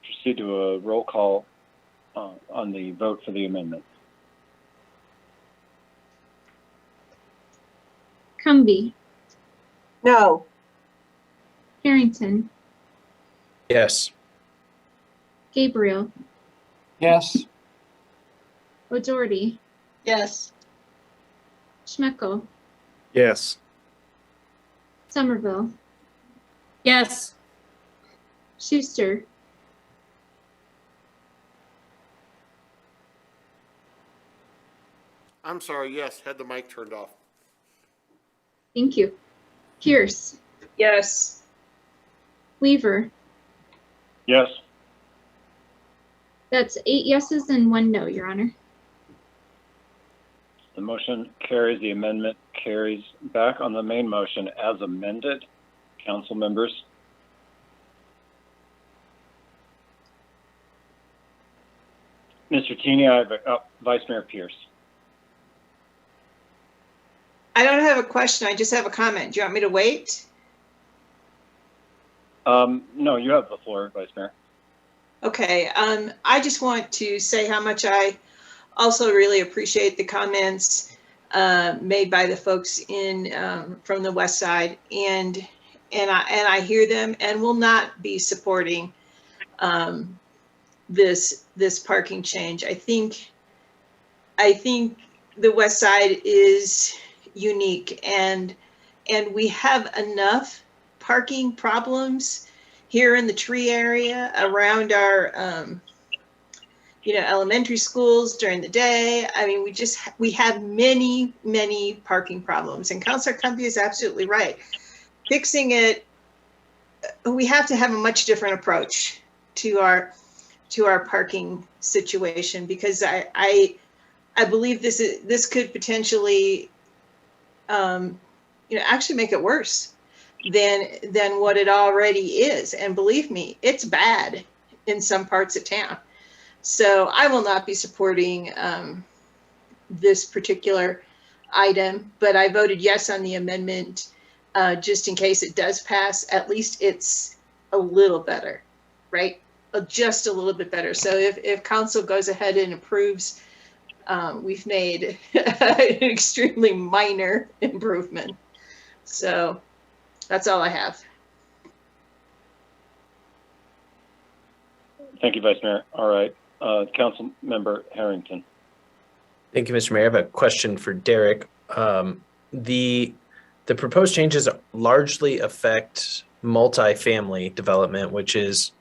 Speaker 1: Proceed to a roll call on the vote for the amendment.
Speaker 2: Cumbie.
Speaker 6: No.
Speaker 2: Harrington.
Speaker 18: Yes.
Speaker 2: Gabriel.
Speaker 7: Yes.
Speaker 2: O'Doherty.
Speaker 11: Yes.
Speaker 2: Schmeckel.
Speaker 12: Yes.
Speaker 2: Somerville.
Speaker 8: Yes.
Speaker 2: Schuster.
Speaker 4: I'm sorry, yes, had the mic turned off.
Speaker 2: Thank you. Pierce.
Speaker 3: Yes.
Speaker 2: Weaver.
Speaker 1: Yes.
Speaker 2: That's 8 yeses and 1 no, Your Honor.
Speaker 1: The motion carries. The amendment carries. Back on the main motion as amended. Council members. Mr. Tini, I have Vice Mayor Pierce.
Speaker 3: I don't have a question. I just have a comment. Do you want me to wait?
Speaker 1: No, you have the floor, Vice Mayor.
Speaker 3: Okay. I just want to say how much I also really appreciate the comments made by the folks in from the West Side, and I hear them and will not be supporting this parking change. I think the West Side is unique, and we have enough parking problems here in the tree area around our elementary schools during the day. I mean, we have many parking problems, and Councilor Cumbie is absolutely right. Fixing it, we have to have a much different approach to our parking situation, because I believe this could potentially actually make it worse than what it already is. And believe me, it's bad in some parts of town. So I will not be supporting this particular item, but I voted yes on the amendment just in case it does pass. At least it's a little better, right? Just a little bit better. So if council goes ahead and approves, we've made an extremely minor improvement. So that's all I have.
Speaker 1: Thank you, Vice Mayor. All right. Council Member Harrington.
Speaker 18: Thank you, Mr. Mayor. I have a question for Derek. The proposed changes largely affect multifamily development, which is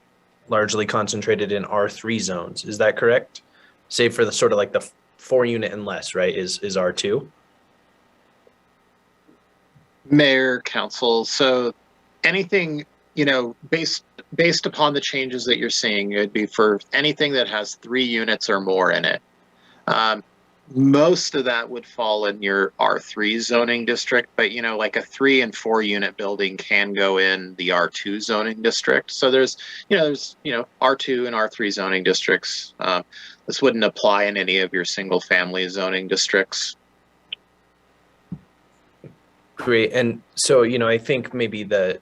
Speaker 18: largely concentrated in R3 zones. Is that correct? Save for the sort of like the 4-unit and less, right, is R2?
Speaker 20: Mayor, council, so anything, based upon the changes that you're seeing, it'd be for anything that has 3 units or more in it. Most of that would fall in your R3 zoning district, but like a 3 and 4 unit building can go in the R2 zoning district. So there's R2 and R3 zoning districts. This wouldn't apply in any of your single family zoning districts.
Speaker 18: Great. And so, I think maybe the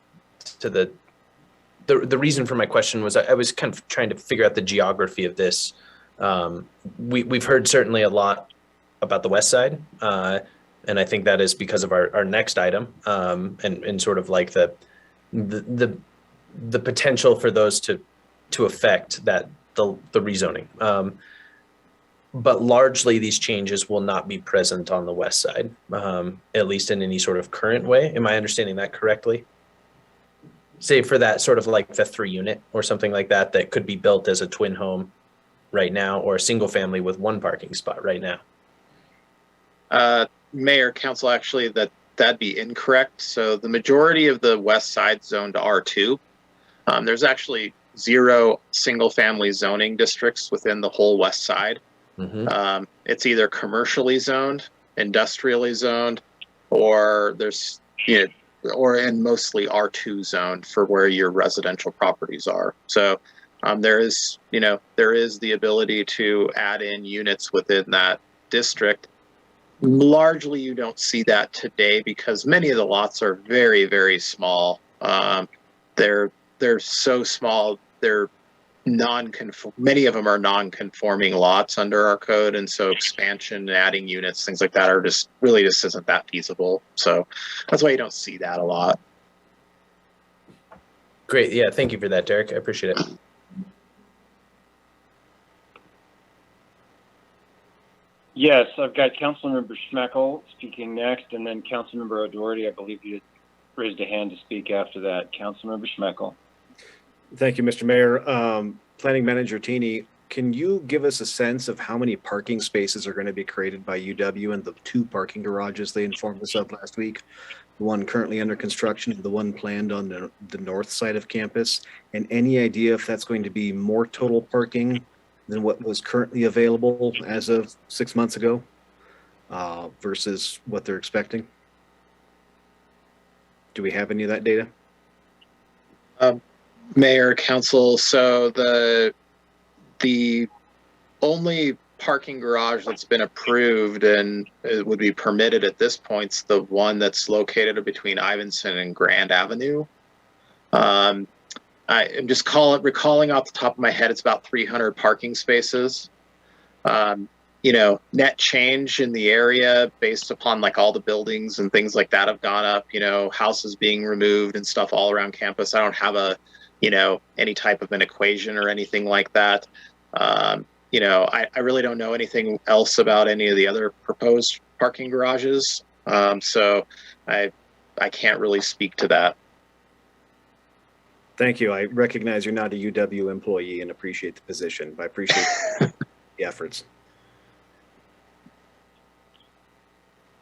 Speaker 18: reason for my question was I was kind of trying to figure out the geography of this. We've heard certainly a lot about the west side, and I think that is because of our next item, and sort of like the potential for those to affect the rezoning. But largely these changes will not be present on the west side, at least in any sort of current way. Am I understanding that correctly? Save for that sort of like the 3-unit or something like that could be built as a twin home right now, or a single family with 1 parking spot right now.
Speaker 20: Mayor, council, actually that'd be incorrect. So the majority of the west side zoned R2. There's actually 0 single family zoning districts within the whole west side. Mm-hmm. It's either commercially zoned, industrially zoned, or there's or in mostly R2 zoned for where your residential properties are. So there is the ability to add in units within that district. Largely, you don't see that today because many of the lots are very, very small. They're so small. They're many of them are non-conforming lots under our code, and so expansion, adding units, things like that are just isn't that feasible. So that's why you don't see that a lot.
Speaker 18: Great. Yeah, thank you for that, Derek. I appreciate it.
Speaker 1: Yes, I've got Councilmember Schmeckel speaking next, and then Councilmember O'Doherty. I believe you raised a hand to speak after that. Councilmember Schmeckel.
Speaker 12: Thank you, Mr. Mayor. Planning Manager Teeny, can you give us a sense of how many parking spaces are going to be created by UW and the 2 parking garages they informed us of last week? The one currently under construction and the one planned on the north side of campus, and any idea if that's going to be more total parking than what was currently available as of 6 months ago versus what they're expecting? Do we have any of that data?
Speaker 20: Mayor, council, so the only parking garage that's been approved and it would be permitted at this point is the one that's located between Ivinson and Grand Avenue. I'm just recalling off the top of my head, it's about 300 parking spaces. Net change in the area based upon like all the buildings and things like that have gone up, houses being removed and stuff all around campus. I don't have any type of an equation or anything like that. I really don't know anything else about any of the other proposed parking garages. So I can't really speak to that.
Speaker 12: Thank you. I recognize you're not a UW employee and appreciate the position. I appreciate it. the efforts.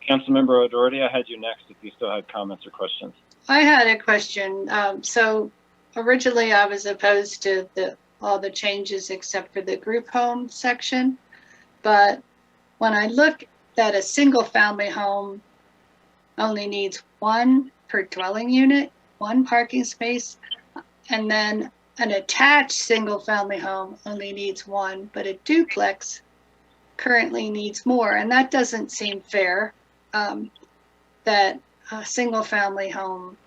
Speaker 1: Councilmember O'Doherty, I had you next if you still had comments or questions.
Speaker 11: I had a question. So originally I was opposed to all the changes except for the group home section. But when I look at a single family home only needs one per dwelling unit, one parking space, and then an attached single family home only needs one, but a duplex currently needs more. And that doesn't seem fair, that a single family home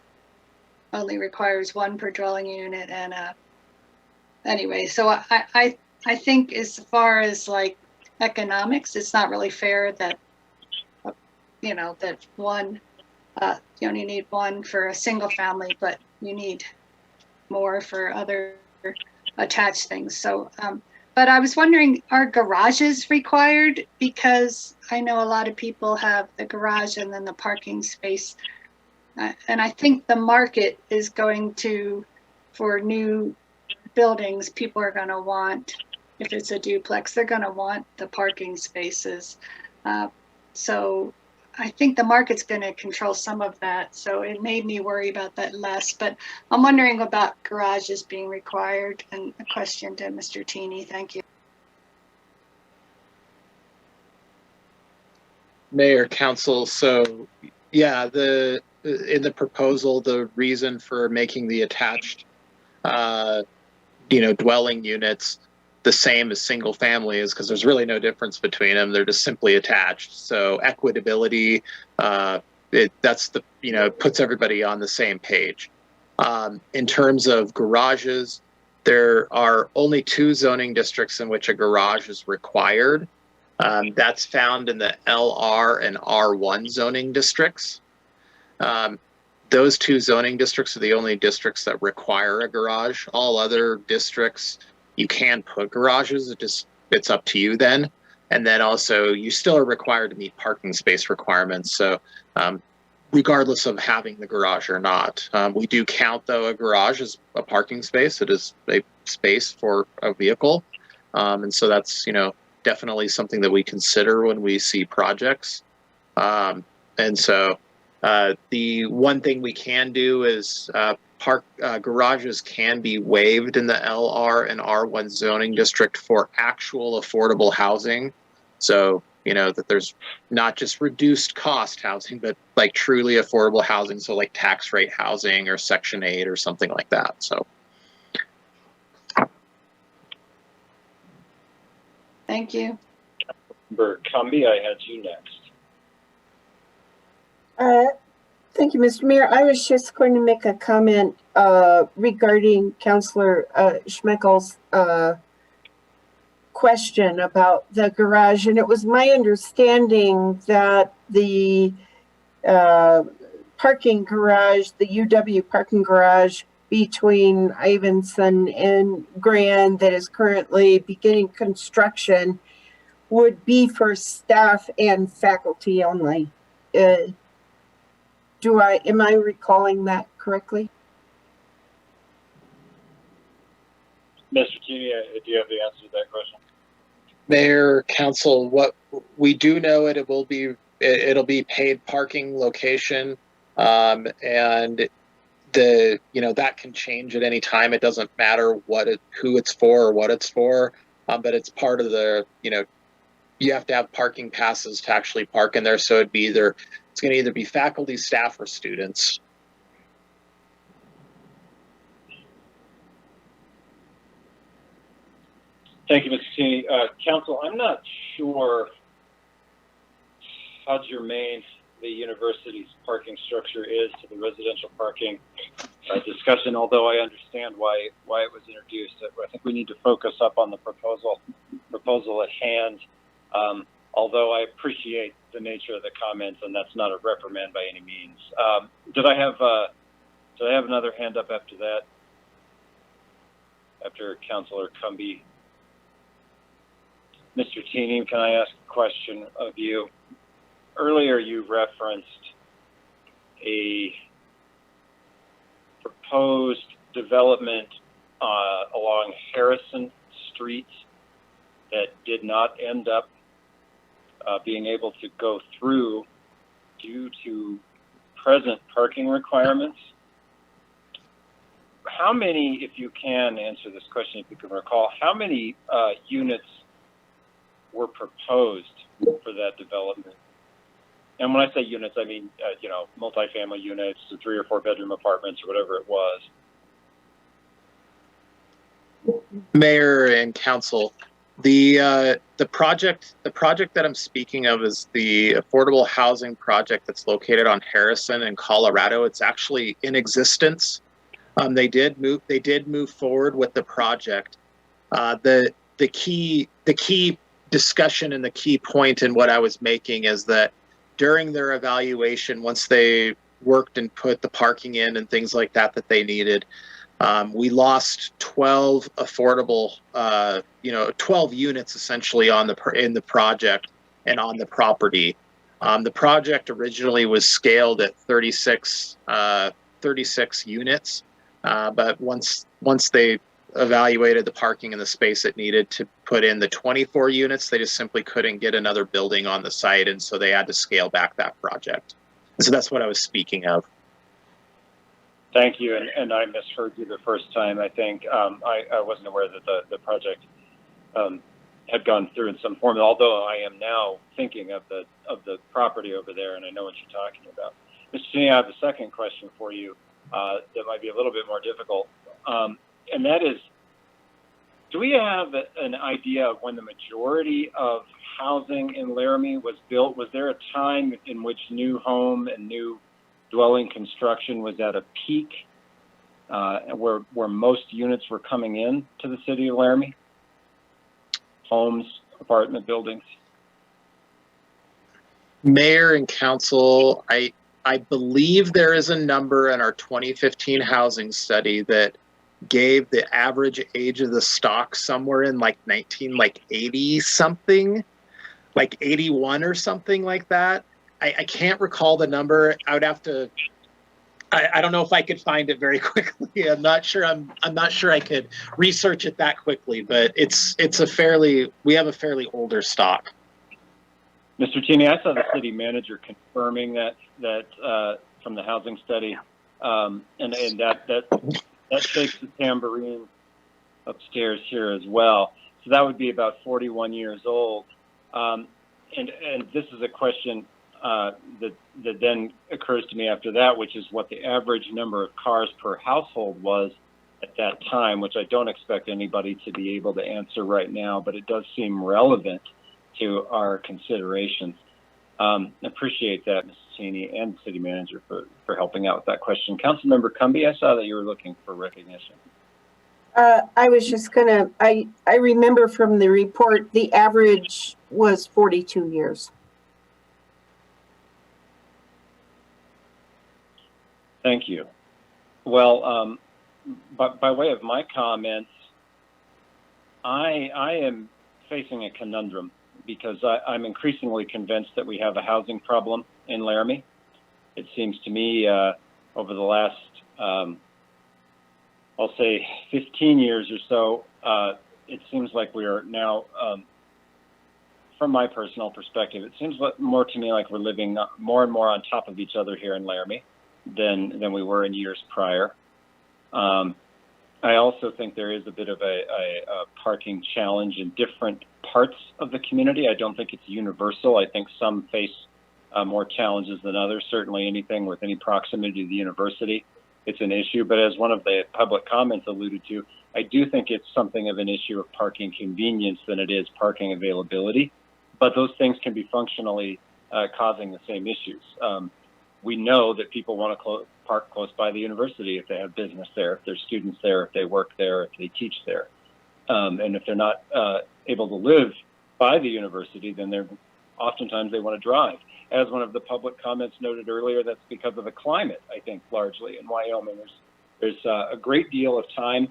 Speaker 11: only requires one per dwelling unit. And anyway, so I think as far as like economics, it's not really fair that, you know, that one, you only need one for a single family, but you need more for other attached things. So, but I was wondering, are garages required? Because I know a lot of people have the garage and then the parking space. And I think the market is going to, for new buildings, people are going to want, if it's a duplex, they're going to want the parking spaces. So I think the market's going to control some of that. So it made me worry about that less. But I'm wondering about garages being required. And a question to Mr. Teeny. Thank you.
Speaker 20: Mayor, Council, so yeah, in the proposal, the reason for making the attached, dwelling units the same as single family is because there's really no difference between them. They're just simply attached. So equitability, puts everybody on the same page. In terms of garages, there are only 2 zoning districts in which a garage is required. That's found in the LR and R1 zoning districts. Those 2 zoning districts are the only districts that require a garage. All other districts, you can put garages. It's up to you then. And then also you still are required to meet parking space requirements. So regardless of having the garage or not, we do count though a garage as a parking space. It is a space for a vehicle. And so that's, definitely something that we consider when we see projects. And so the one thing we can do is garages can be waived in the LR and R1 zoning district for actual affordable housing. So, that there's not just reduced cost housing, but like truly affordable housing. So like tax rate housing or Section 8 or something like that. So.
Speaker 11: Thank you.
Speaker 1: Cumby, I had you next.
Speaker 6: Thank you, Mr. Mayor. I was just going to make a comment regarding Councilor Schmeckel's question about the garage. And it was my understanding that the parking garage, the UW parking garage between Ivinson and Grand that is currently beginning construction would be for staff and faculty only. Am I recalling that correctly?
Speaker 1: Mr. Teeny, do you have the answer to that question?
Speaker 20: Mayor, Council, what we do know it'll be paid parking location, and that can change at any time. It doesn't matter who it's for or what it's for, but it's part of the you have to have parking passes to actually park in there. So it's going to either be faculty, staff, or students.
Speaker 1: Thank you, Mr. Teeny. Council, I'm not sure how germane the university's parking structure is to the residential parking discussion, although I understand why it was introduced. I think we need to focus up on the proposal at hand. Although I appreciate the nature of the comments, and that's not a reprimand by any means. Did I have another hand up after that? After Councilor Cumby? Mr. Teeny, can I ask a question of you? Earlier you referenced a proposed development along Harrison Street that did not end up being able to go through due to present parking requirements. How many, if you can answer this question, if you can recall, how many units were proposed for that development? And when I say units, I mean, you know, multifamily units, 3 or 4 bedroom apartments, or whatever it was.
Speaker 20: Mayor and council, the project that I'm speaking of is the affordable housing project that's located on Harrison in Colorado. It's actually in existence. They did move forward with the project. The key discussion and the key point in what I was making is that during their evaluation, once they worked and put the parking in and things like that they needed, we lost 12 affordable, 12 units essentially in the project and on the property. The project originally was scaled at 36 units, but once they evaluated the parking and the space it needed to put in the 24 units, they just simply couldn't get another building on the site, and so they had to scale back that project. So that's what I was speaking of.
Speaker 1: Thank you, and I misheard you the first time. I think I wasn't aware that the project had gone through in some form. Although I am now thinking of the property over there, and I know what you're talking about. Mr. Cheney, I have a second question for you that might be a little bit more difficult, and that is, do we have an idea of when the majority of housing in Laramie was built? Was there a time in which new home and new dwelling construction was at a peak where most units were coming in to the city of Laramie? Homes, apartment buildings?
Speaker 20: Mayor and council, I believe there is a number in our 2015 housing study that gave the average age of the stock somewhere in like 80 something, like 81 or something like that. I can't recall the number. I would have to. I don't know if I could find it very quickly. I'm not sure. I'm not sure I could research it that quickly. But we have a fairly older stock.
Speaker 1: Mr. Cheney, I saw the city manager confirming that from the housing study, and that shakes the tambourine upstairs here as well. So that would be about 41 years old. And this is a question that then occurs to me after that, which is what the average number of cars per household was at that time, which I don't expect anybody to be able to answer right now, but it does seem relevant to our considerations. Appreciate that, Mrs. Cheney and City Manager for helping out with that question. Councilmember Cumby, I saw that you were looking for recognition.
Speaker 6: I was just gonna, I remember from the report, the average was 42 years.
Speaker 1: Thank you. Well, by way of my comments, I am facing a conundrum because I'm increasingly convinced that we have a housing problem in Laramie. It seems to me over the last, I'll say 15 years or so, it seems like we are now, from my personal perspective, it seems more to me like we're living more and more on top of each other here in Laramie than we were in years prior. I also think there is a bit of a parking challenge in different parts of the community. I don't think it's universal. I think some face more challenges than others. Certainly anything with any proximity to the university, it's an issue. But as one of the public comments alluded to, I do think it's something of an issue of parking convenience than it is parking availability. But those things can be functionally causing the same issues. We know that people want to park close by the university if they have business there, if there's students there, if they work there, if they teach there. And if they're not able to live by the university, then oftentimes they want to drive. As one of the public comments noted earlier, that's because of the climate, I think, largely in Wyoming. There's a great deal of time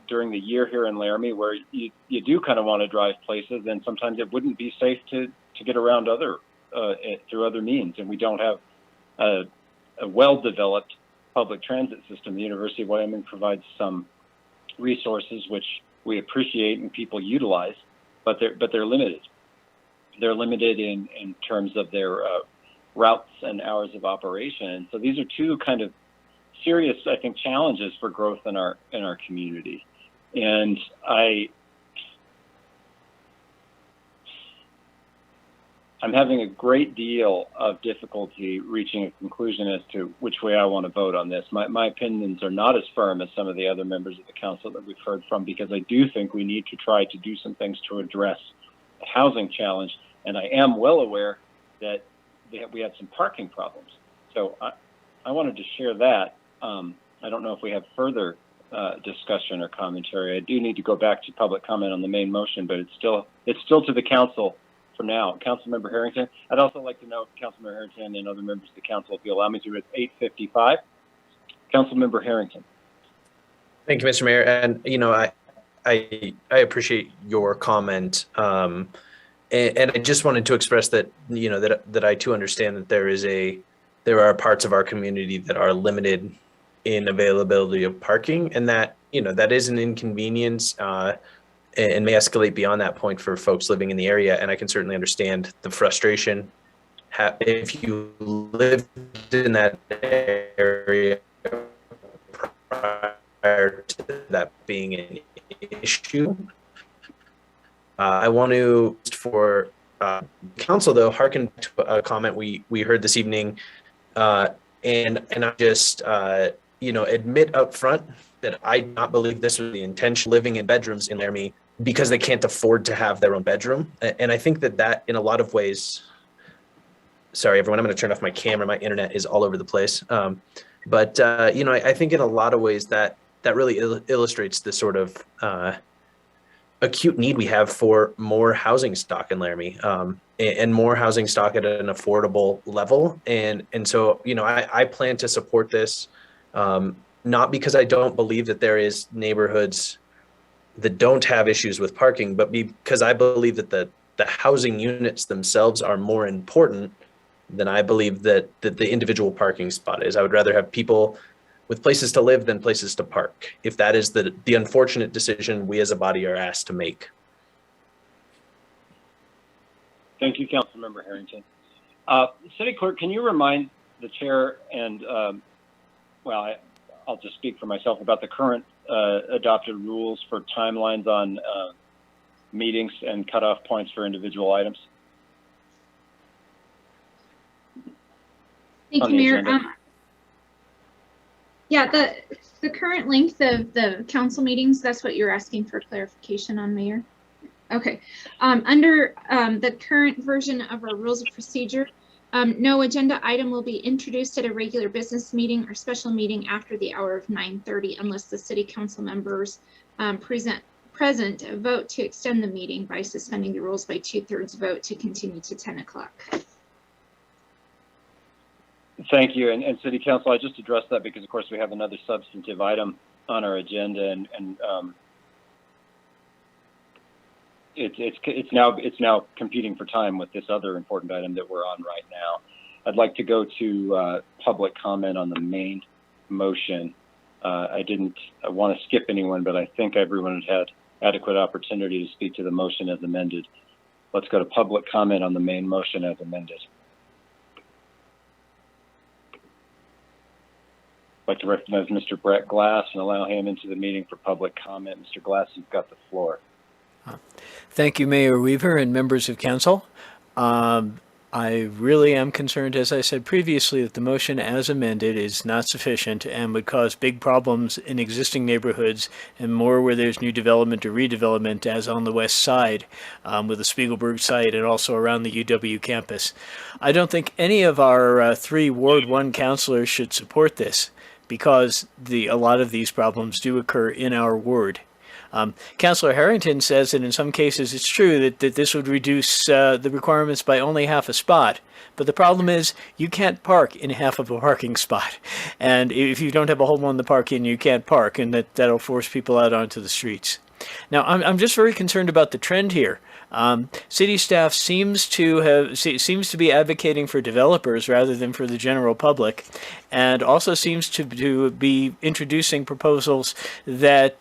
Speaker 1: during the year here in Laramie where you do kind of want to drive places, and sometimes it wouldn't be safe to get around through other means. And we don't have a well-developed public transit system. The University of Wyoming provides some resources which we appreciate and people utilize. but they're limited. They're limited in terms of their routes and hours of operation. So these are two kind of serious, I think, challenges for growth in our community. And I'm having a great deal of difficulty reaching a conclusion as to which way I want to vote on this. My opinions are not as firm as some of the other members of the council that we've heard from, because I do think we need to try to do some things to address the housing challenge. And I am well aware that we had some parking problems. So I wanted to share that. I don't know if we have further discussion or commentary. I do need to go back to public comment on the main motion, but it's still to the council for now. Councilmember Harrington. I'd also like to know, Councilmember Harrington and other members of the council, if you allow me to, at 8:55. Councilmember Harrington.
Speaker 18: Thank you, Mr. Mayor. And, you know, I appreciate your comment. And I just wanted to express that, you know, that I too understand that there are parts of our community that are limited in availability of parking, and that, you know, that is an inconvenience and may escalate beyond that point for folks living in the area. And I can certainly understand the frustration if you lived in that area prior to that being an issue. I want to, for council though, hearken to a comment we heard this evening, and I just you know, admit up front that I do not believe this was the intention, living in bedrooms in Laramie because they can't afford to have their own bedroom. And I think that in a lot of ways, sorry everyone, I'm going to turn off my camera. My internet is all over the place. But you know, I think in a lot of ways that really illustrates the sort of acute need we have for more housing stock in Laramie, and more housing stock at an affordable level. And so, you know, I plan to support this, not because I don't believe that there is neighborhoods that don't have issues with parking, but because I believe that the housing units themselves are more important than I believe that the individual parking spot is. I would rather have people with places to live than places to park, if that is the unfortunate decision we as a body are asked to make.
Speaker 1: Thank you, Councilmember Harrington. City Clerk, can you remind the chair and, well, I'll just speak for myself about the current adopted rules for timelines on meetings and cutoff points for individual items?
Speaker 2: Thank you, Mayor. Yeah, the current length of the council meetings, that's what you're asking for clarification on, Mayor? Okay. Under the current version of our rules of procedure, no agenda item will be introduced at a regular business meeting or special meeting after the hour of 9:30 unless the city council members present vote to extend the meeting by suspending the rules by 2/3 vote to continue to 10 o'clock.
Speaker 1: Thank you. And City Council, I just addressed that because, of course, we have another substantive item on our agenda, and it's now competing for time with this other important item that we're on right now. I'd like to go to public comment on the main motion. I want to skip anyone, but I think everyone has had adequate opportunity to speak to the motion as amended. Let's go to public comment on the main motion as amended. I'd like to recognize Mr. Brett Glass and allow him into the meeting for public comment. Mr. Glass, you've got the floor.
Speaker 13: Thank you, Mayor Weaver and members of council. I really am concerned, as I said previously, that the motion as amended is not sufficient and would cause big problems in existing neighborhoods and more where there's new development or redevelopment, as on the west side with the Spiegelberg site and also around the UW campus. I don't think any of our 3 Ward 1 councilors should support this because a lot of these problems do occur in our ward. Councillor Harrington says that in some cases it's true that this would reduce the requirements by only half a spot. But the problem is you can't park in half of a parking spot. And if you don't have a hole in the park in, you can't park, and that'll force people out onto the streets. Now, I'm just very concerned about the trend here. City staff seems to be advocating for developers rather than for the general public, and also seems to be introducing proposals that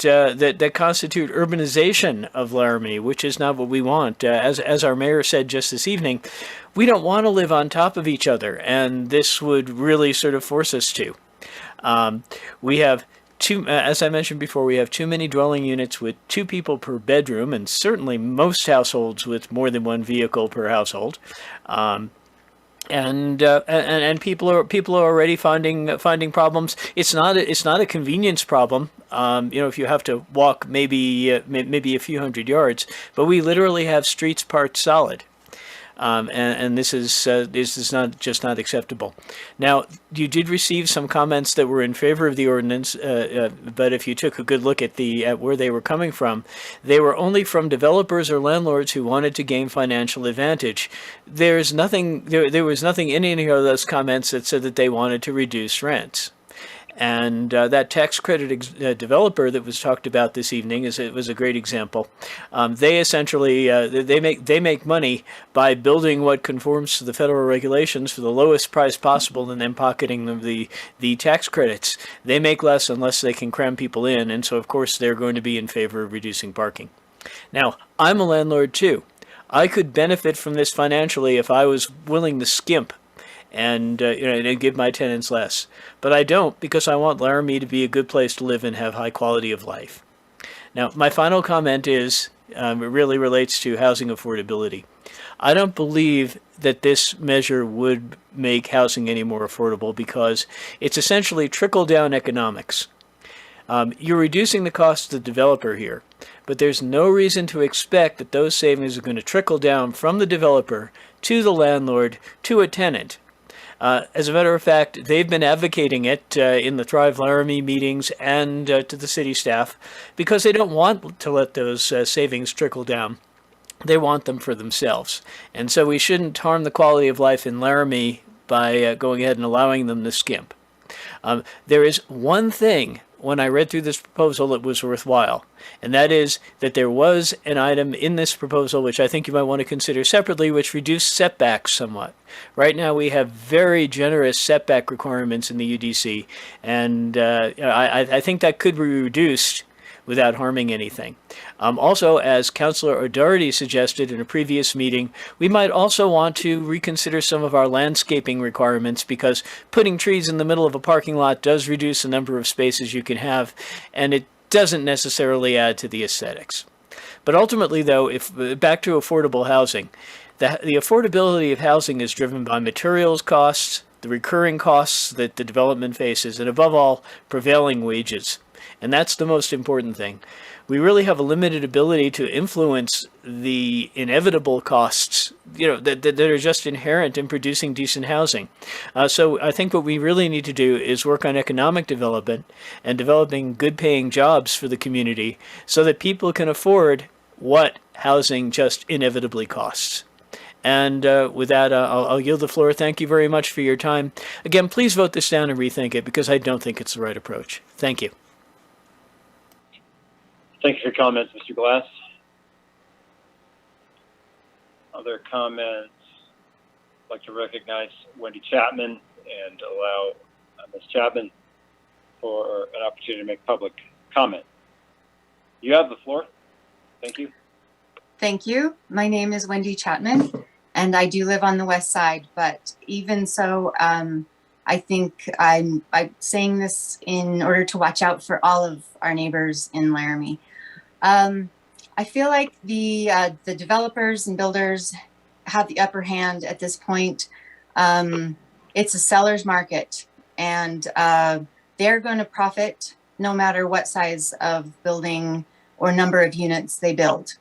Speaker 13: constitute urbanization of Laramie, which is not what we want. As our mayor said just this evening, we don't want to live on top of each other, and this would really sort of force us to. We have as I mentioned before, we have too many dwelling units with 2 people per bedroom, and certainly most households with more than 1 vehicle per household. And people are already finding problems. It's not a convenience problem. If you have to walk maybe a few hundred yards, but we literally have streets parked solid. And this is not acceptable. Now, you did receive some comments that were in favor of the ordinance, but if you took a good look at where they were coming from, they were only from developers or landlords who wanted to gain financial advantage. There was nothing in any of those comments that said that they wanted to reduce rents. And that tax credit developer that was talked about this evening was a great example. They essentially they make money by building what conforms to the federal regulations for the lowest price possible, and then pocketing them the tax credits. They make less unless they can cram people in, and so of course they're going to be in favor of reducing parking. Now, I'm a landlord too. I could benefit from this financially if I was willing to skimp and give my tenants less. But I don't, because I want Laramie to be a good place to live and have high quality of life. Now, my final comment is, it really relates to housing affordability. I don't believe that this measure would make housing any more affordable, because it's essentially trickle-down economics. You're reducing the cost to the developer here, but there's no reason to expect that those savings are going to trickle down from the developer to the landlord to a tenant. As a matter of fact, they've been advocating it in the Thrive Laramie meetings and to the city staff, because they don't want to let those savings trickle down. They want them for themselves. And so we shouldn't harm the quality of life in Laramie by going ahead and allowing them to skimp. There is one thing when I read through this proposal that was worthwhile, and that is that there was an item in this proposal which I think you might want to consider separately, which reduced setbacks somewhat. Right now we have very generous setback requirements in the UDC, and I think that could be reduced without harming anything. Also, as Councilor O'Doherty suggested in a previous meeting, we might also want to reconsider some of our landscaping requirements, because putting trees in the middle of a parking lot does reduce the number of spaces you can have, and it doesn't necessarily add to the aesthetics. But ultimately, though, back to affordable housing, the affordability of housing is driven by materials costs, the recurring costs that the development faces, and above all, prevailing wages. And that's the most important thing. We really have a limited ability to influence the inevitable costs, that are just inherent in producing decent housing. So I think what we really need to do is work on economic development and developing good-paying jobs for the community, so that people can afford what housing just inevitably costs. And with that, I'll yield the floor. Thank you very much for your time. Again, please vote this down and rethink it, because I don't think it's the right approach. Thank you.
Speaker 1: Thank you for your comments, Mr. Glass. Other comments? I'd like to recognize Wendy Chapman and allow Ms. Chapman for an opportunity to make public comment. You have the floor. Thank you.
Speaker 9: Thank you. My name is Wendy Chapman, and I do live on the west side, but even so, I think I'm saying this in order to watch out for all of our neighbors in Laramie. I feel like the developers and builders have the upper hand at this point. It's a seller's market, and they're going to profit no matter what size of building or number of units they build.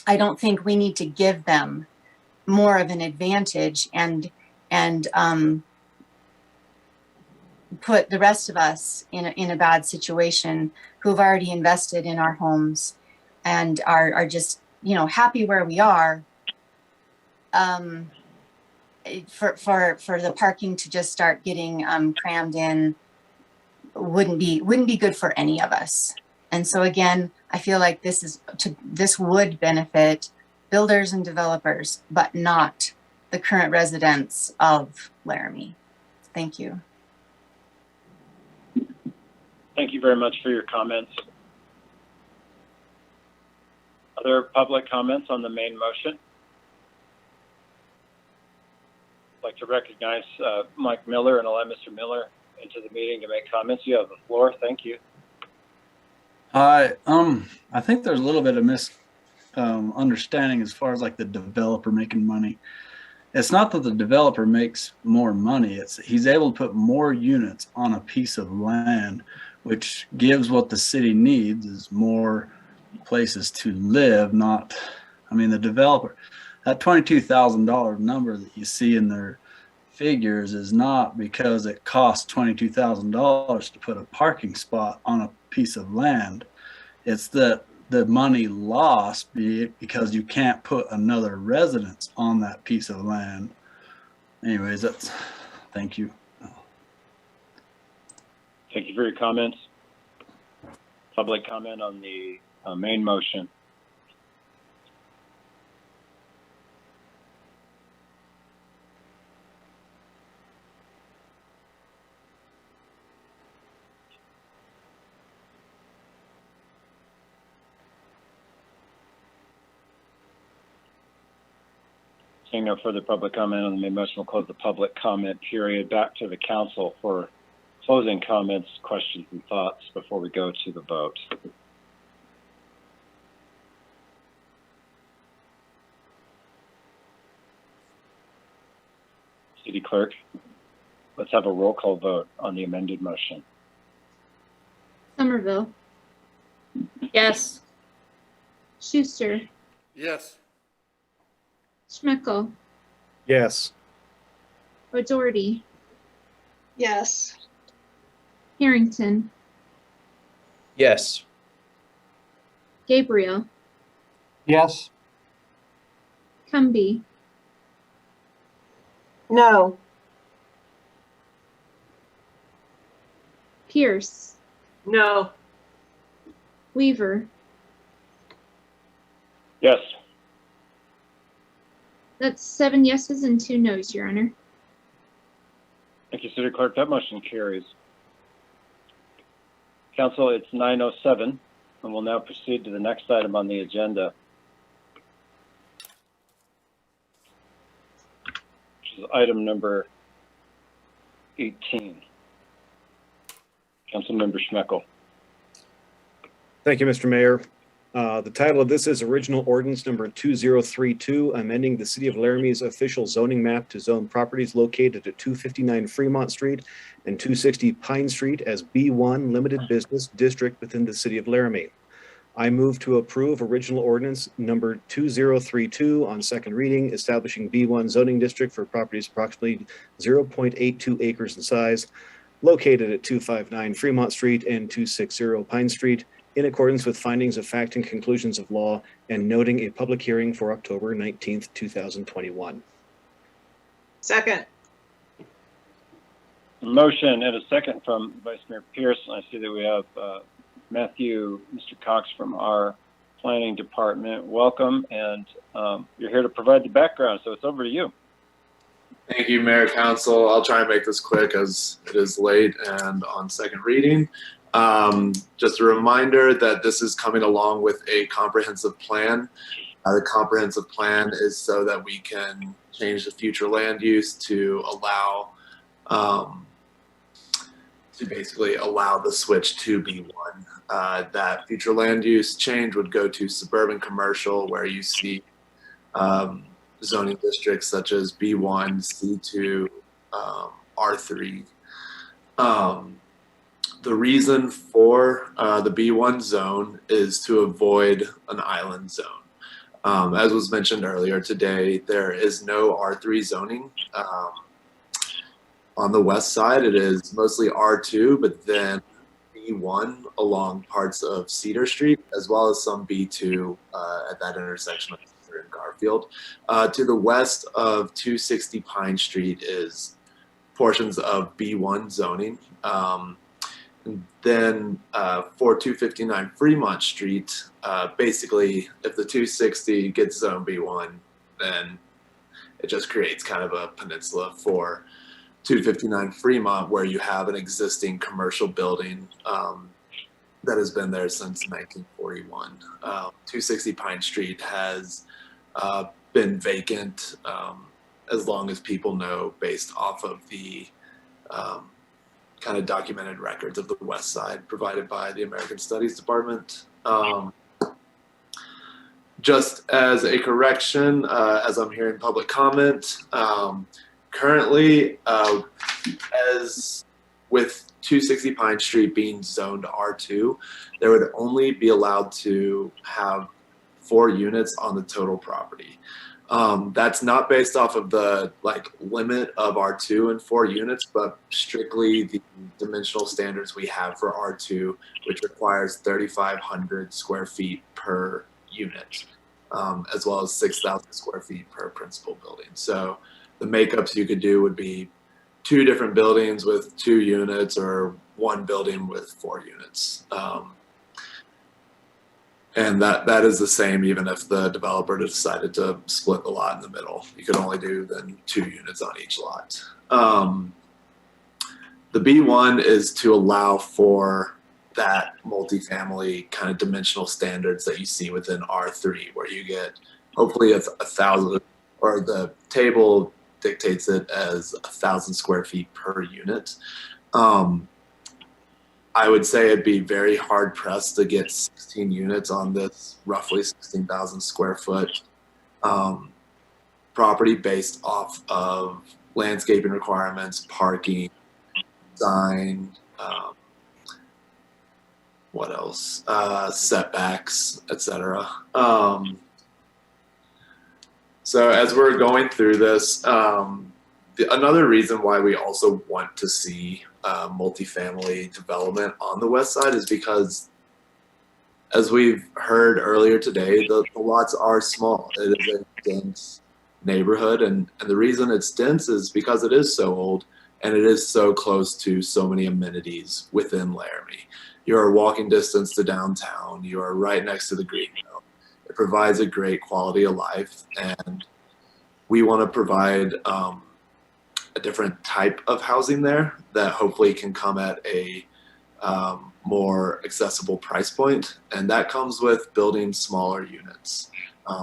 Speaker 9: I don't think we need to give them more of an advantage and put the rest of us in a bad situation who've already invested in our homes and are just happy where we are. For the parking to just start getting crammed in wouldn't be good for any of us. And so again, I feel like this would benefit builders and developers, but not the current residents of Laramie. Thank you.
Speaker 1: Thank you very much for your comments. Other public comments on the main motion? I'd like to recognize Mike Miller and allow Mr. Miller into the meeting to make comments. You have the floor. Thank you.
Speaker 14: I think there's a little bit of misunderstanding as far as like the developer making money. It's not that the developer makes more money. It's he's able to put more units on a piece of land, which gives what the city needs is more places to live. Not, I mean, the developer, that $22,000 number that you see in their figures is not because it costs $22,000 to put a parking spot on a piece of land. It's that the money lost because you can't put another residence on that piece of land. Anyways, that's, thank you.
Speaker 1: Thank you for your comments. Public comment on the main motion. Seeing no further public comment on the main motion, we'll close the public comment period. Back to the council for closing comments, questions, and thoughts before we go to the vote. City Clerk, let's have a roll call vote on the amended motion.
Speaker 2: Somerville,
Speaker 8: Yes.
Speaker 2: Schuster,
Speaker 4: Yes.
Speaker 2: Schmeckel,
Speaker 12: Yes.
Speaker 2: O'Doherty,
Speaker 11: Yes.
Speaker 2: Harrington,
Speaker 18: Yes.
Speaker 2: Gabriel,
Speaker 7: Yes.
Speaker 2: Cumby,
Speaker 6: No.
Speaker 2: Pierce,
Speaker 6: No.
Speaker 2: Weaver.
Speaker 1: Yes.
Speaker 2: That's 7 yeses and 2 noes, Your Honor.
Speaker 1: Thank you, City Clerk. That motion carries. Council, it's 9:07, and we'll now proceed to the next item on the agenda, which is item number 18. Councilmember Schmeckel.
Speaker 12: Thank you, Mr. Mayor. The title of this is Original Ordinance Number 2032, amending the City of Laramie's official zoning map to zone properties located at 259 Fremont Street and 260 Pine Street as B1 Limited Business District within the City of Laramie. I move to approve Original Ordinance Number 2032 on second reading, establishing B1 zoning district for properties approximately 0.82 acres in size, located at 259 Fremont Street and 260 Pine Street, in accordance with findings of fact and conclusions of law, and noting a public hearing for October 19th, 2021.
Speaker 3: Second.
Speaker 1: A motion and a second from Vice Mayor Pierce. I see that we have Mr. Cox from our planning department. Welcome, and you're here to provide the background, so it's over to you.
Speaker 21: Thank you, Mayor, Council. I'll try and make this quick as it is late and on second reading. Just a reminder that this is coming along with a comprehensive plan. The comprehensive plan is so that we can change the future land use to allow, to basically allow the switch to B1. That future land use change would go to suburban commercial, where you see zoning districts such as B1, C2, R3. The reason for the B1 zone is to avoid an island zone. As was mentioned earlier today, there is no R3 zoning. On the west side, it is mostly R2, but then B1 along parts of Cedar Street, as well as some B2 at that intersection of Cedar and Garfield. To the west of 260 Pine Street is portions of B1 zoning. And then for 259 Fremont Street, basically, if the 260 gets zone B1, then it just creates kind of a peninsula for 259 Fremont, where you have an existing commercial building that has been there since 1941. 260 Pine Street has been vacant as long as people know, based off of the kind of documented records of the West Side provided by the American Studies Department. Just as a correction, as I'm hearing public comment, currently, as with 260 Pine Street being zoned R2, there would only be allowed to have 4 units on the total property. That's not based off of the limit of R2 and 4 units, but strictly the dimensional standards we have for R2, which requires 3,500 square feet per unit, as well as 6,000 square feet per principal building. So the makeups you could do would be 2 different buildings with 2 units, or 1 building with 4 units. And that is the same even if the developer decided to split the lot in the middle. You could only do then 2 units on each lot. The B1 is to allow for that multifamily kind of dimensional standards that you see within R3, where you get hopefully 1,000, or the table dictates it as 1,000 square feet per unit. I would say it'd be very hard pressed to get 16 units on this roughly 16,000 square foot property based off of landscaping requirements, parking, design, what else? Setbacks, etc. So as we're going through this, another reason why we also want to see multifamily development on the west side is because, as we've heard earlier today, the lots are small. It is a dense neighborhood, and the reason it's dense is because it is so old and it is so close to so many amenities within Laramie. You're a walking distance to downtown. You are right next to the green belt. It provides a great quality of life, and we want to provide a different type of housing there that hopefully can come at a more accessible price point, and that comes with building smaller units.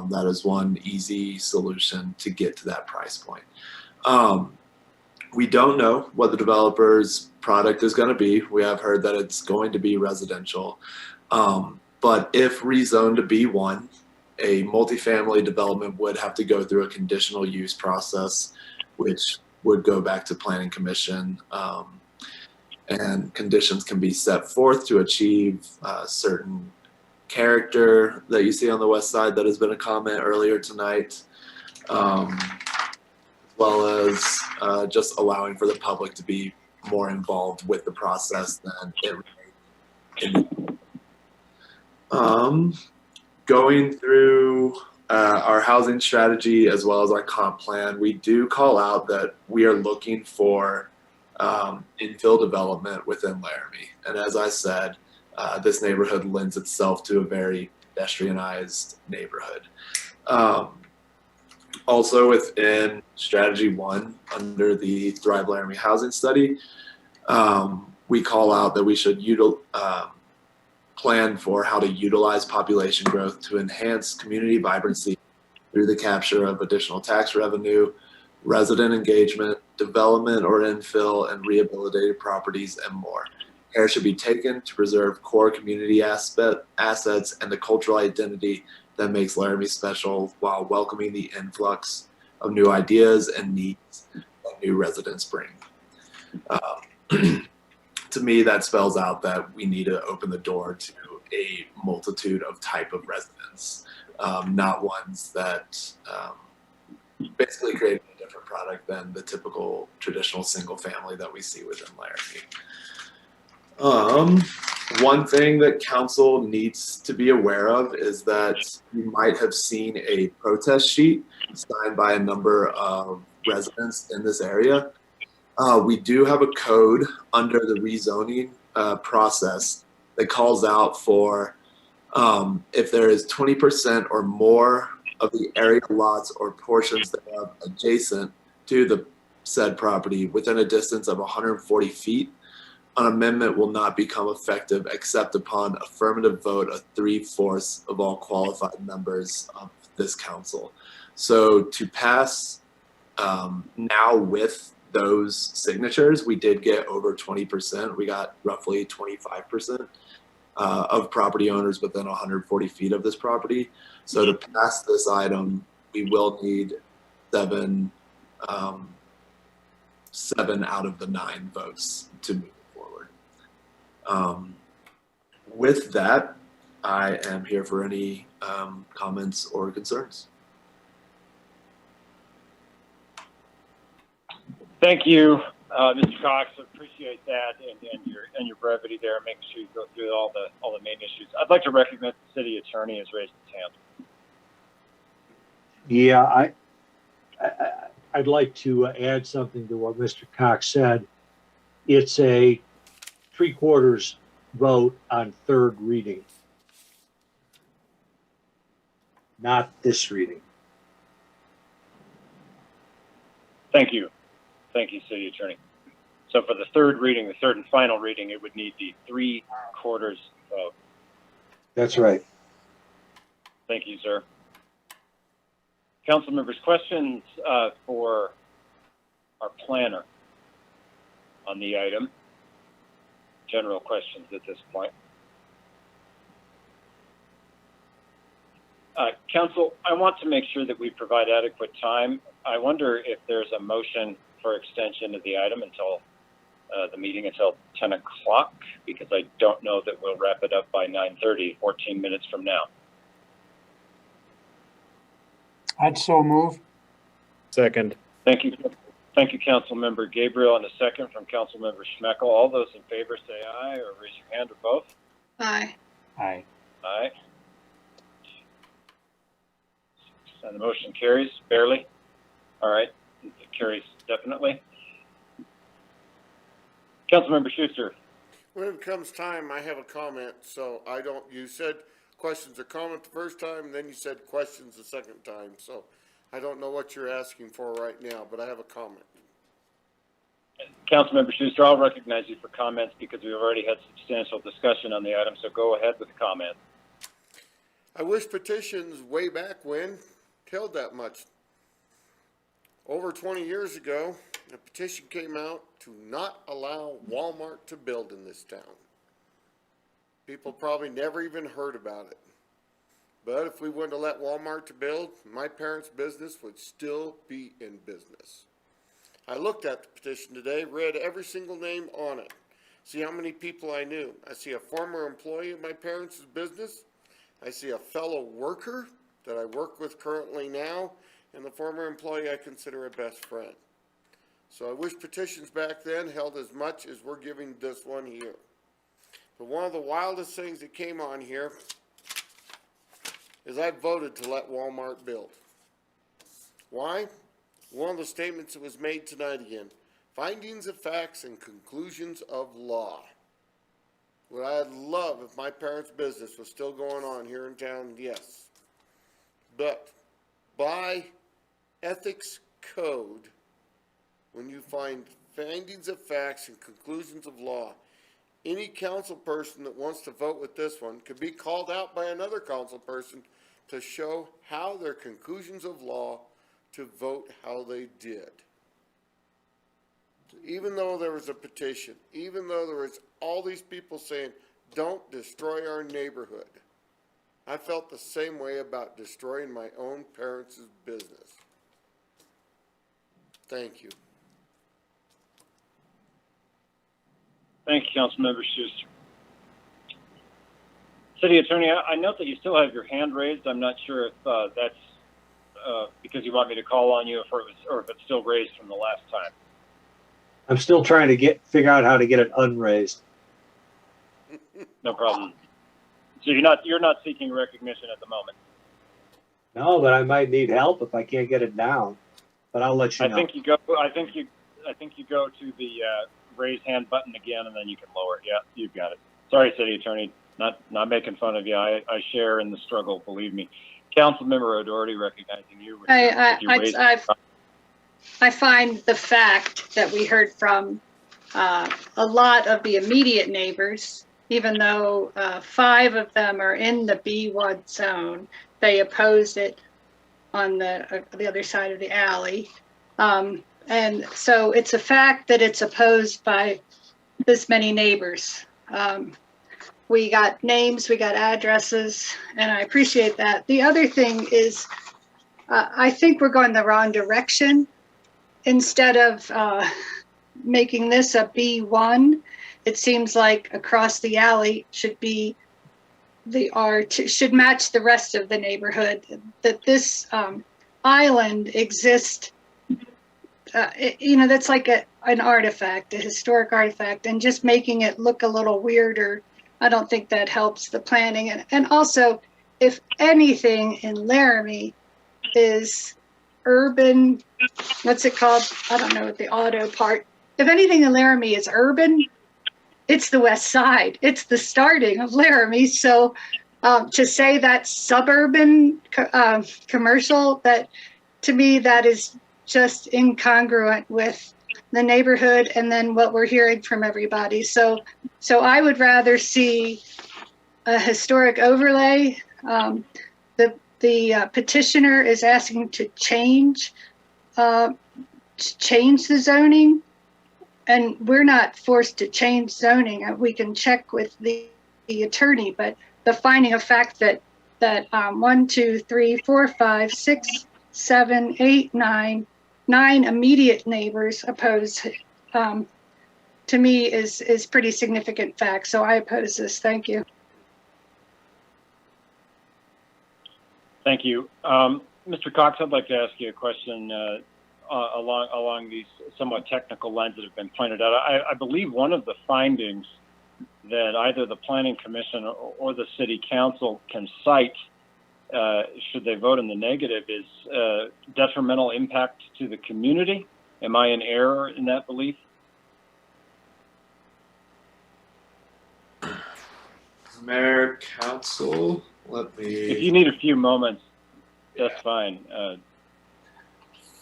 Speaker 21: That is one easy solution to get to that price point. We don't know what the developer's product is going to be. We have heard that it's going to be residential, but if rezoned to B1, a multifamily development would have to go through a conditional use process, which would go back to Planning Commission, and conditions can be set forth to achieve certain character that you see on the west side that has been a comment earlier tonight, as well as just allowing for the public to be more involved with the process than it. Going through our housing strategy as well as our comp plan, we do call out that we are looking for infill development within Laramie. And as I said, this neighborhood lends itself to a very pedestrianized neighborhood. Also within strategy 1 under the Thrive Laramie housing study, we call out that we should plan for how to utilize population growth to enhance community vibrancy through the capture of additional tax revenue, resident engagement, development or infill and rehabilitated properties, and more. Care should be taken to preserve core community assets and the cultural identity that makes Laramie special, while welcoming the influx of new ideas and needs that new residents bring. To me, that spells out that we need to open the door to a multitude of type of residents, not ones that basically create a different product than the typical traditional single family that we see within Laramie. One thing that council needs to be aware of is that you might have seen a protest sheet signed by a number of residents in this area. We do have a code under the rezoning process that calls out for if there is 20% or more of the area lots or portions thereof adjacent to the said property within a distance of 140 feet, an amendment will not become effective except upon affirmative vote of 3/4 of all qualified members of this council. So to pass now with those signatures, we did get over 20%. We got roughly 25% of property owners within 140 feet of this property. So to pass this item, we will need seven out of the 9 votes to move forward. With that, I am here for any comments or concerns.
Speaker 1: Thank you, Mr. Cox. Appreciate that and your brevity there, making sure you go through all the main issues. I'd like to recognize the city attorney has raised his hand.
Speaker 19: Yeah, I'd like to add something to what Mr. Cox said. It's a 3/4 vote on 3rd reading, not this reading.
Speaker 1: Thank you. Thank you, city attorney. So for the 3rd reading, the 3rd and final reading, it would need the 3/4 vote.
Speaker 19: That's right.
Speaker 1: Thank you, sir. Council members, questions for our planner on the item? General questions at this point. Council, I want to make sure that we provide adequate time. I wonder if there's a motion for extension of the item until the meeting until 10 o'clock, because I don't know that we'll wrap it up by 9:30, 14 minutes from now.
Speaker 7: I'd so move.
Speaker 12: Second.
Speaker 1: Thank you. Thank you, Council Member Gabriel, and a second from Council Member Schmeckel. All those in favor say aye or raise your hand or both.
Speaker 11: Aye.
Speaker 7: Aye.
Speaker 1: Aye. And the motion carries barely. All right, it carries definitely. Councilmember Schuster.
Speaker 4: When it comes time, I have a comment, so I don't, you said questions or comment the first time, then you said questions the second time, so I don't know what you're asking for right now, but I have a comment.
Speaker 1: Councilmember Schuster, I'll recognize you for comments because we've already had substantial discussion on the item, so go ahead with the comment.
Speaker 4: I wish petitions way back when held that much. Over 20 years ago, a petition came out to not allow Walmart to build in this town. People probably never even heard about it. But if we wouldn't have let Walmart to build, my parents' business would still be in business. I looked at the petition today, read every single name on it, see how many people I knew. I see a former employee of my parents' business. I see a fellow worker that I work with currently now, and the former employee I consider a best friend. So I wish petitions back then held as much as we're giving this one here. But one of the wildest things that came on here is I voted to let Walmart build. Why? One of the statements that was made tonight again, findings of facts and conclusions of law. Would I love if my parents' business was still going on here in town? Yes. But by ethics code, when you find findings of facts and conclusions of law, any council person that wants to vote with this one could be called out by another council person to show how their conclusions of law to vote how they did. So even though there was a petition, even though there was all these people saying, don't destroy our neighborhood, I felt the same way about destroying my own parents' business. Thank you.
Speaker 1: Thank you, Councilmember Schuster. City Attorney, I note that you still have your hand raised. I'm not sure if that's because you want me to call on you, or if it's still raised from the last time.
Speaker 19: I'm still trying to figure out how to get it unraised.
Speaker 1: No problem. So you're not seeking recognition at the moment.
Speaker 19: No, but I might need help if I can't get it down. But I'll let you know.
Speaker 1: I think you go to the raise hand button again, and then you can lower it. Yeah, you've got it. Sorry, City Attorney, not making fun of you. I share in the struggle, believe me. Councilmember O'Doherty, recognizing you.
Speaker 11: I find the fact that we heard from a lot of the immediate neighbors, even though 5 of them are in the B1 zone, they opposed it on the other side of the alley. And so it's a fact that it's opposed by this many neighbors. We got names, we got addresses, and I appreciate that. The other thing is, I think we're going the wrong direction. Instead of making this a B1, it seems like across the alley should be should match the rest of the neighborhood. That this island exists, that's like an artifact, a historic artifact, and just making it look a little weirder, I don't think that helps the planning. And also, if anything in Laramie is urban, what's it called? I don't know what the auto part. If anything in Laramie is urban, it's the west side. It's the starting of Laramie. So to say that's suburban commercial, that to me, that is just incongruent with the neighborhood and then what we're hearing from everybody. So I would rather see a historic overlay. The petitioner is asking to change the zoning, and we're not forced to change zoning. We can check with the attorney, but the finding of fact that 1, 2, 3, 4, 5, 6, 7, 8, 9 immediate neighbors oppose, to me is pretty significant fact. So I oppose this. Thank you.
Speaker 1: Thank you. Mr. Cox, I'd like to ask you a question along these somewhat technical lines that have been pointed out. I believe one of the findings that either the Planning Commission or the City Council can cite, should they vote in the negative, is detrimental impact to the community. Am I in error in that belief?
Speaker 21: Mayor, Council, let me...
Speaker 1: If you need a few moments, that's fine.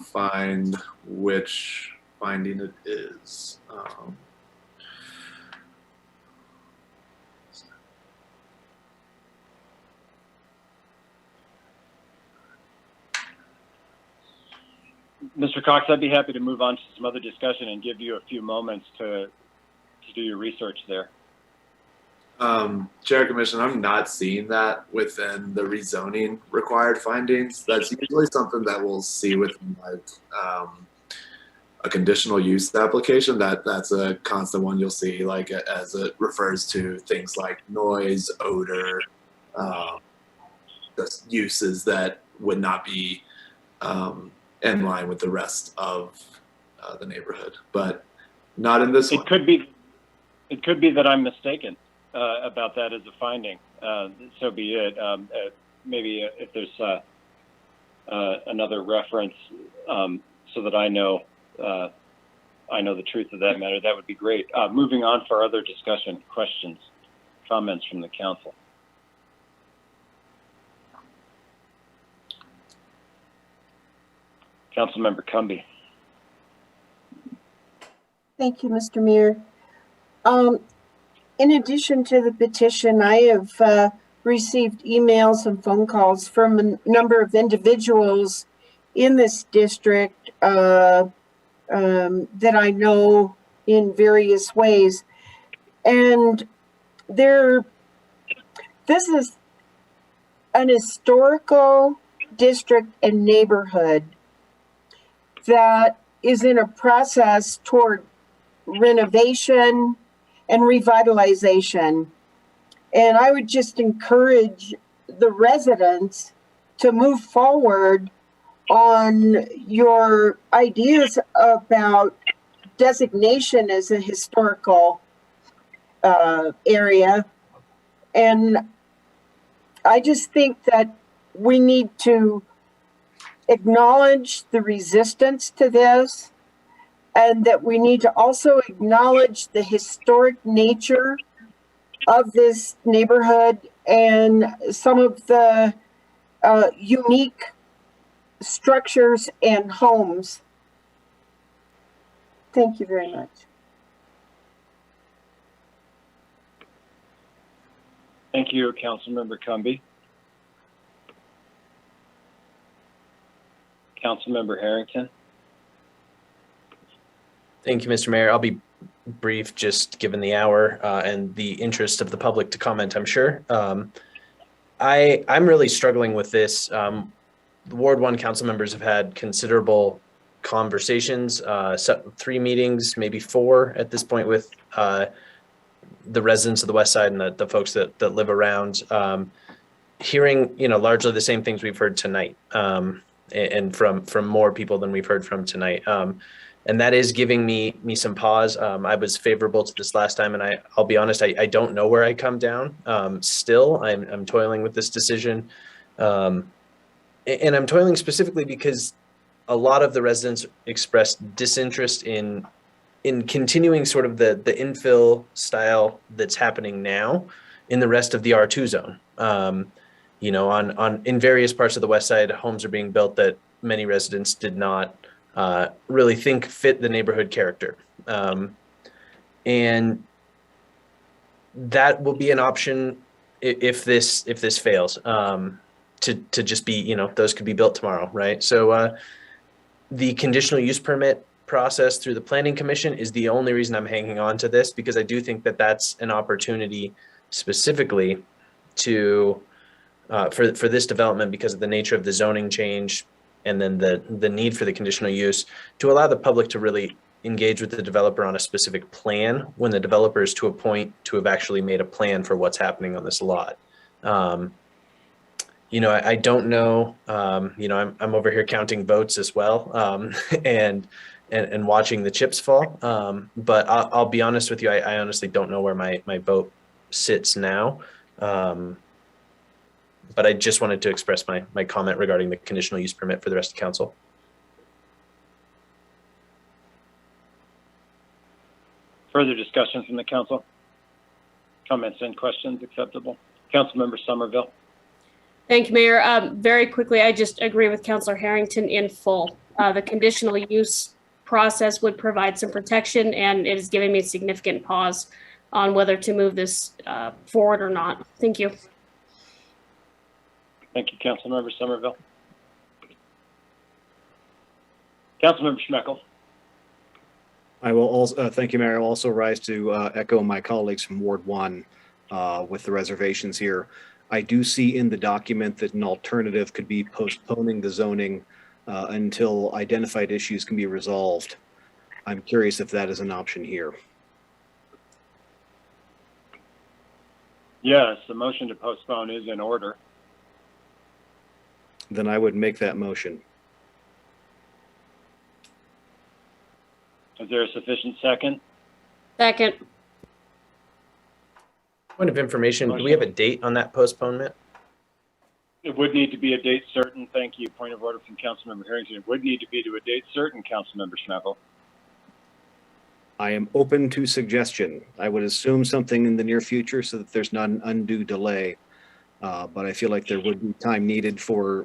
Speaker 21: Find which finding it is.
Speaker 1: Mr. Cox, I'd be happy to move on to some other discussion and give you a few moments to do your research there.
Speaker 21: Chair Commission, I'm not seeing that within the rezoning required findings. That's usually something that we'll see within like a conditional use application. That's a constant one you'll see, like as it refers to things like noise, odor, just uses that would not be in line with the rest of the neighborhood, but not in this one.
Speaker 1: It could be that I'm mistaken about that as a finding. So be it. Maybe if there's another reference, so that I know the truth of that matter, that would be great. Moving on for other discussion, questions, comments from the council. Councilmember Cumby.
Speaker 6: Thank you, Mr. Mayor. In addition to the petition, I have received emails and phone calls from a number of individuals in this district that I know in various ways. And this is an historical district and neighborhood that is in a process toward renovation and revitalization. And I would just encourage the residents to move forward on your ideas about designation as a historical area. And I just think that we need to acknowledge the resistance to this and that we need to also acknowledge the historic nature of this neighborhood and some of the unique structures and homes. Thank you very much.
Speaker 1: Thank you, Councilmember Cumby. Councilmember Harrington.
Speaker 18: Thank you, Mr. Mayor. I'll be brief, just given the hour and the interest of the public to comment, I'm sure. I'm really struggling with this. The Ward 1 council members have had considerable conversations, 3 meetings, maybe 4 at this point, with the residents of the West Side and the folks that live around, hearing, largely the same things we've heard tonight, and from more people than we've heard from tonight. And that is giving me some pause. I was favorable to this last time, and I'll be honest, I don't know where I come down. Still, I'm toiling with this decision. And I'm toiling specifically because a lot of the residents expressed disinterest in continuing sort of the infill style that's happening now in the rest of the R2 zone. In various parts of the West Side, homes are being built that many residents did not really think fit the neighborhood character. And that will be an option if this fails, to just be, those could be built tomorrow, right? So the conditional use permit process through the Planning Commission is the only reason I'm hanging on to this, because I do think that that's an opportunity specifically to for this development, because of the nature of the zoning change and then the need for the conditional use, to allow the public to really engage with the developer on a specific plan when the developer is to a point to have actually made a plan for what's happening on this lot. I don't know, I'm over here counting votes as well, and watching the chips fall. But I'll be honest with you, I honestly don't know where my vote sits now. But I just wanted to express my comment regarding the conditional use permit for the rest of council.
Speaker 1: Further discussion from the council? Comments and questions acceptable? Councilmember Somerville.
Speaker 8: Thank you, Mayor. Very quickly, I just agree with Councilor Harrington in full. The conditional use process would provide some protection, and it is giving me a significant pause on whether to move this forward or not. Thank you.
Speaker 1: Thank you, Councilmember Somerville. Councilmember Schmeckel.
Speaker 12: I will also, thank you, Mayor. I will also rise to echo my colleagues from Ward 1 with the reservations here. I do see in the document that an alternative could be postponing the zoning until identified issues can be resolved. I'm curious if that is an option here.
Speaker 1: Yes, the motion to postpone is in order.
Speaker 12: Then I would make that motion.
Speaker 1: Is there a sufficient second?
Speaker 8: Second.
Speaker 18: Point of information, do we have a date on that postponement?
Speaker 1: It would need to be a date certain. Thank you. Point of order from Councilmember Harrington. It would need to be to a date certain, Councilmember Schmeckel.
Speaker 12: I am open to suggestion. I would assume something in the near future so that there's not an undue delay. But I feel like there would be time needed for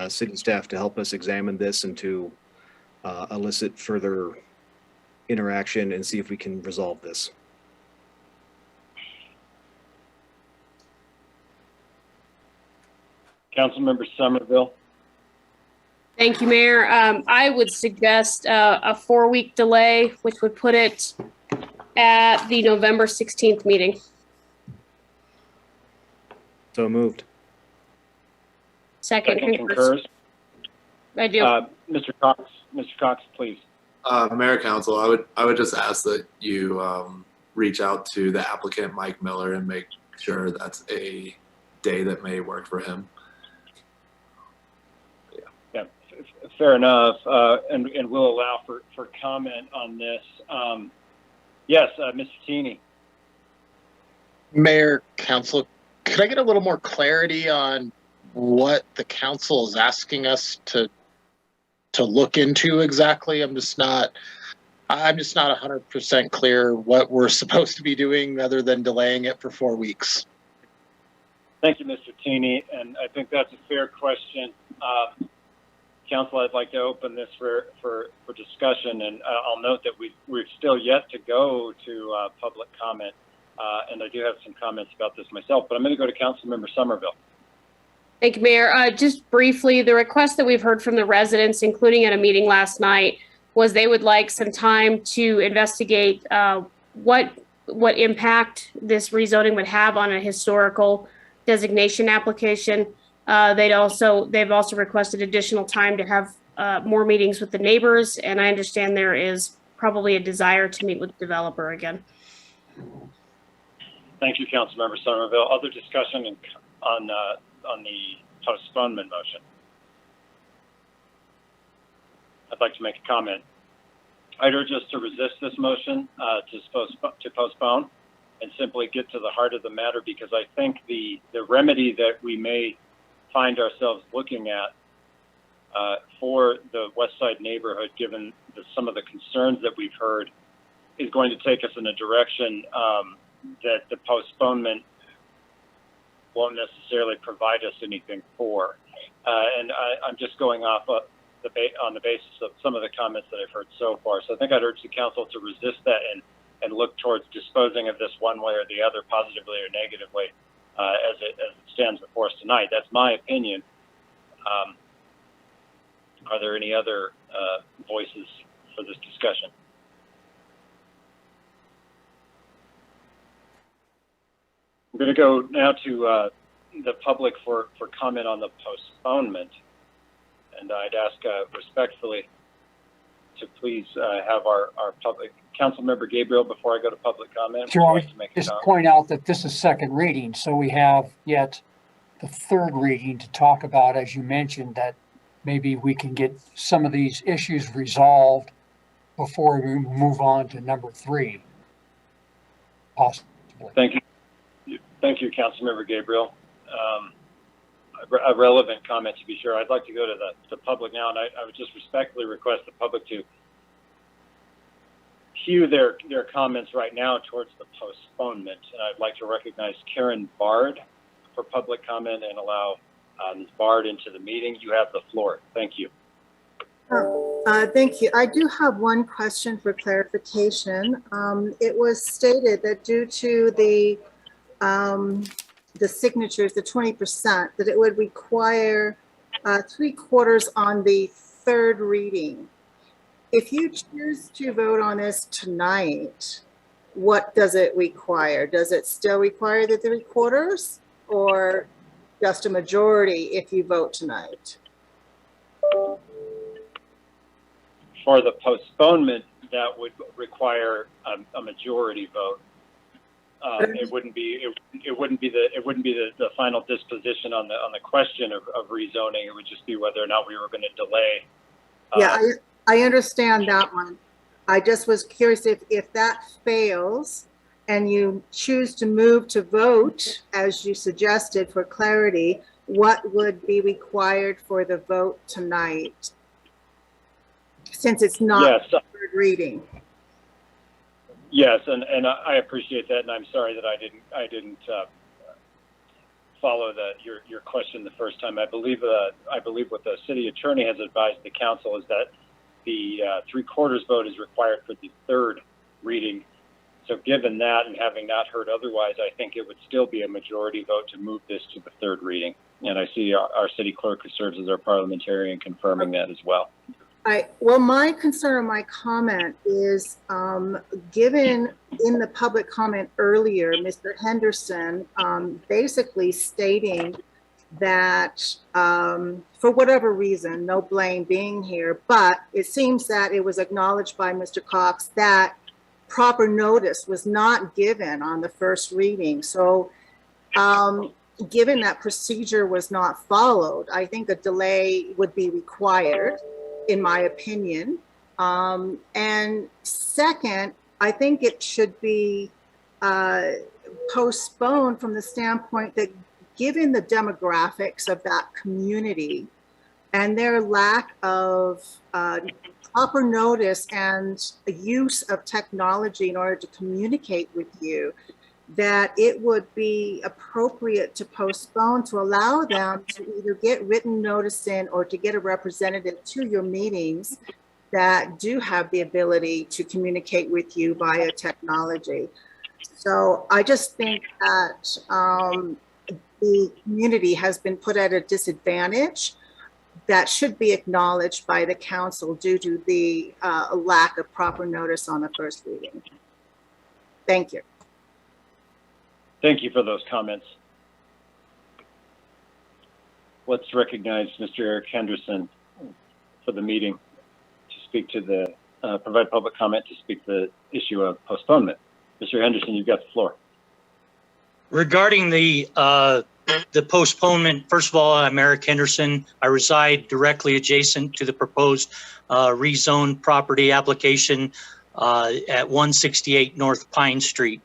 Speaker 12: city staff to help us examine this and to elicit further interaction and see if we can resolve this.
Speaker 1: Councilmember Somerville.
Speaker 8: Thank you, Mayor. I would suggest a 4-week delay, which would put it at the November 16th meeting.
Speaker 12: So moved.
Speaker 8: Second
Speaker 1: concurs.
Speaker 8: I do.
Speaker 1: Mr. Cox, please.
Speaker 21: Mayor, Council, I would just ask that you reach out to the applicant, Mike Miller, and make sure that's a day that may work for him.
Speaker 1: Yeah, fair enough. And we'll allow for comment on this. Yes, Mr. Teeny.
Speaker 20: Mayor, Council, could I get a little more clarity on what the council is asking us to look into exactly? I'm just not I'm just not 100% clear what we're supposed to be doing other than delaying it for 4 weeks.
Speaker 1: Thank you, Mr. Tini, and I think that's a fair question. Council, I'd like to open this for discussion, and I'll note that we've still yet to go to public comment, and I do have some comments about this myself, but I'm going to go to Councilmember Somerville.
Speaker 8: Thank you, Mayor. Just briefly, the request that we've heard from the residents, including at a meeting last night, was they would like some time to investigate what impact this rezoning would have on a historical designation application. They've also requested additional time to have more meetings with the neighbors, and I understand there is probably a desire to meet with the developer again.
Speaker 1: Thank you, Councilmember Somerville. Other discussion on the postponement motion? I'd like to make a comment. I'd urge us to resist this motion to postpone and simply get to the heart of the matter, because I think the remedy that we may find ourselves looking at for the West Side neighborhood, given some of the concerns that we've heard, is going to take us in a direction that the postponement won't necessarily provide us anything for. And I'm just going off of on the basis of some of the comments that I've heard so far. So I think I'd urge the council to resist that and look towards disposing of this one way or the other, positively or negatively, as it stands before us tonight. That's my opinion. Are there any other voices for this discussion? I'm going to go now to the public for comment on the postponement. And I'd ask respectfully to please have our public, Councilmember Gabriel, before I go to public comment.
Speaker 7: Sure, just point out that this is second reading, so we have yet the third reading to talk about, as you mentioned, that maybe we can get some of these issues resolved before we move on to number 3, possibly.
Speaker 1: Thank you. Thank you, Councilmember Gabriel. A relevant comment, to be sure. I'd like to go to the public now, and I would just respectfully request the public to cue their comments right now towards the postponement. And I'd like to recognize Karen Bard for public comment and allow Ms. Bard into the meeting. You have the floor. Thank you.
Speaker 15: Thank you. I do have one question for clarification. It was stated that due to the signatures, the 20%, that it would require 3/4 on the third reading. If you choose to vote on this tonight, what does it require? Does it still require the 3/4 or just a majority if you vote tonight?
Speaker 1: For the postponement, that would require a majority vote. It wouldn't be the final disposition on the question of rezoning. It would just be whether or not we were going to delay.
Speaker 15: Yeah, I understand that one. I just was curious if that fails and you choose to move to vote, as you suggested for clarity, what would be required for the vote tonight, since it's not third reading?
Speaker 1: Yes, and I appreciate that, and I'm sorry that I didn't follow your question the first time. I believe what the city attorney has advised the council is that the 3/4 vote is required for the third reading. So given that, and having not heard otherwise, I think it would still be a majority vote to move this to the third reading. And I see our city clerk, who serves as our parliamentarian, confirming that as well.
Speaker 15: Well, my concern or my comment is, given in the public comment earlier, Mr. Henderson basically stating that for whatever reason, no blame being here, but it seems that it was acknowledged by Mr. Cox that proper notice was not given on the first reading. So given that procedure was not followed, I think a delay would be required, in my opinion. And second, I think it should be postponed from the standpoint that given the demographics of that community and their lack of proper notice and the use of technology in order to communicate with you, that it would be appropriate to postpone, to allow them to either get written notice in or to get a representative to your meetings that do have the ability to communicate with you via technology. So I just think that the community has been put at a disadvantage that should be acknowledged by the council due to the lack of proper notice on the first reading. Thank you.
Speaker 1: Thank you for those comments. Let's recognize Mr. Eric Henderson for the meeting to speak to the, provide public comment to speak to the issue of postponement. Mr. Henderson, you've got the floor.
Speaker 5: Regarding the postponement, first of all, I'm Eric Henderson. I reside directly adjacent to the proposed rezone property application at 168 North Pine Street.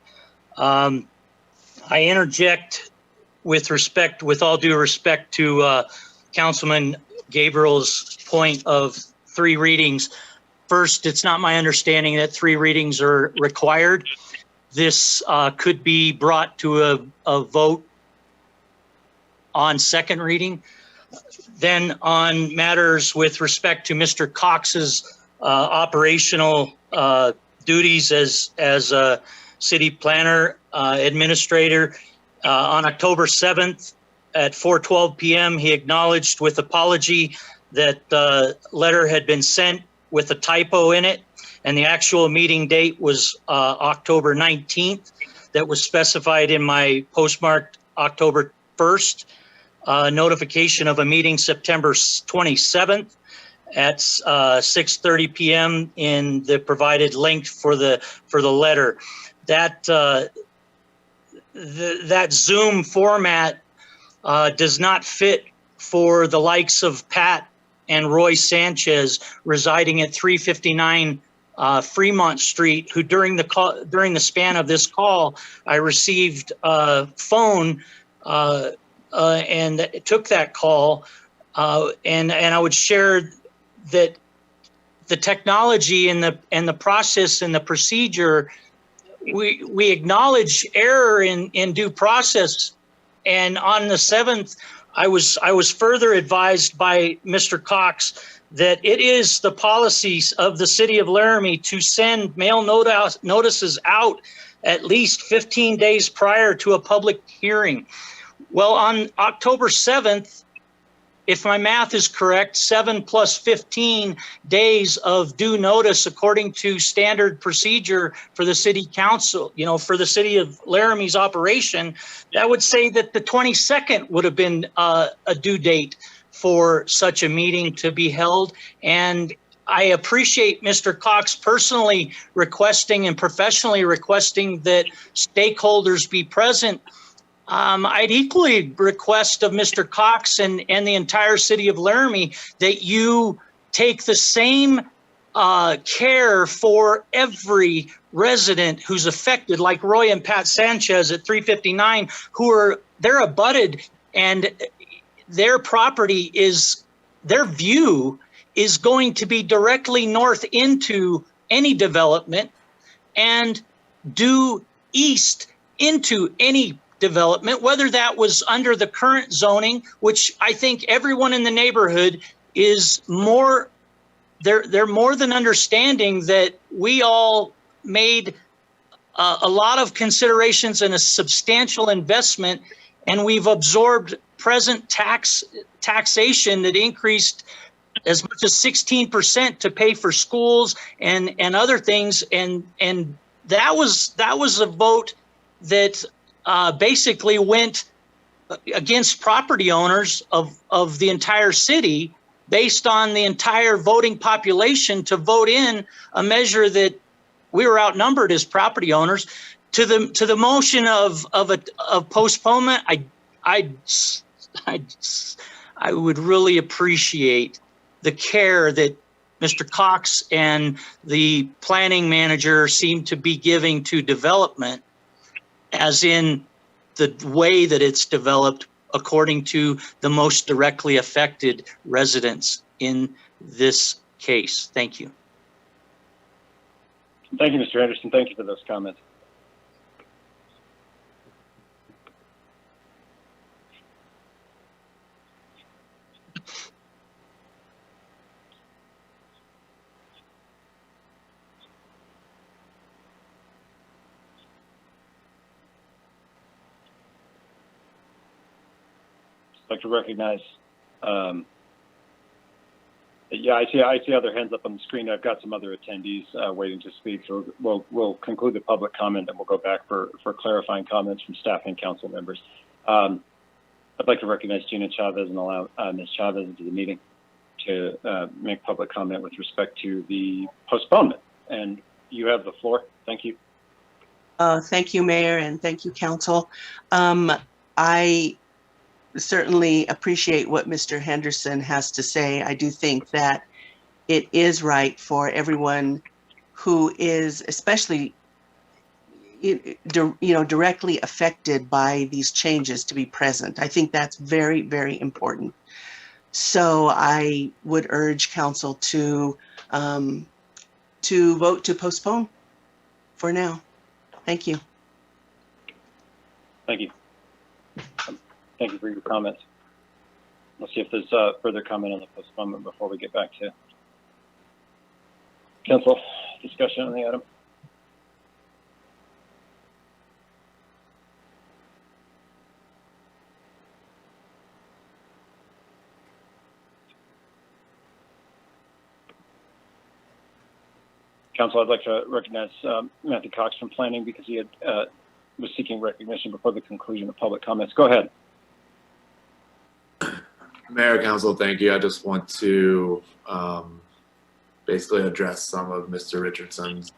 Speaker 5: I interject with all due respect to Councilman Gabriel's point of 3 readings. First, it's not my understanding that 3 readings are required. This could be brought to a vote on second reading. Then on matters with respect to Mr. Cox's operational duties as a city planner, administrator, on October 7th at 4:12 p.m., he acknowledged with apology that the letter had been sent with a typo in it, and the actual meeting date was October 19th. That was specified in my postmarked October 1st. Notification of a meeting September 27th at 6:30 p.m. in the provided link for the letter. That Zoom format does not fit for the likes of Pat and Roy Sanchez residing at 359 Fremont Street, who during the span of this call, I received a phone and took that call, and I would share that the technology and the process and the procedure, we acknowledge error in due process. And on the 7th, I was further advised by Mr. Cox that it is the policies of the city of Laramie to send mail notices out at least 15 days prior to a public hearing. Well, on October 7th, if my math is correct, 7 plus 15 days of due notice according to standard procedure for the city council, for the city of Laramie's operation, that would say that the 22nd would have been a due date for such a meeting to be held. And I appreciate Mr. Cox personally requesting and professionally requesting that stakeholders be present. I'd equally request of Mr. Cox and the entire city of Laramie that you take the same care for every resident who's affected, like Roy and Pat Sanchez at 359, they're abutted, and their property their view is going to be directly north into any development and due east into any development, whether that was under the current zoning, which I think everyone in the neighborhood is they're more than understanding that we all made a lot of considerations and a substantial investment, and we've absorbed present taxation that increased as much as 16% to pay for schools and other things, and that was a vote that basically went against property owners of the entire city based on the entire voting population to vote in a measure that we were outnumbered as property owners. To the motion of postponement, I would really appreciate the care that Mr. Cox and the planning manager seem to be giving to development, as in the way that it's developed according to the most directly affected residents in this case. Thank you.
Speaker 1: Thank you, Mr. Henderson. Thank you for those comments. I'd like to recognize, yeah, I see other hands up on the screen. I've got some other attendees waiting to speak, so we'll conclude the public comment and we'll go back for clarifying comments from staff and council members. I'd like to recognize Gina Chavez and allow Ms. Chavez into the meeting to make public comment with respect to the postponement. And you have the floor. Thank you.
Speaker 17: Thank you, Mayor, and thank you, Council. I certainly appreciate what Mr. Henderson has to say. I do think that it is right for everyone who is especially directly affected by these changes to be present. I think that's very, very important. So I would urge Council to vote to postpone for now. Thank you.
Speaker 1: Thank you. Thank you for your comments. Let's see if there's further comment on the postponement before we get back to council discussion on the item. Council, I'd like to recognize Matthew Cox from Planning because he had was seeking recognition before the conclusion of public comments. Go ahead.
Speaker 21: Mayor, Council, thank you. I just want to basically address some of Mr. Richardson's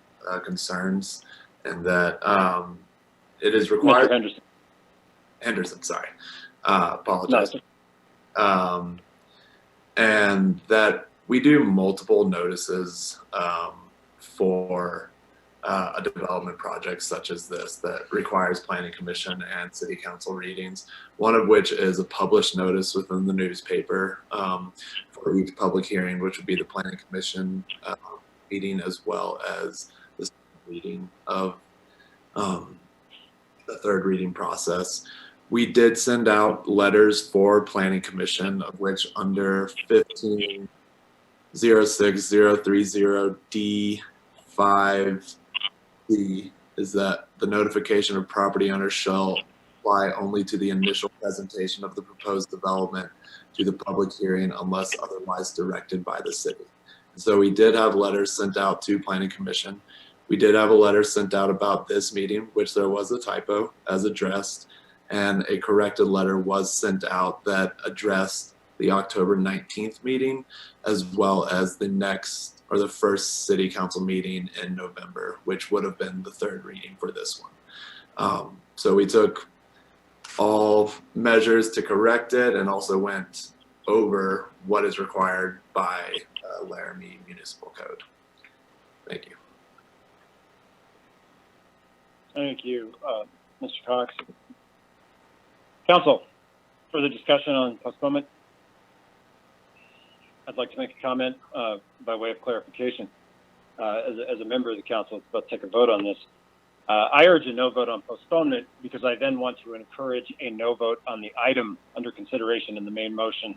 Speaker 21: concerns, and that it is required.
Speaker 1: Mr. Henderson.
Speaker 21: Henderson, sorry. Apologize. No. And that we do multiple notices for a development project such as this that requires Planning Commission and City Council readings, one of which is a published notice within the newspaper for each public hearing, which would be the Planning Commission meeting as well as the reading of the third reading process. We did send out letters for Planning Commission, of which under 1506030D5 is that the notification of property owners shall apply only to the initial presentation of the proposed development to the public hearing unless otherwise directed by the city. And so we did have letters sent out to Planning Commission. We did have a letter sent out about this meeting, which there was a typo as addressed, and a corrected letter was sent out that addressed the October 19th meeting, as well as the next or the first City Council meeting in November, which would have been the third reading for this one. So we took all measures to correct it and also went over what is required by Laramie Municipal Code. Thank you.
Speaker 1: Thank you, Mr. Cox. Council, further discussion on postponement? I'd like to make a comment by way of clarification. As a member of the council, it's about to take a vote on this. I urge a no vote on postponement because I then want to encourage a no vote on the item under consideration in the main motion.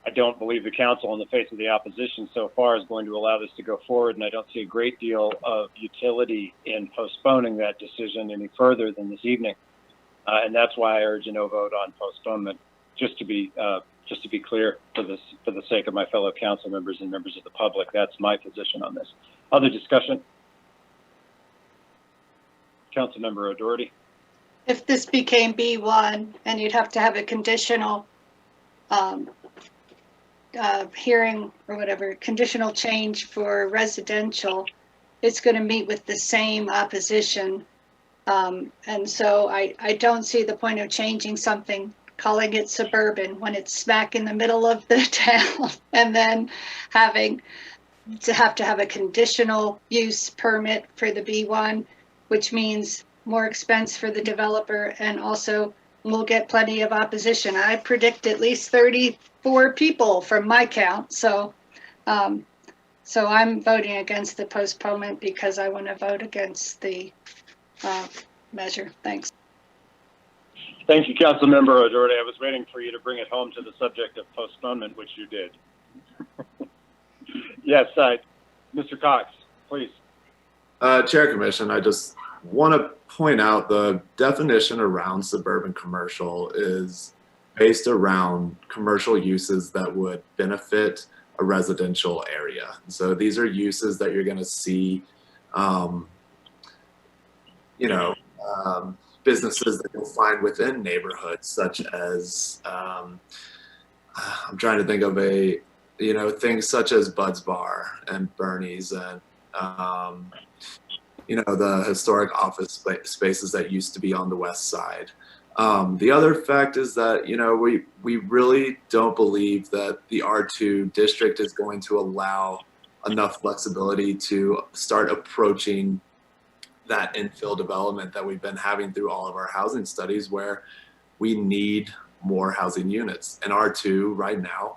Speaker 1: I don't believe the council, in the face of the opposition so far, is going to allow this to go forward, and I don't see a great deal of utility in postponing that decision any further than this evening. And that's why I urge a no vote on postponement, just to be clear, for the sake of my fellow council members and members of the public. That's my position on this. Other discussion? Councilmember O'Doherty.
Speaker 11: If this became B1 and you'd have to have a conditional hearing or whatever, conditional change for residential, it's going to meet with the same opposition. And so I don't see the point of changing something, calling it suburban when it's smack in the middle of the town, and then having to have a conditional use permit for the B1, which means more expense for the developer and also we'll get plenty of opposition. I predict at least 34 people from my count. So, so I'm voting against the postponement because I want to vote against the measure. Thanks.
Speaker 1: Thank you, Councilmember O'Doherty. I was waiting for you to bring it home to the subject of postponement, which you did. Yes, Mr. Cox, please.
Speaker 21: Chair Commission, I just want to point out the definition around suburban commercial is based around commercial uses that would benefit a residential area. So these are uses that you're going to see, businesses that you'll find within neighborhoods, such as, I'm trying to think of things such as Bud's Bar and Bernie's and, the historic office spaces that used to be on the west side. The other fact is that, we really don't believe that the R2 district is going to allow enough flexibility to start approaching that infill development that we've been having through all of our housing studies, where we need more housing units. And R2 right now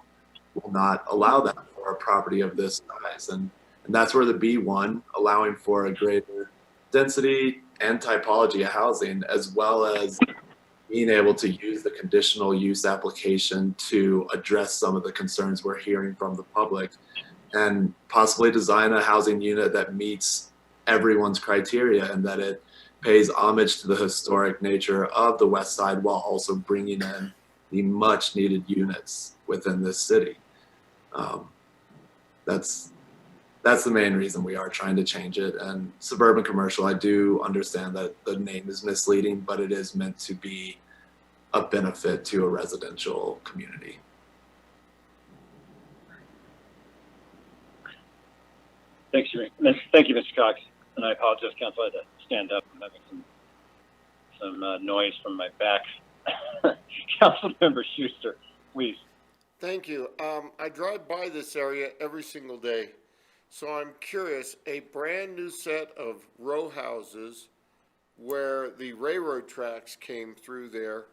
Speaker 21: will not allow that for a property of this size. And that's where the B1, allowing for a greater density and typology of housing, as well as being able to use the conditional use application to address some of the concerns we're hearing from the public, and possibly design a housing unit that meets everyone's criteria and that it pays homage to the historic nature of the West Side while also bringing in the much needed units within this city. That's the main reason we are trying to change it. And suburban commercial, I do understand that the name is misleading, but it is meant to be a benefit to a residential community.
Speaker 1: Thank you, Mr. Cox. And I apologize, Council, I had to stand up. I'm having some noise from my back. Councilmember Schuster, please.
Speaker 4: Thank you. I drive by this area every single day. So I'm curious, a brand new set of row houses where the railroad tracks came through there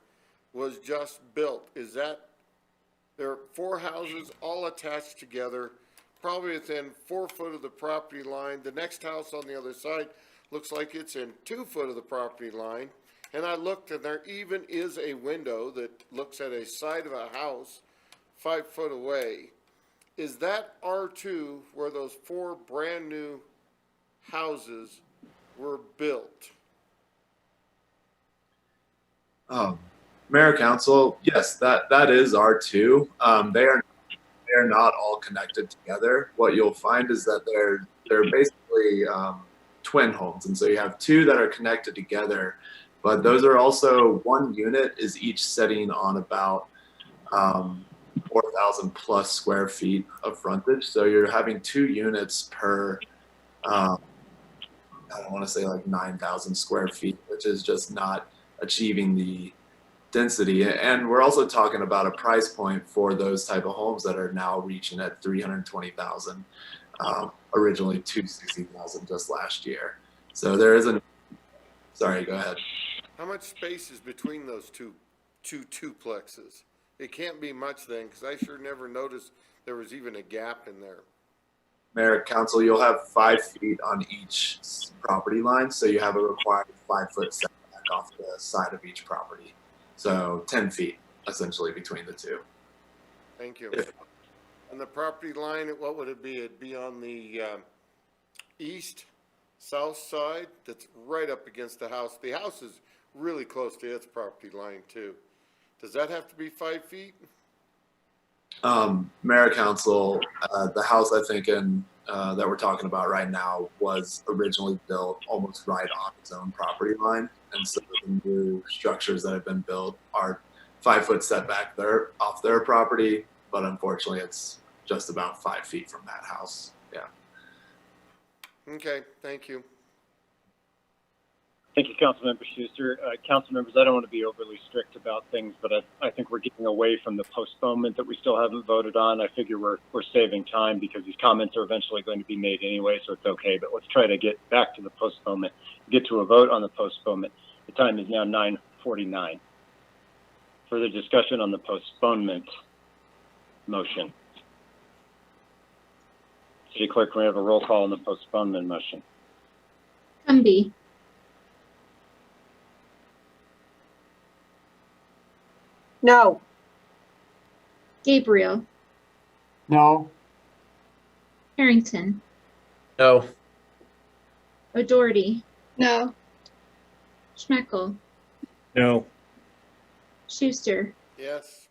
Speaker 4: was just built. There are 4 houses all attached together, probably within 4 foot of the property line. The next house on the other side looks like it's in 2 foot of the property line. And I looked, and there even is a window that looks at a side of a house 5 foot away. Is that R2 where those 4 brand new houses were built?
Speaker 21: Mayor, Council, yes, that is R2. They're not all connected together. What you'll find is that they're basically twin homes, and so you have 2 that are connected together, but those are also, 1 unit is each sitting on about 4,000 plus square feet of frontage. So you're having 2 units per, I don't want to say like 9,000 square feet, which is just not achieving the density. And we're also talking about a price point for those type of homes that are now reaching at 320,000, originally 260,000 just last year. So there is sorry, go ahead.
Speaker 4: How much space is between those two duplexes? It can't be much then, because I sure never noticed there was even a gap in there.
Speaker 21: Mayor, Council, you'll have 5 feet on each property line, so you have a required 5 foot setback off the side of each property. So 10 feet essentially between the 2.
Speaker 4: Thank you. And the property line, what would it be? It'd be on the south side. That's right up against the house. The house is really close to its property line too. Does that have to be 5 feet?
Speaker 21: Mayor, Council, the house I think that we're talking about right now was originally built almost right on its own property line, and so the new structures that have been built are 5 foot setback there off their property, but unfortunately it's just about 5 feet from that house. Yeah.
Speaker 4: Okay, thank you.
Speaker 1: Thank you, Councilmember Schuster. Council members, I don't want to be overly strict about things, but I think we're getting away from the postponement that we still haven't voted on. I figure we're saving time because these comments are eventually going to be made anyway, so it's okay. But let's try to get back to the postponement, get to a vote on the postponement. The time is now 9:49. Further discussion on the postponement motion. City Clerk, can we have a roll call on the postponement motion?
Speaker 2: Cumby,
Speaker 6: No.
Speaker 2: Gabriel,
Speaker 7: No.
Speaker 2: Harrington,
Speaker 18: No.
Speaker 2: O'Doherty,
Speaker 11: No.
Speaker 2: Schmeckel,
Speaker 12: No.
Speaker 2: Schuster,
Speaker 4: Yes.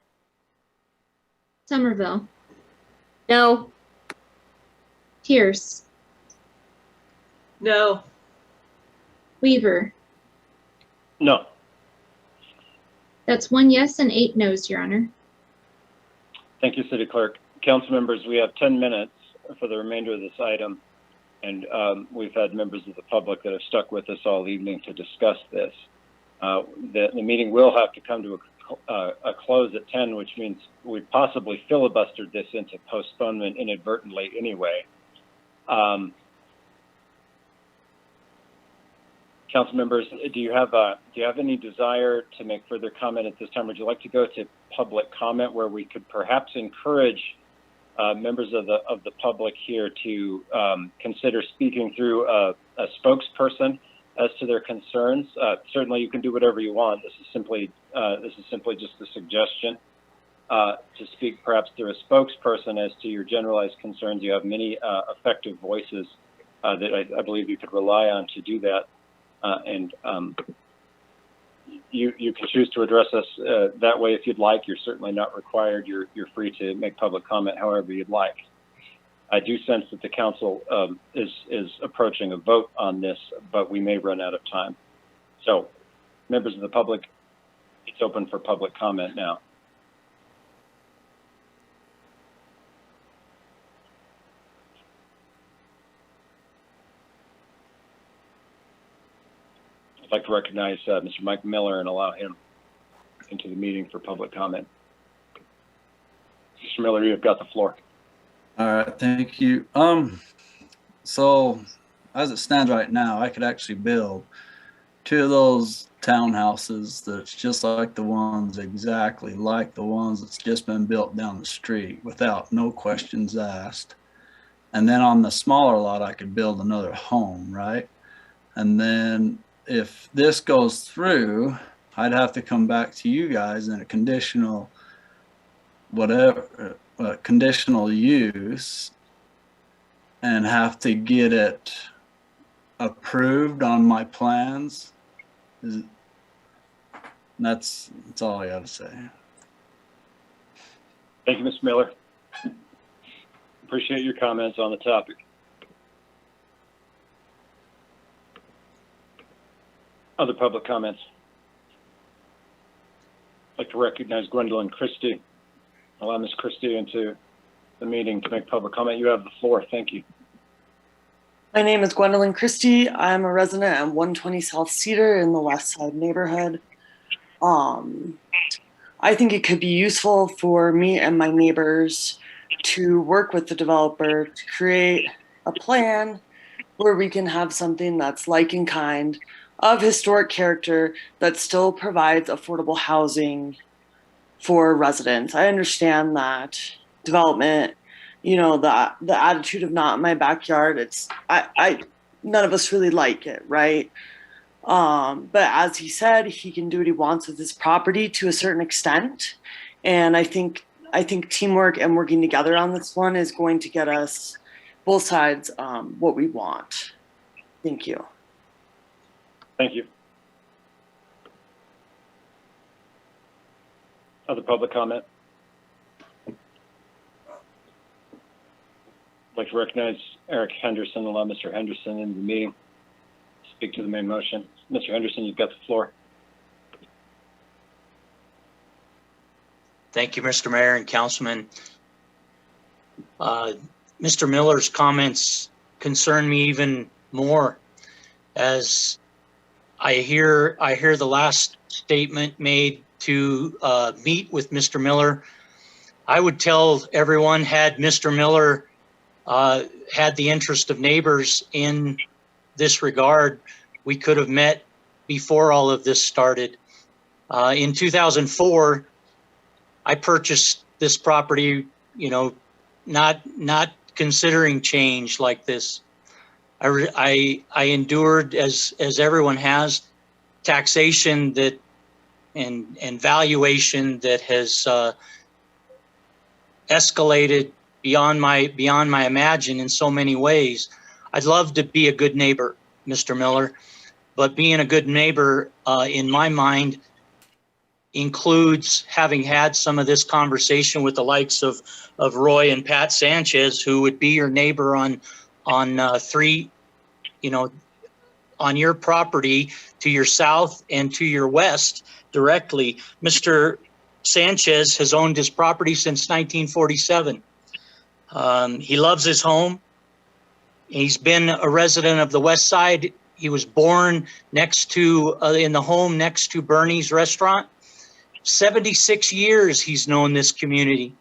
Speaker 2: Somerville,
Speaker 8: No.
Speaker 2: Pierce,
Speaker 3: No.
Speaker 2: Weaver.
Speaker 1: No.
Speaker 2: That's 1 yes and 8 no's, Your Honor.
Speaker 1: Thank you, City Clerk. Council members, we have 10 minutes for the remainder of this item, and we've had members of the public that have stuck with us all evening to discuss this. The meeting will have to come to a close at 10, which means we possibly filibustered this into postponement inadvertently anyway. Council members, do you have any desire to make further comment at this time? Would you like to go to public comment where we could perhaps encourage members of the public here to consider speaking through a spokesperson as to their concerns? Certainly, you can do whatever you want. This is simply just a suggestion to speak perhaps through a spokesperson as to your generalized concerns. You have many effective voices that I believe you could rely on to do that. You can choose to address us that way if you'd like. You're certainly not required. You're free to make public comment however you'd like. I do sense that the council is approaching a vote on this, but we may run out of time. So, members of the public, it's open for public comment now. I'd like to recognize Mr. Mike Miller and allow him into the meeting for public comment. Mr. Miller, you've got the floor.
Speaker 14: All right, thank you. So as it stands right now, I could actually build 2 of those townhouses that's just like the ones, exactly like the ones that's just been built down the street without no questions asked. And then on the smaller lot, I could build another home, right? And then if this goes through, I'd have to come back to you guys in a conditional, whatever, conditional use, and have to get it approved on my plans. That's all I got to say.
Speaker 1: Thank you, Mr. Miller. Appreciate your comments on the topic. Other public comments? I'd like to recognize Gwendolyn Christie. Allow Ms. Christie into the meeting to make public comment. You have the floor. Thank you.
Speaker 10: My name is Gwendolyn Christie. I'm a resident at 120 South Cedar in the West Side neighborhood. I think it could be useful for me and my neighbors to work with the developer to create a plan where we can have something that's like in kind of historic character that still provides affordable housing for residents. I understand that development, you know, the attitude of not in my backyard, none of us really like it, right? But as he said, he can do what he wants with his property to a certain extent. And I think teamwork and working together on this one is going to get us both sides what we want. Thank you.
Speaker 1: Thank you. Other public comment? I'd like to recognize Eric Henderson, allow Mr. Henderson into the meeting to speak to the main motion. Mr. Henderson, you've got the floor.
Speaker 5: Thank you, Mr. Mayor and Councilman. Mr. Miller's comments concern me even more as I hear the last statement made to meet with Mr. Miller. I would tell everyone, had Mr. Miller had the interest of neighbors in this regard, we could have met before all of this started. In 2004, I purchased this property, you know, not considering change like this. I endured, as everyone has, taxation that and valuation that has escalated beyond my imagine in so many ways. I'd love to be a good neighbor, Mr. Miller, but being a good neighbor in my mind includes having had some of this conversation with the likes of Roy and Pat Sanchez, who would be your neighbor on three, you know, on your property to your south and to your west directly. Mr. Sanchez has owned his property since 1947. He loves his home. He's been a resident of the West Side. He was born next to, in the home next to Bernie's restaurant. 76 years he's known this community.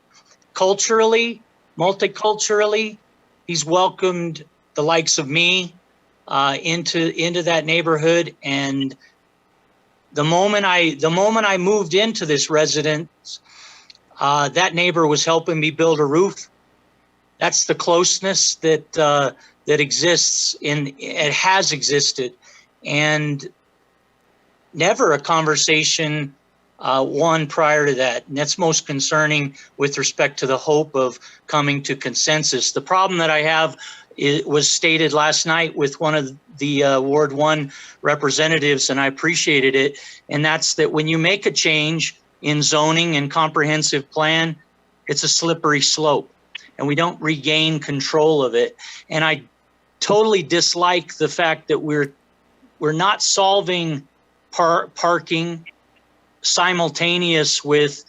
Speaker 5: Culturally, multiculturally, he's welcomed the likes of me into that neighborhood. And the moment I moved into this residence, that neighbor was helping me build a roof. That's the closeness that exists it has existed, and never a conversation one prior to that. And that's most concerning with respect to the hope of coming to consensus. The problem that I have was stated last night with one of the Ward 1 representatives, and I appreciated it. And that's that when you make a change in zoning and comprehensive plan, it's a slippery slope, and we don't regain control of it. And I totally dislike the fact that we're not solving parking simultaneous with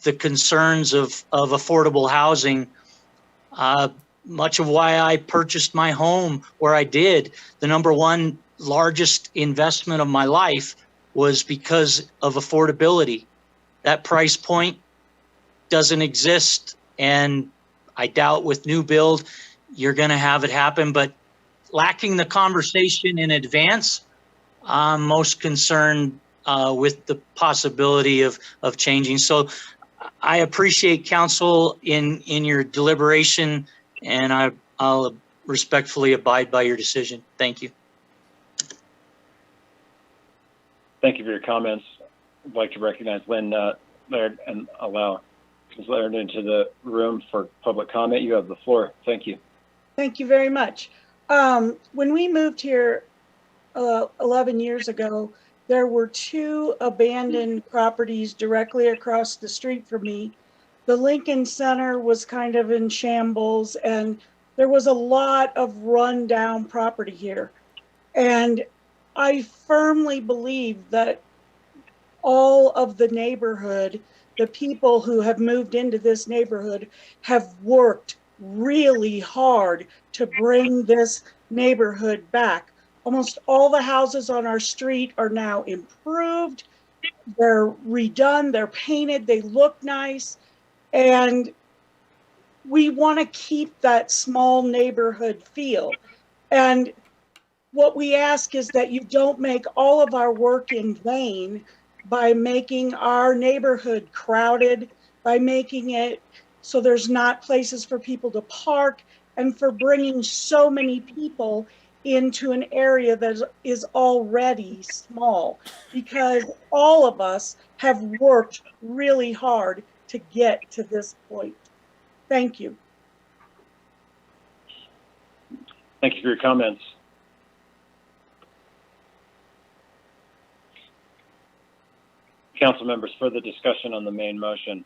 Speaker 5: the concerns of affordable housing. Much of why I purchased my home where I did, the number one largest investment of my life, was because of affordability. That price point doesn't exist, and I doubt with new build you're going to have it happen. But lacking the conversation in advance, I'm most concerned with the possibility of changing. So I appreciate council in your deliberation, and I'll respectfully abide by your decision. Thank you.
Speaker 1: Thank you for your comments. I'd like to recognize Lynn Laird and allow Ms. Laird into the room for public comment. You have the floor. Thank you.
Speaker 16: Thank you very much. When we moved here 11 years ago, there were 2 abandoned properties directly across the street from me. The Lincoln Center was kind of in shambles, and there was a lot of rundown property here. And I firmly believe that all of the neighborhood, the people who have moved into this neighborhood, have worked really hard to bring this neighborhood back. Almost all the houses on our street are now improved. They're redone, they're painted, they look nice. And we want to keep that small neighborhood feel. And what we ask is that you don't make all of our work in vain by making our neighborhood crowded, by making it so there's not places for people to park, and for bringing so many people into an area that is already small, because all of us have worked really hard to get to this point. Thank you.
Speaker 1: Thank you for your comments. Council members, further discussion on the main motion.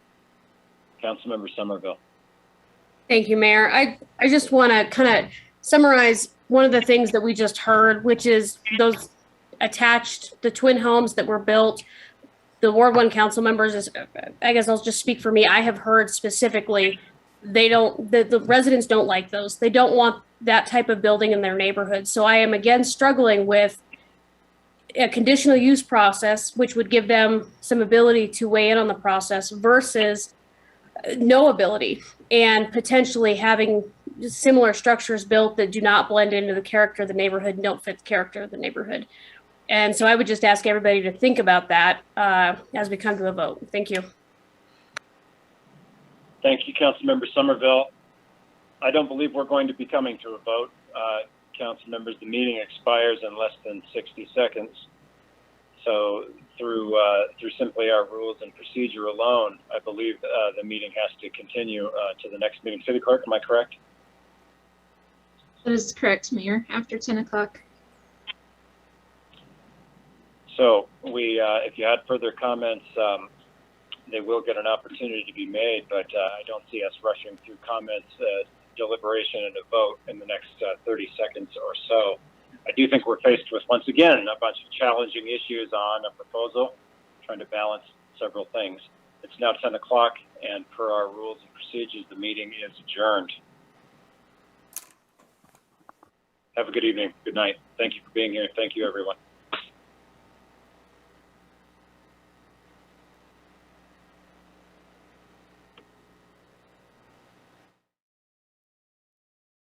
Speaker 1: Councilmember Somerville.
Speaker 8: Thank you, Mayor. I just want to kind of summarize one of the things that we just heard, which is those attached, the twin homes that were built. The Ward 1 council members, I guess I'll just speak for me. I have heard specifically, the residents don't like those. They don't want that type of building in their neighborhood. So I am again struggling with a conditional use process, which would give them some ability to weigh in on the process versus no ability, and potentially having similar structures built that do not blend into the character of the neighborhood and don't fit the character of the neighborhood. And so I would just ask everybody to think about that as we come to a vote. Thank you.
Speaker 1: Thank you, Councilmember Somerville. I don't believe we're going to be coming to a vote. Council members, the meeting expires in less than 60 seconds. So through simply our rules and procedure alone, I believe the meeting has to continue to the next meeting. City Clerk, am I correct?
Speaker 2: That is correct, Mayor, after 10 o'clock.
Speaker 1: So if you had further comments, they will get an opportunity to be made, but I don't see us rushing through comments, deliberation, and a vote in the next 30 seconds or so. I do think we're faced with, once again, a bunch of challenging issues on a proposal, trying to balance several things. It's now 10 o'clock, and per our rules and procedures, the meeting is adjourned. Have a good evening. Good night. Thank you for being here. Thank you, everyone.